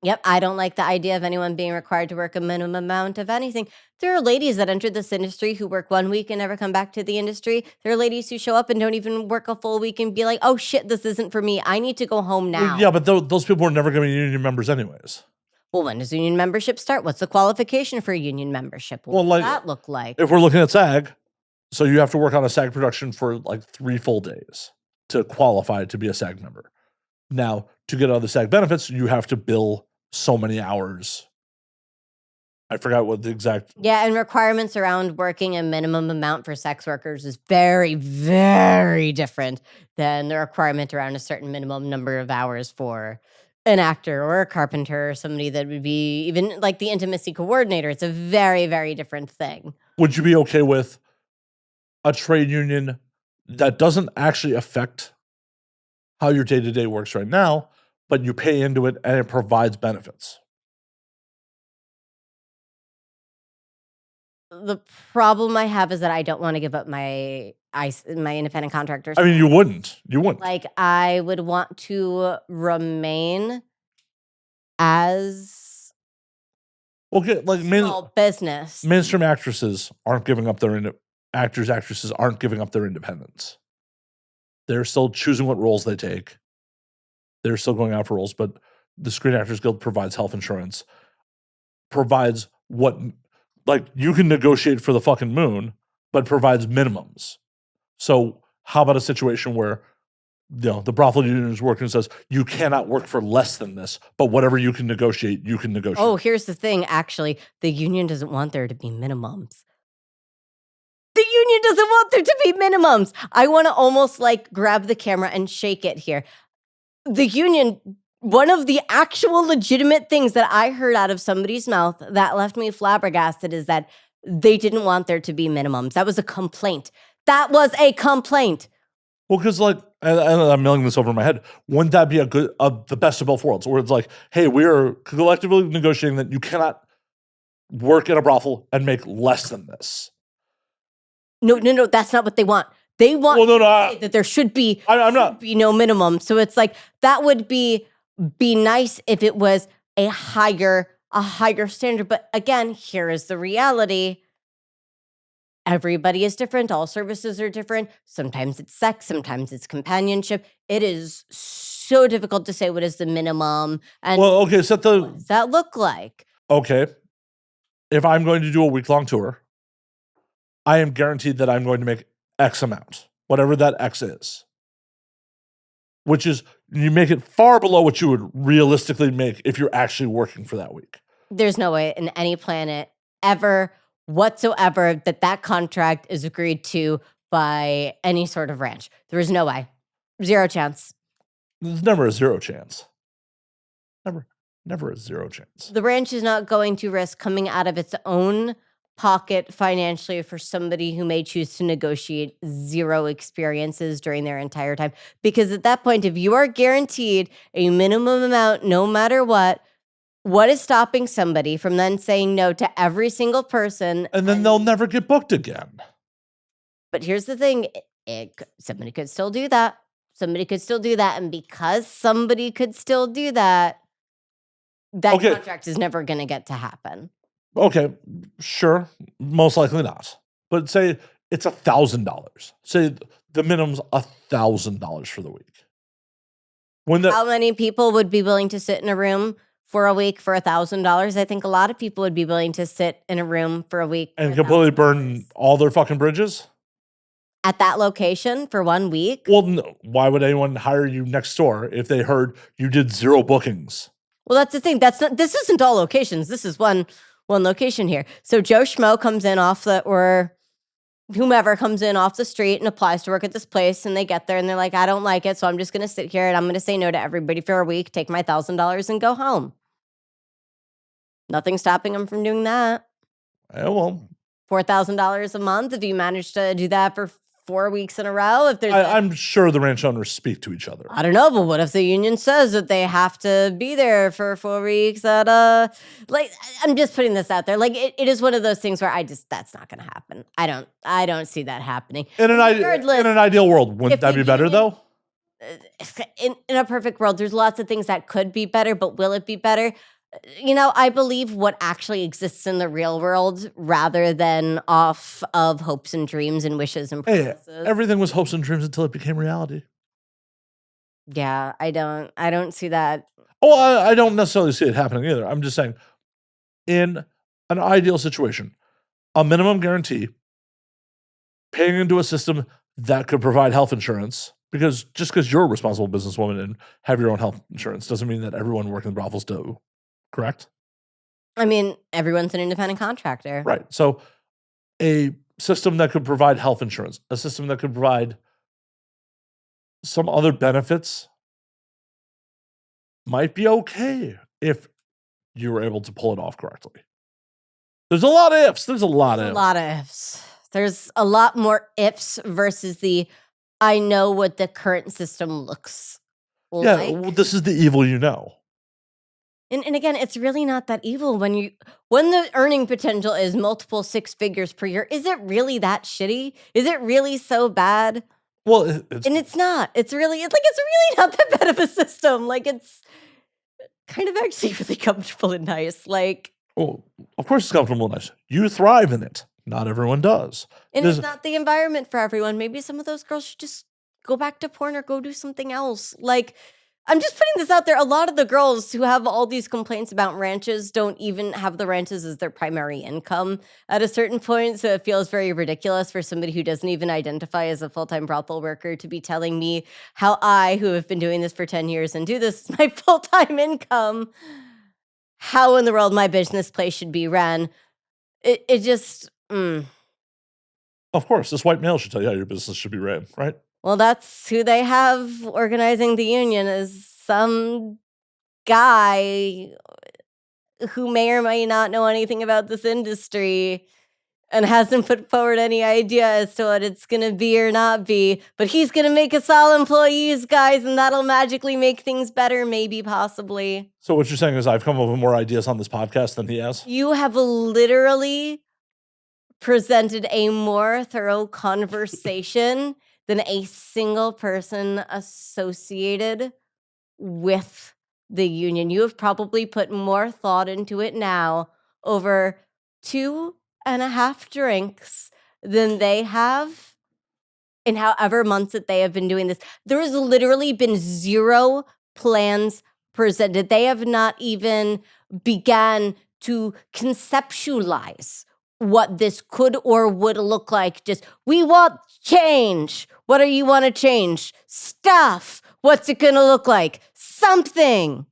Yep, I don't like the idea of anyone being required to work a minimum amount of anything. There are ladies that entered this industry who work 1 week and never come back to the industry. There are ladies who show up and don't even work a full week and be like, oh shit, this isn't for me. I need to go home now. Well, yeah, but those people are never going to be union members anyways. Well, when does union membership start? What's the qualification for union membership? What does that look like? If we're looking at SAG, so you have to work on a SAG production for like 3 full days to qualify to be a SAG member. Now, to get other SAG benefits, you have to bill so many hours. I forgot what the exact. Yeah, and requirements around working a minimum amount for sex workers is very, very different than the requirement around a certain minimum number of hours for an actor or a carpenter or somebody that would be even like the intimacy coordinator. It's a very, very different thing. Would you be okay with a trade union that doesn't actually affect how your day-to-day works right now, but you pay into it and it provides benefits? The problem I have is that I don't want to give up my independent contractors. I mean, you wouldn't. Like, I would want to remain as small business. Mainstream actresses aren't giving up their actresses aren't giving up their independence. They're still choosing what roles they take. They're still going out for roles, but the Screen Actors Guild provides health insurance, provides what, like, you can negotiate for the fucking moon, but provides minimums. So how about a situation where, you know, the brothel union is working and says, you cannot work for less than this, but whatever you can negotiate, you can negotiate. Oh, here's the thing, actually. The union doesn't want there to be minimums. The union doesn't want there to be minimums. I want to almost like grab the camera and shake it here. The union, one of the actual legitimate things that I heard out of somebody's mouth that left me flabbergasted is that they didn't want there to be minimums. That was a complaint. That was a complaint. Well, because like, and I'm milling this over in my head, wouldn't that be the best of both worlds? Where it's like, hey, we are collectively negotiating that you cannot work in a brothel and make less than this. No, that's not what they want. They want that there should be no minimum. So it's like that would be nice if it was a higher standard. But again, here is the reality. Everybody is different. All services are different. Sometimes it's sex, sometimes it's companionship. It is so difficult to say what is the minimum. And what does that look like? Okay. If I'm going to do a week-long tour, I am guaranteed that I'm going to make X amount, whatever that X is. Which is, you make it far below what you would realistically make if you're actually working for that week. There's no way in any planet ever whatsoever that contract is agreed to by any sort of ranch. There is no way. Zero chance. There's never a zero chance. Never a zero chance. The ranch is not going to risk coming out of its own pocket financially for somebody who may choose to negotiate zero experiences during their entire time. Because at that point, if you are guaranteed a minimum amount, no matter what is stopping somebody from then saying no to every single person? And then they'll never get booked again. But here's the thing. Somebody could still do that. And because somebody could still do that, contract is never going to get to happen. Okay, sure. Most likely not. But say it's $1,000. Say the minimum's $1,000 for the week. How many people would be willing to sit in a room for a week for $1,000? I think a lot of people would be willing to sit in a room for a week and completely burn all their fucking bridges at that location for 1 week. Well, no. Why would anyone hire you next door if they heard you did 0 bookings? Well, that's the thing. This isn't all locations. This is one location here. So Joe Schmo comes in or whomever comes in off the street and applies to work at this place, and they get there and they're like, I don't like it, so I'm just going to sit here and I'm going to say no to everybody for a week, take my $1,000 and go home. Nothing's stopping them from doing that. Yeah, well, $4,000 a month if you manage to do that for 4 weeks in a row. If there's, I'm sure the ranch owners speak to each other. I don't know, but what if the union says that they have to be there for 4 weeks? I'm just putting this out there. Like it is one of those things where that's not going to happen. I don't see that happening. In an ideal world, wouldn't that be better though? In a perfect world, there's lots of things that could be better, but will it be better? I believe what actually exists in the real world rather than off of hopes and dreams and wishes and promises. Hey, everything was hopes and dreams until it became reality. Yeah, I don't see that. Oh, I don't necessarily see it happening either. I'm just saying, in an ideal situation, a minimum guarantee, paying into a system that could provide health insurance, Because just because you're a responsible businesswoman and have your own health insurance doesn't mean that everyone working in brothels do. Correct? I mean, everyone's an independent contractor. Right. So a system that could provide health insurance, a system that could provide some other benefits might be okay if you were able to pull it off correctly. There's a lot of ifs. There's a lot of ifs. There's a lot more ifs versus the I know what the current system looks like. Well, this is the evil you know. And again, it's really not that evil when the earning potential is multiple 6 figures per year. Is it really that shitty? Is it really so bad? Well, it's not. It's really not that bad of a system. Like, it's kind of actually really comfortable and nice. Like, well, of course it's comfortable and nice. You thrive in it. Not everyone does. And it's not the environment for everyone. Maybe some of those girls should just go back to porn or go do something else. Like, I'm just putting this out there. A lot of the girls who have all these complaints about ranches don't even have the ranches as their primary income at a certain point. So it feels very ridiculous for somebody who doesn't even identify as a full-time brothel worker to be telling me how I, who have been doing this for 10 years and do this as my full-time income, how in the world my business place should be ran. It just... Of course, this white male should tell you how your business should be ran, right? Well, that's who they have organizing the union, is some guy who may or may not know anything about this industry and hasn't put forward any idea as to what it's going to be or not be. But he's going to make us all employees, guys, and that'll magically make things better, maybe, possibly. So what you're saying is I've come up with more ideas on this podcast than he has? You have literally presented a more thorough conversation than a single person associated with the union. You have probably put more thought into it now over 2.5 drinks than they have in however months that they have been doing this. There has literally been 0 plans presented. They have not even began to conceptualize what this could or would look like. Just, we want change. What do you want to change? Stuff. What's it going to look like? Something.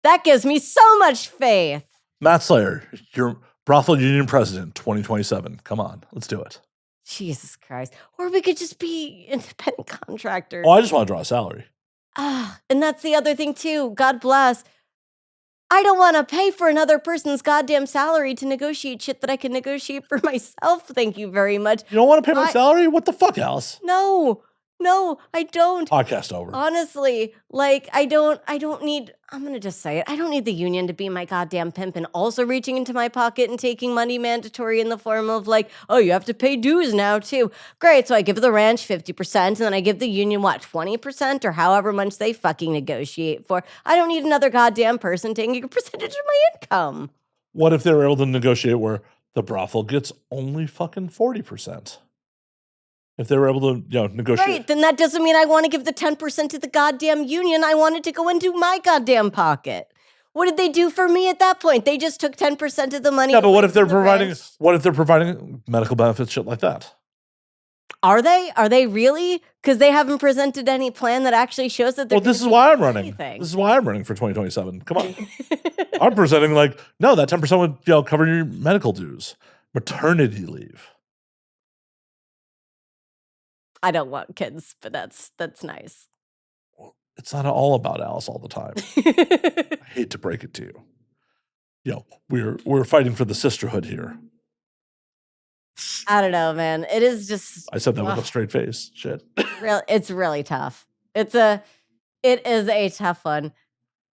That gives me so much faith. Matt Slayer, your brothel union president, 2027. Come on, let's do it. Jesus Christ. Or we could just be independent contractors. Oh, I just want to draw a salary. And that's the other thing too. God bless. I don't want to pay for another person's goddamn salary to negotiate shit that I can negotiate for myself. Thank you very much. You don't want to pay my salary? What the fuck, Alice? No, I don't. Podcast over. Honestly, like, I don't need, I'm going to just say it. I don't need the union to be my goddamn pimp and also reaching into my pocket and taking money mandatory in the form of like, oh, you have to pay dues now too. Great. So I give the ranch 50% and then I give the union, 20% or however much they fucking negotiate for. I don't need another goddamn person taking a percentage of my income. What if they were able to negotiate where the brothel gets only fucking 40%? If they were able to, negotiate. Right, then that doesn't mean I want to give the 10% to the goddamn union. I want it to go into my goddamn pocket. What did they do for me at that point? They just took 10% of the money. Yeah, but what if they're providing medical benefits, shit like that? Are they? Are they really? Because they haven't presented any plan that actually shows that they're. Well, this is why I'm running. This is why I'm running for 2027. Come on. I'm presenting no, that 10% would cover your medical dues, maternity leave. I don't want kids, but that's nice. Well, it's not all about Alice all the time. I hate to break it to you. We're fighting for the sisterhood here. I don't know, man. It is just. I said that with a straight face. Shit. It's really tough. It is a tough one.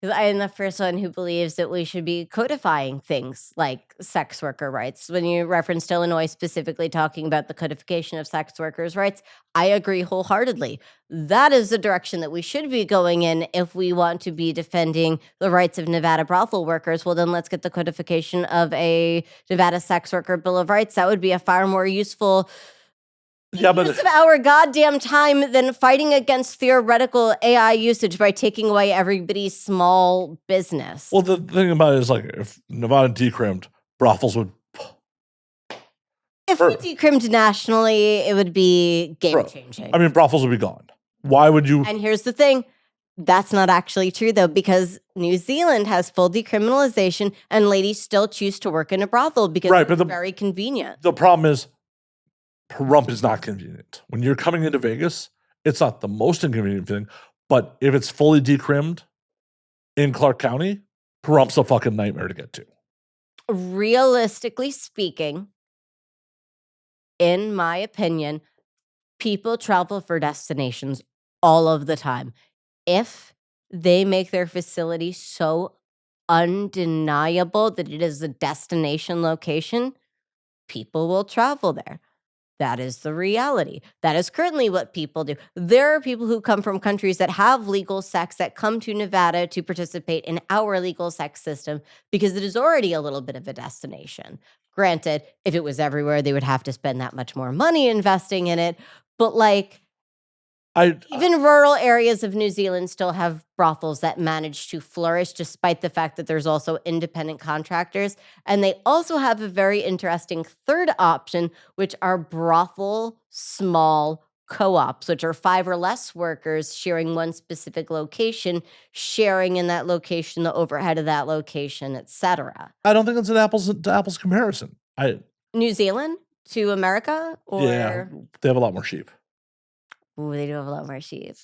Because I am the first one who believes that we should be codifying things like sex worker rights. When you referenced Illinois specifically talking about the codification of sex workers' rights, I agree wholeheartedly. That is the direction that we should be going in if we want to be defending the rights of Nevada brothel workers. Well, then let's get the codification of a Nevada sex worker bill of rights. That would be a far more useful use of our goddamn time than fighting against theoretical AI usage by taking away everybody's small business. Well, the thing about it is, if Nevada decrimmed, brothels would. If we decrimmed nationally, it would be game changing. I mean, brothels would be gone. Why would you? And here's the thing. That's not actually true, though, because New Zealand has full decriminalization and ladies still choose to work in a brothel because it's very convenient. The problem is Pahrump is not convenient. When you're coming into Vegas, it's not the most inconvenient thing, but if it's fully decrimmed in Clark County, Pahrump's a fucking nightmare to get to. Realistically speaking, in my opinion, people travel for destinations all of the time. If they make their facility so undeniable that it is a destination location, people will travel there. That is the reality. That is currently what people do. There are people who come from countries that have legal sex that come to Nevada to participate in our legal sex system because it is already a little bit of a destination. Granted, if it was everywhere, they would have to spend that much more money investing in it. But even rural areas of New Zealand still have brothels that manage to flourish despite the fact that there's also independent contractors. And they also have a very interesting third option, which are brothel small co-ops, which are 5 or less workers sharing one specific location, sharing in that location, the overhead of that location, etc. I don't think it's an apples to apples comparison. New Zealand to America? Yeah, they have a lot more sheep. Ooh, they do have a lot more sheep.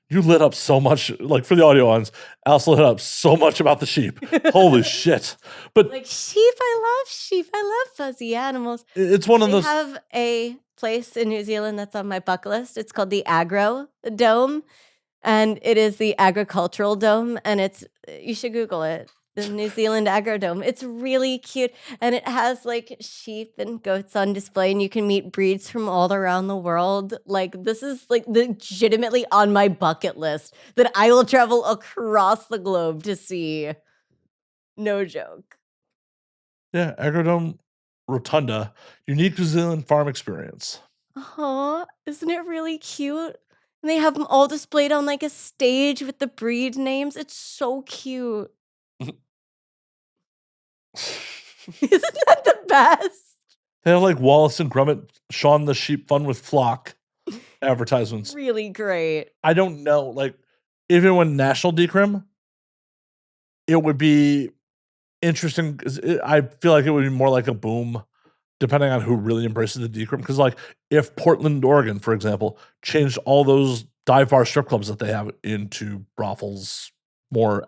You lit up so much, for the audio ones, Alice lit up so much about the sheep. Holy shit. But sheep, I love sheep. I love fuzzy animals. It's one of those. I have a place in New Zealand that's on my bucket list. It's called the Agro Dome, and it is the agricultural dome, and you should Google it. The New Zealand Agrodome. It's really cute. And it has sheep and goats on display, and you can meet breeds from all around the world. This is legitimately on my bucket list that I will travel across the globe to see. No joke. Yeah, Agrodome Rotunda, unique New Zealand farm experience. Isn't it really cute? And they have them all displayed on a stage with the breed names. It's so cute. Isn't that the best? They have Wallace and Gromit, Shaun the Sheep Fun with Flock advertisements. Really great. I don't know. Even when national decrim, it would be interesting. I feel like it would be more like a boom, depending on who really embraces the decrim. Because if Portland, Oregon, for example, changed all those dive bar strip clubs that they have into brothels, more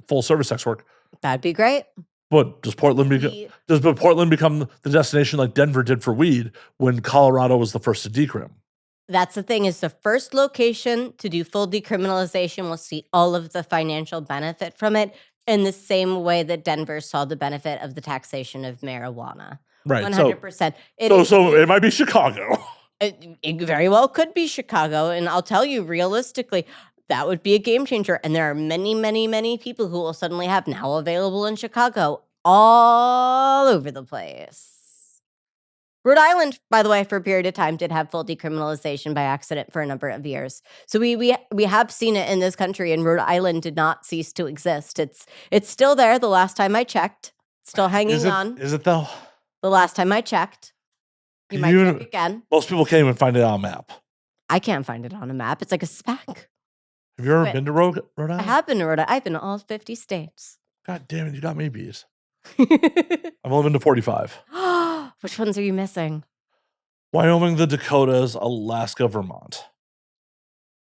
full service sex work, that'd be great. But does Portland become the destination like Denver did for weed when Colorado was the first to decrim? That's the thing, is the first location to do full decriminalization will see all of the financial benefit from it in the same way that Denver saw the benefit of the taxation of marijuana. Right. 100%. So it might be Chicago. It very well could be Chicago. And I'll tell you, realistically, that would be a game changer. And there are many, many, many people who will suddenly have now available in Chicago all over the place. Rhode Island, by the way, for a period of time, did have full decriminalization by accident for a number of years. So we have seen it in this country, and Rhode Island did not cease to exist. It's still there. The last time I checked, still hanging on. Is it though? The last time I checked. You might check again. Most people can't even find it on a map. I can't find it on a map. It's like a speck. Have you ever been to Rhode Island? I have been to Rhode Island. I've been to all 50 states. God damn it, you got me bees. I've only been to 45. Which ones are you missing? Wyoming, the Dakotas, Alaska, Vermont.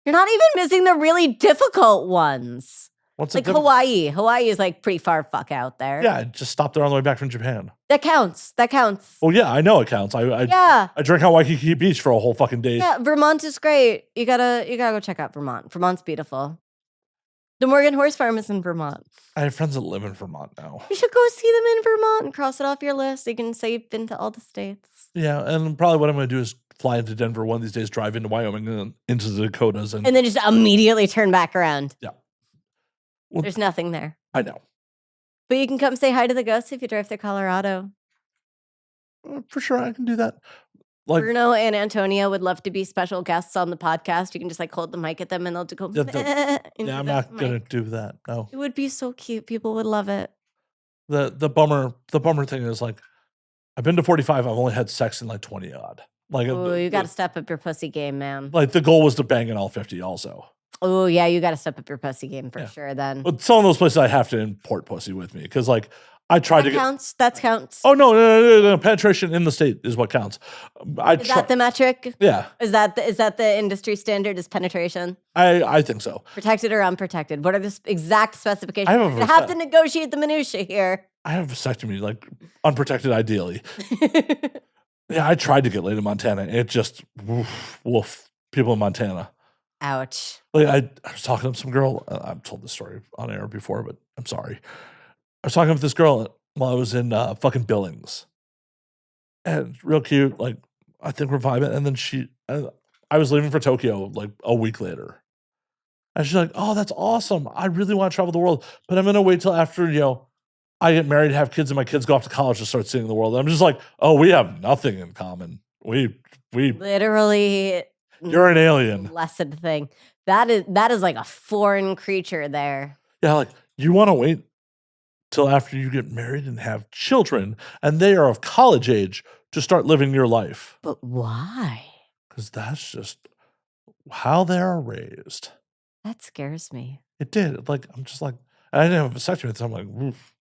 You're not even missing the really difficult ones. What's Hawaii? Hawaii is pretty far fuck out there. Yeah, I just stopped there on the way back from Japan. That counts. Well, yeah, I know it counts. I drank on Waikiki Beach for a whole fucking day. Yeah, Vermont is great. You gotta go check out Vermont. Vermont's beautiful. The Morgan Horse Farm is in Vermont. I have friends that live in Vermont now. You should go see them in Vermont and cross it off your list so you can say you've been to all the states. Yeah, and probably what I'm going to do is fly into Denver one of these days, drive into Wyoming and into the Dakotas. And then just immediately turn back around. Yeah. Well, there's nothing there. I know. But you can come say hi to the ghosts if you drive through Colorado. For sure, I can do that. Bruno and Antonia would love to be special guests on the podcast. You can just hold the mic at them and they'll just go. I'm not gonna do that. No, it would be so cute. People would love it. The bummer thing is I've been to 45. I've only had sex in 20 odd. Like, Oh, you got to step up your pussy game, man. like the goal was to bang in all 50 also. Oh, yeah, you got to step up your pussy game for Yeah. sure then. But some of those places I have to import pussy with me because, like, I tried to get. That counts. Oh no! Penetration in the state is what counts. Is that the metric? Yeah. Is that the industry standard? Is penetration? I think so. Protected or unprotected? What are the exact specifications? I have You have to negotiate the minutia here. I have a vasectomy, like unprotected, ideally. Yeah, I tried to get laid in Montana. It just woof. People in Montana. Ouch. Like I was talking to some girl. I've told this story on air before, but I'm sorry. I was talking with this girl while I was in fucking Billings, and real cute. Like I think we're vibing. And then I was leaving for Tokyo like a week later, and she's like, "Oh, that's awesome! I really want to travel the world, but I'm gonna wait till after I get married, have kids, and my kids go off to college to start seeing the world." And I'm just like, "Oh, we have nothing in common. We literally." You're an alien. Lesson thing. That is like a foreign creature there. Yeah, like you want to wait till after you get married and have children, and they are of college age to start living your life. But why? Because that's just how they are raised. That scares me. It did. Like I'm just like I didn't have a vasectomy, so I'm like, oof.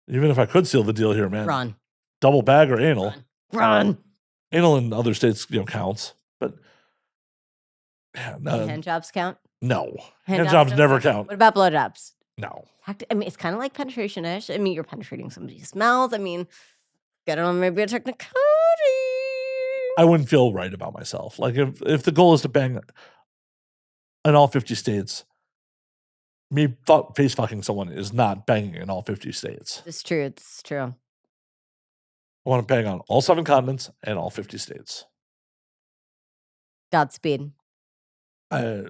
Even if I could seal the deal here, man. Run. Double bag or anal. Run. Anal in other states, counts, but. Yeah, no. Hand jobs count? No. Hand jobs never count. What about blowjobs? No. I mean, it's kind of like penetration-ish. I mean, you're penetrating somebody's mouth. I mean, get on maybe a technicality. I wouldn't feel right about myself. Like if the goal is to bang in all 50 states, me face fucking someone is not banging in all 50 states. It's true. It's true. I want to bang on all 7 continents and all 50 states. Godspeed. I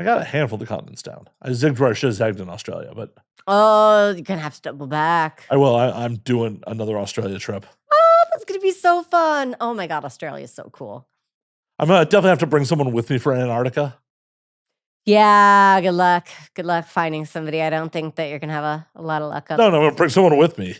got a handful of continents down. I zigged where I should have zagged in Australia, but oh, you're gonna have to double back. I will. I'm doing another Australia trip. Oh, that's gonna be so fun. Oh my god, Australia is so cool. I'm gonna definitely have to bring someone with me for Antarctica. Yeah, good luck. Good luck finding somebody. I don't think that you're gonna have a lot of luck. No, I'm gonna bring someone with me.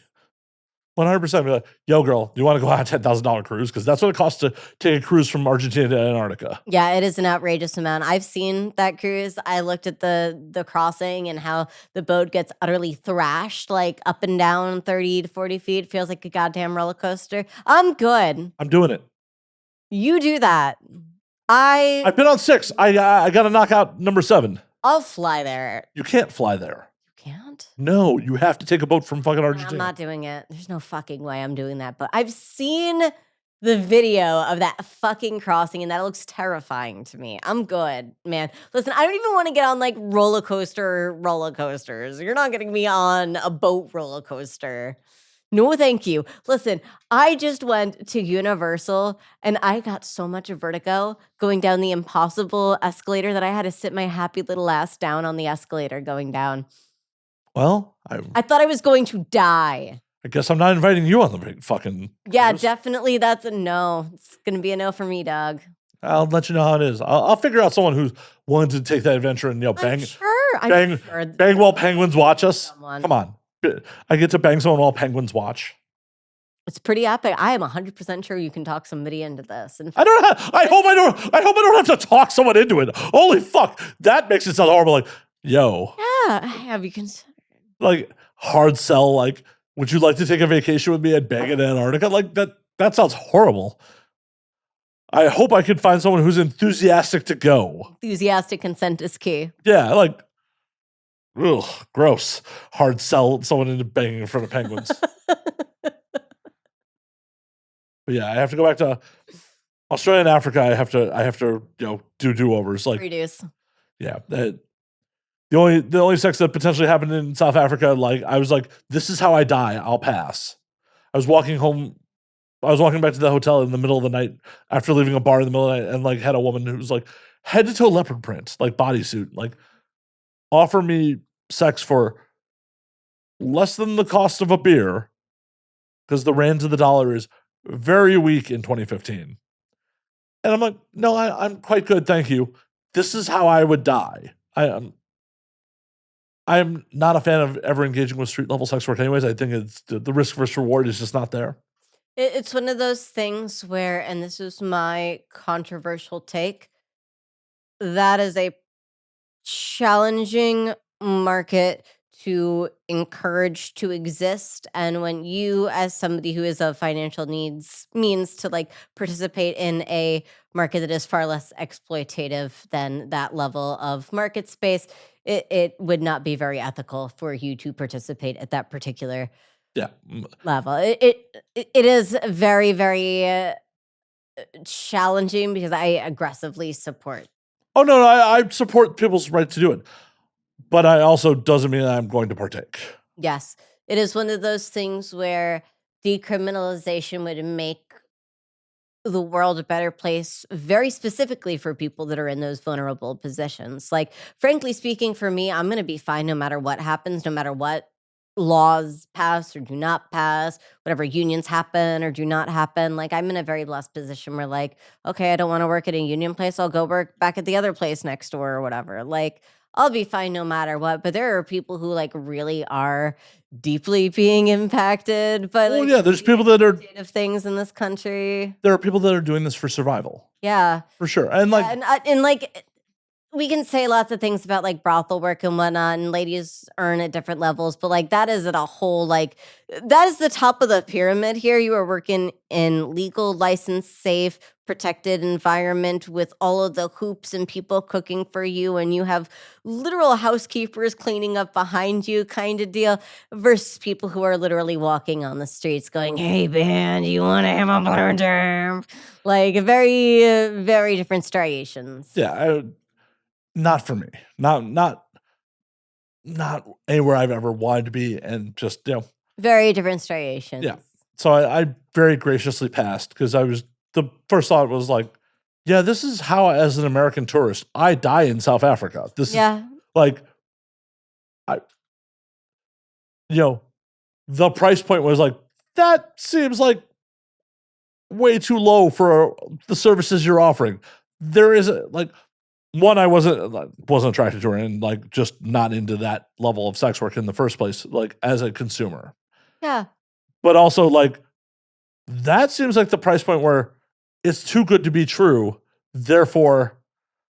100%. Be like, yo, girl, do you want to go on a $10,000 cruise? Because that's what it costs to take a cruise from Argentina to Antarctica. Yeah, it is an outrageous amount. I've seen that cruise. I looked at the crossing and how the boat gets utterly thrashed, like up and down 30 to 40 feet. Feels like a goddamn roller coaster. I'm good. I'm doing it. You do that. I've been on 6. I got to knock out number 7. I'll fly there. You can't fly there. Can't? No, you have to take a boat from fucking Argentina. I'm not doing it. There's no fucking way I'm doing that. But I've seen the video of that fucking crossing, and that looks terrifying to me. I'm good, man. Listen, I don't even want to get on like roller coasters. You're not getting me on a boat roller coaster. No, thank you. Listen, I just went to Universal and I got so much vertigo going down the impossible escalator that I had to sit my happy little ass down on the escalator going down. Well, I thought I was going to die. I guess I'm not inviting you on the big fucking Yeah, cruise. definitely that's a no. It's going to be a no for me, dog. I'll let you know how it is. I'll figure out someone who's willing to take that adventure and bang while penguins watch us. Someone. Come on. I get to bang someone while penguins watch. It's pretty epic. I am 100% sure you can talk somebody into this. And I hope I don't have to talk someone into it. Holy fuck. That makes it sound horrible. Like, yo. yeah, have you considered? Like hard sell, like, would you like to take a vacation with me and bang in Antarctica? Like that sounds horrible. I hope I can find someone who's enthusiastic to go. Enthusiastic consent is key. Yeah, like, ugh, gross. Hard sell someone into banging in front of penguins. But yeah, I have to go back to Australia and Africa. I have to do do-overs. Like Reduce. Yeah. The only sex that potentially happened in South Africa, like I was like, this is how I die. I'll pass. I was walking back to the hotel in the middle of the night after leaving a bar in the middle of the night and like had a woman who was like head to toe leopard print, like bodysuit, like offer me sex for less than the cost of a beer because the rand to the dollar is very weak in 2015. And I'm like, no, I'm quite good. Thank you. This is how I would die. I'm not a fan of ever engaging with street level sex work anyways. I think it's the risk versus reward is just not there. It's one of those things where, and this is my controversial take, that is a challenging market to encourage to exist. And when you, as somebody who is of financial needs, means to like participate in a market that is far less exploitative than that level of market space, it would not be very ethical for you to participate at that particular Yeah. level. It is very, very challenging because I aggressively support. Oh, no, I support people's right to do it. But I also doesn't mean I'm going to partake. Yes, it is one of those things where decriminalization would make the world a better place very specifically for people that are in those vulnerable positions. Like, frankly speaking, for me, I'm going to be fine no matter what happens, no matter what laws pass or do not pass, whatever unions happen or do not happen. Like, I'm in a very blessed position where, like, okay, I don't want to work at a union place. I'll go work back at the other place next door or whatever. Like, I'll be fine no matter what. But there are people who, like, really are deeply being impacted by, Well, like, yeah, there's people that are state of things in this country. there are people that are doing this for survival. Yeah. For sure. And like And like we can say lots of things about like brothel work and whatnot, and ladies earn at different levels, but like that is at a whole like that is the top of the pyramid here. You are working in legal, licensed, safe, protected environment with all of the hoops and people cooking for you, and you have literal housekeepers cleaning up behind you, kind of deal, versus people who are literally walking on the streets going, "Hey man, you want to have a blue term?" Like very, very different striations. yeah, not for me. Not anywhere I've ever wanted to be, and just Very different striations. Yeah. So I very graciously passed because the first thought was like, yeah, this is how as an American tourist I die in South Africa. This is like I the price point was like, that seems like way too low for the services you're offering. There is like one, I wasn't attracted to her and like just not into that level of sex work in the first place, like as a consumer. Yeah. But also like that seems like the price point where it's too good to be true. Therefore,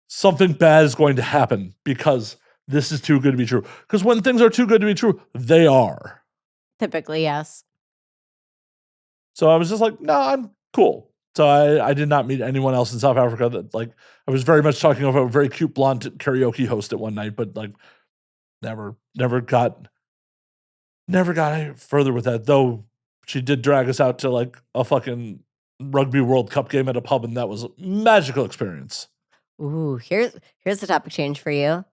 something bad is going to happen because this is too good to be true. Because when things are too good to be true, they are. Typically, yes. So I was just like, no, I'm cool. So I did not meet anyone else in South Africa that like I was very much talking about a very cute blonde karaoke host at one night, but like never got any further with that. Though she did drag us out to like a fucking Rugby World Cup game at a pub, and that was a magical experience. Ooh, here's the topic change for you.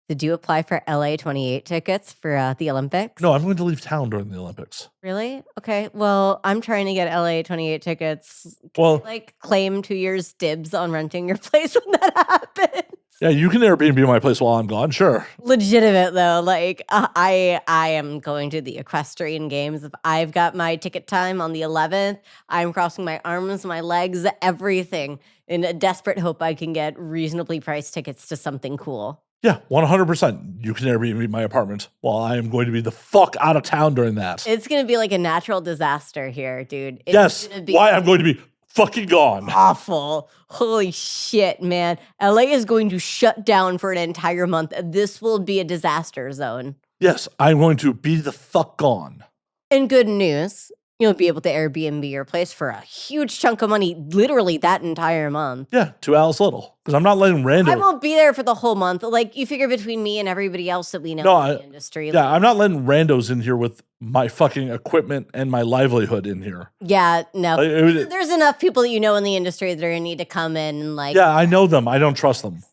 Did you apply for LA 28 tickets for the Olympics? No, I'm going to leave town during the Olympics. Really? Okay. Well, I'm trying to get LA 28 tickets. Well, like claim 2 years dibs on renting your place when that happens. Yeah, you can Airbnb my place while I'm gone. Sure. Legitimate though. Like I am going to the equestrian games. If I've got my ticket time on the 11th, I'm crossing my arms, my legs, everything in a desperate hope I can get reasonably priced tickets to something cool. Yeah, 100%. You can Airbnb my apartment while I am going to be the fuck out of town during that. It's going to be like a natural disaster here, dude. It's yes, why I'm going to be fucking gone. Awful. Holy shit, man. LA is going to shut down for an entire month. This will be a disaster zone. Yes, I'm going to be the fuck gone. And good news, you'll be able to Airbnb your place for a huge chunk of money, literally that entire month. Yeah, to Alice Little. Because I'm not letting random. I won't be there for the whole month. Like, you figure between me and everybody else that we know in the industry. Yeah, I'm not letting randos in here with my fucking equipment and my livelihood in here. Yeah, no. There's enough people that you know in the industry that are going to need to come in and like. Yeah, I know them. I don't trust them.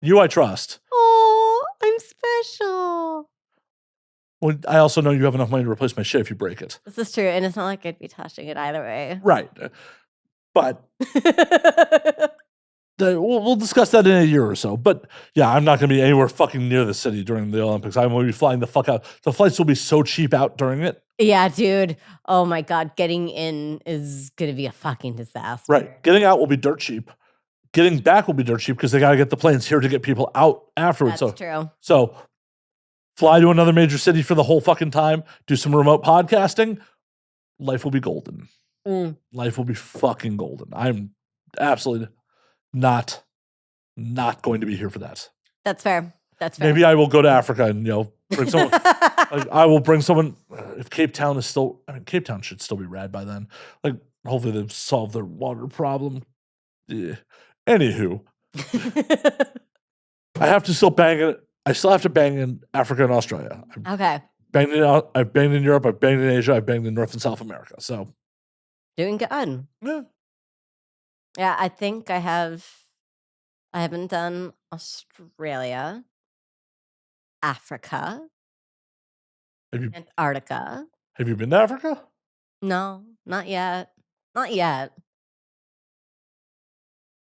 You I trust. Oh, I'm special. Well, I also know you have enough money to replace my shit if you break it. This is true, and it's not like I'd be touching it either way. Right. But we'll discuss that in a year or so. But yeah, I'm not going to be anywhere fucking near the city during the Olympics. I'm going to be flying the fuck out. The flights will be so cheap out during it. Yeah, dude. Oh my God. Getting in is going to be a fucking disaster. Right. Getting out will be dirt cheap. Getting back will be dirt cheap because they got to get the planes here to get people out afterwards. That's true. So fly to another major city for the whole fucking time, do some remote podcasting, life will be golden. life will be fucking golden. I'm absolutely not going to be here for that. That's fair. That's fair. Maybe I will go to Africa and bring someone. Like, I will bring someone. If Cape Town is still, Cape Town should still be rad by then. Like, hopefully they've solved their water problem. Yeah. Anywho, I have to still bang it. I still have to bang in Africa and Australia. Okay. I've banged in Europe. I've banged in Asia. I've banged in North and South America. So doing good. yeah. Yeah, I think I haven't done Australia, Africa, Antarctica. Have you been to Africa? No, not yet. Not yet.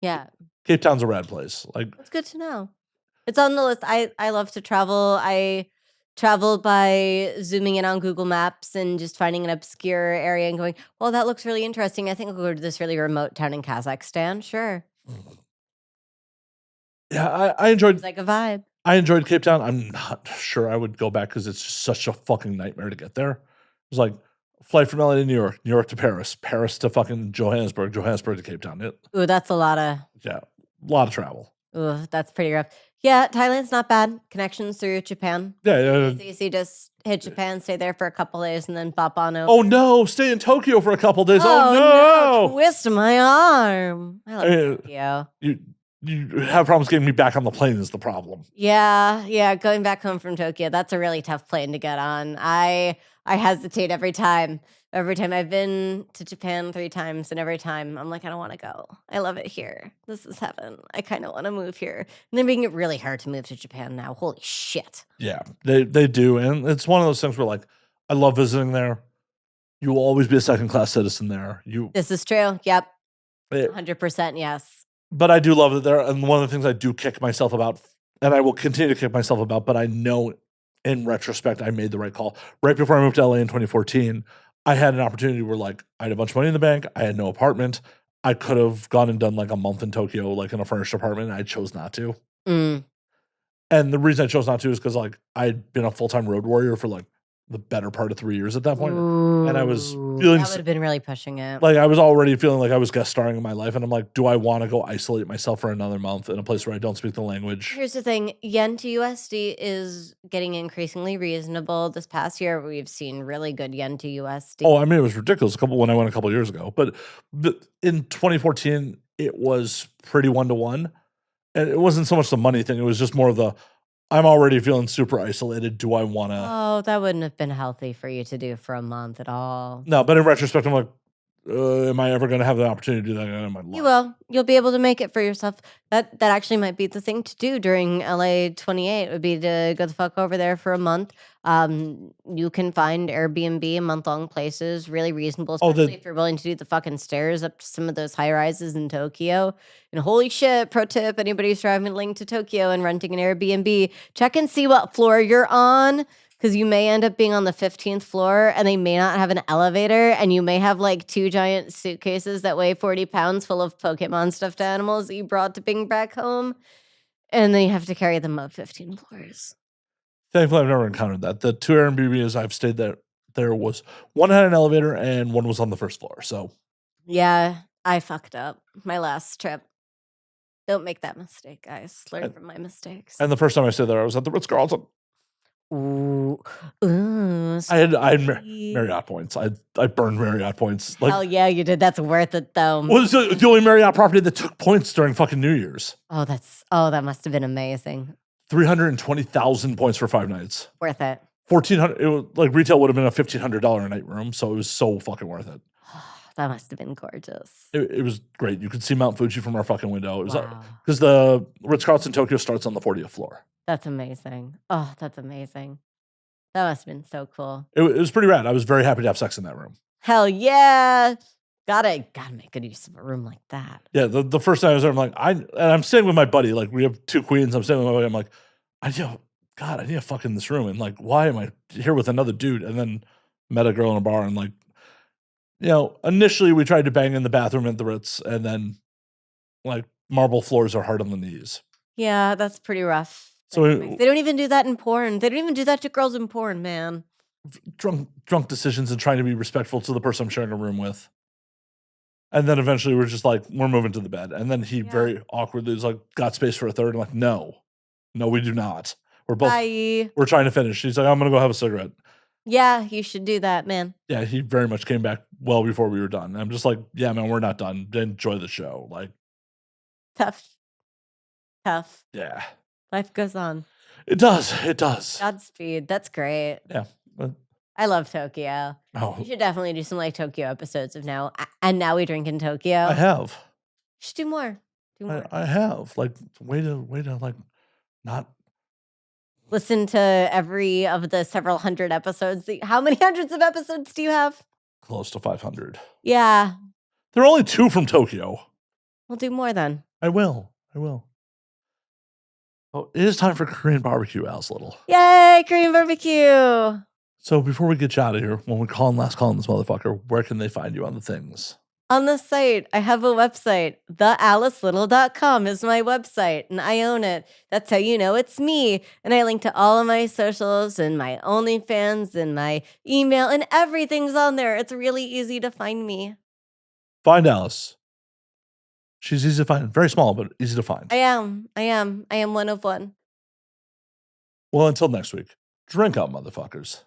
Yeah. Cape Town's a rad place. Like, It's good to know. It's on the list. I love to travel. I travel by zooming in on Google Maps and just finding an obscure area and going, well, that looks really interesting. I think I'll go to this really remote town in Kazakhstan. Sure. yeah, I enjoyed. It's like a vibe. I enjoyed Cape Town. I'm not sure I would go back because it's just such a fucking nightmare to get there. It was like flight from LA to New York, New York to Paris, Paris to fucking Johannesburg, Johannesburg to Cape Town. Ooh, that's a lot of. Yeah, a lot of travel. Ooh, that's pretty rough. Yeah, Thailand's not bad. Connections through Japan. Yeah. It's easy. Just hit Japan, stay there for a couple days, and then bop on over. Oh no, stay in Tokyo for a couple days. Oh no! Twist my arm. I love Tokyo. You have problems getting me back on the plane is the problem. Yeah. Going back home from Tokyo, that's a really tough plane to get on. I hesitate every time. Every time I've been to Japan 3 times, and every time I'm like, I don't want to go. I love it here. This is heaven. I kind of want to move here. And they're making it really hard to move to Japan now. Holy shit. Yeah, they do. And it's one of those things where, like, I love visiting there. You will always be a second-class citizen there. This is true. Yep. 100% yes. But I do love it there. And one of the things I do kick myself about, and I will continue to kick myself about, but I know in retrospect I made the right call. Right before I moved to LA in 2014, I had an opportunity where, like, I had a bunch of money in the bank. I had no apartment. I could have gone and done like a month in Tokyo, like in a furnished apartment. And I chose not to. And the reason I chose not to is because, like, I'd been a full-time road warrior for like the better part of 3 years at that point. And I was feeling that would have been really pushing it. Like, I was already feeling like I was guest starring in my life. And I'm like, do I want to go isolate myself for another month in a place where I don't speak the language? Here's the thing. Yen to USD is getting increasingly reasonable. This past year, we've seen really good yen to USD. Oh, I mean, it was ridiculous when I went a couple of years ago. But in 2014, it was pretty 1-to-1. And it wasn't so much the money thing. It was just more of the, I'm already feeling super isolated. Do I want to? Oh, that wouldn't have been healthy for you to do for a month at all. No, but in retrospect, I'm like, am I ever going to have the opportunity to do that again in my life? You will. You'll be able to make it for yourself. That actually might be the thing to do during LA 28 would be to go the fuck over there for a month. You can find Airbnb and month-long places really reasonable, especially if you're willing to do the fucking stairs up to some of those high-rises in Tokyo. And holy shit, pro tip, anybody who's traveling to Tokyo and renting an Airbnb, check and see what floor you're on. Because you may end up being on the 15th floor and they may not have an elevator, and you may have like 2 giant suitcases that weigh 40 pounds full of Pokemon stuffed animals that you brought to bring back home. And then you have to carry them up 15 floors. Thankfully, I've never encountered that. The 2 Airbnbs I've stayed there was one had an elevator and one was on the first floor. So yeah, I fucked up my last trip. Don't make that mistake, guys. Learn from my mistakes. And the first time I stayed there, I was at the Ritz-Carlton. Ooh, I had Marriott points. I burned Marriott points. Like, hell yeah, you did. That's worth it, though. Was the only Marriott property that took points during fucking New Year's. That must have been amazing. 320,000 points for 5 nights. Worth it. 1,400. It was, like, retail would have been a $1,500 a night room, so it was so fucking worth it. That must have been gorgeous. It was great. You could see Mount Fuji from our fucking window. It was because the Ritz-Carlton Tokyo starts on the 40th floor. That's amazing. Oh, that's amazing. That must have been so cool. It was pretty rad. I was very happy to have sex in that room. Hell yeah. Gotta make good use of a room like that. Yeah, the first time I was there, I'm like, I'm staying with my buddy. Like, we have 2 queens. I'm staying with my buddy. I'm like, I need to fuck in this room. And like, why am I here with another dude? And then met a girl in a bar and like, initially we tried to bang in the bathroom at the Ritz, and then like marble floors are hard on the knees. Yeah, that's pretty rough. So they don't even do that in porn. They don't even do that to girls in porn, man. Drunk decisions and trying to be respectful to the person I'm sharing a room with. And then eventually we're just like, we're moving to the bed. And then he Yeah. very awkwardly was like, got space for a third. I'm like, no, we do not. We're both, Bye. we're trying to finish. He's like, I'm going to go have a cigarette. Yeah, you should do that, man. Yeah, he very much came back well before we were done. And I'm just like, yeah, man, we're not done. Enjoy the show. Like, Tough. yeah. Life goes on. It does. Godspeed. That's great. Yeah. But, I love Tokyo. oh, We should definitely do some like Tokyo episodes of now. And now we drink in Tokyo. I have. Should do more. I have. Like, way to like not Listen to every of the several hundred episodes. How many hundreds of episodes do you have? close to 500. Yeah. There are only 2 from Tokyo. We'll do more then. I will. Oh, it is time for Korean barbecue, Alice Little. Yay, Korean barbecue. So before we get you out of here, when we last call on this motherfucker, where can they find you on the things? On the site, I have a website. TheAliceLittle.com is my website, and I own it. That's how you know it's me. And I link to all of my socials and my OnlyFans and my email, and everything's on there. It's really easy to find me. Find Alice. She's easy to find. Very small, but easy to find. I am one of one. Well, until next week, drink up, motherfuckers.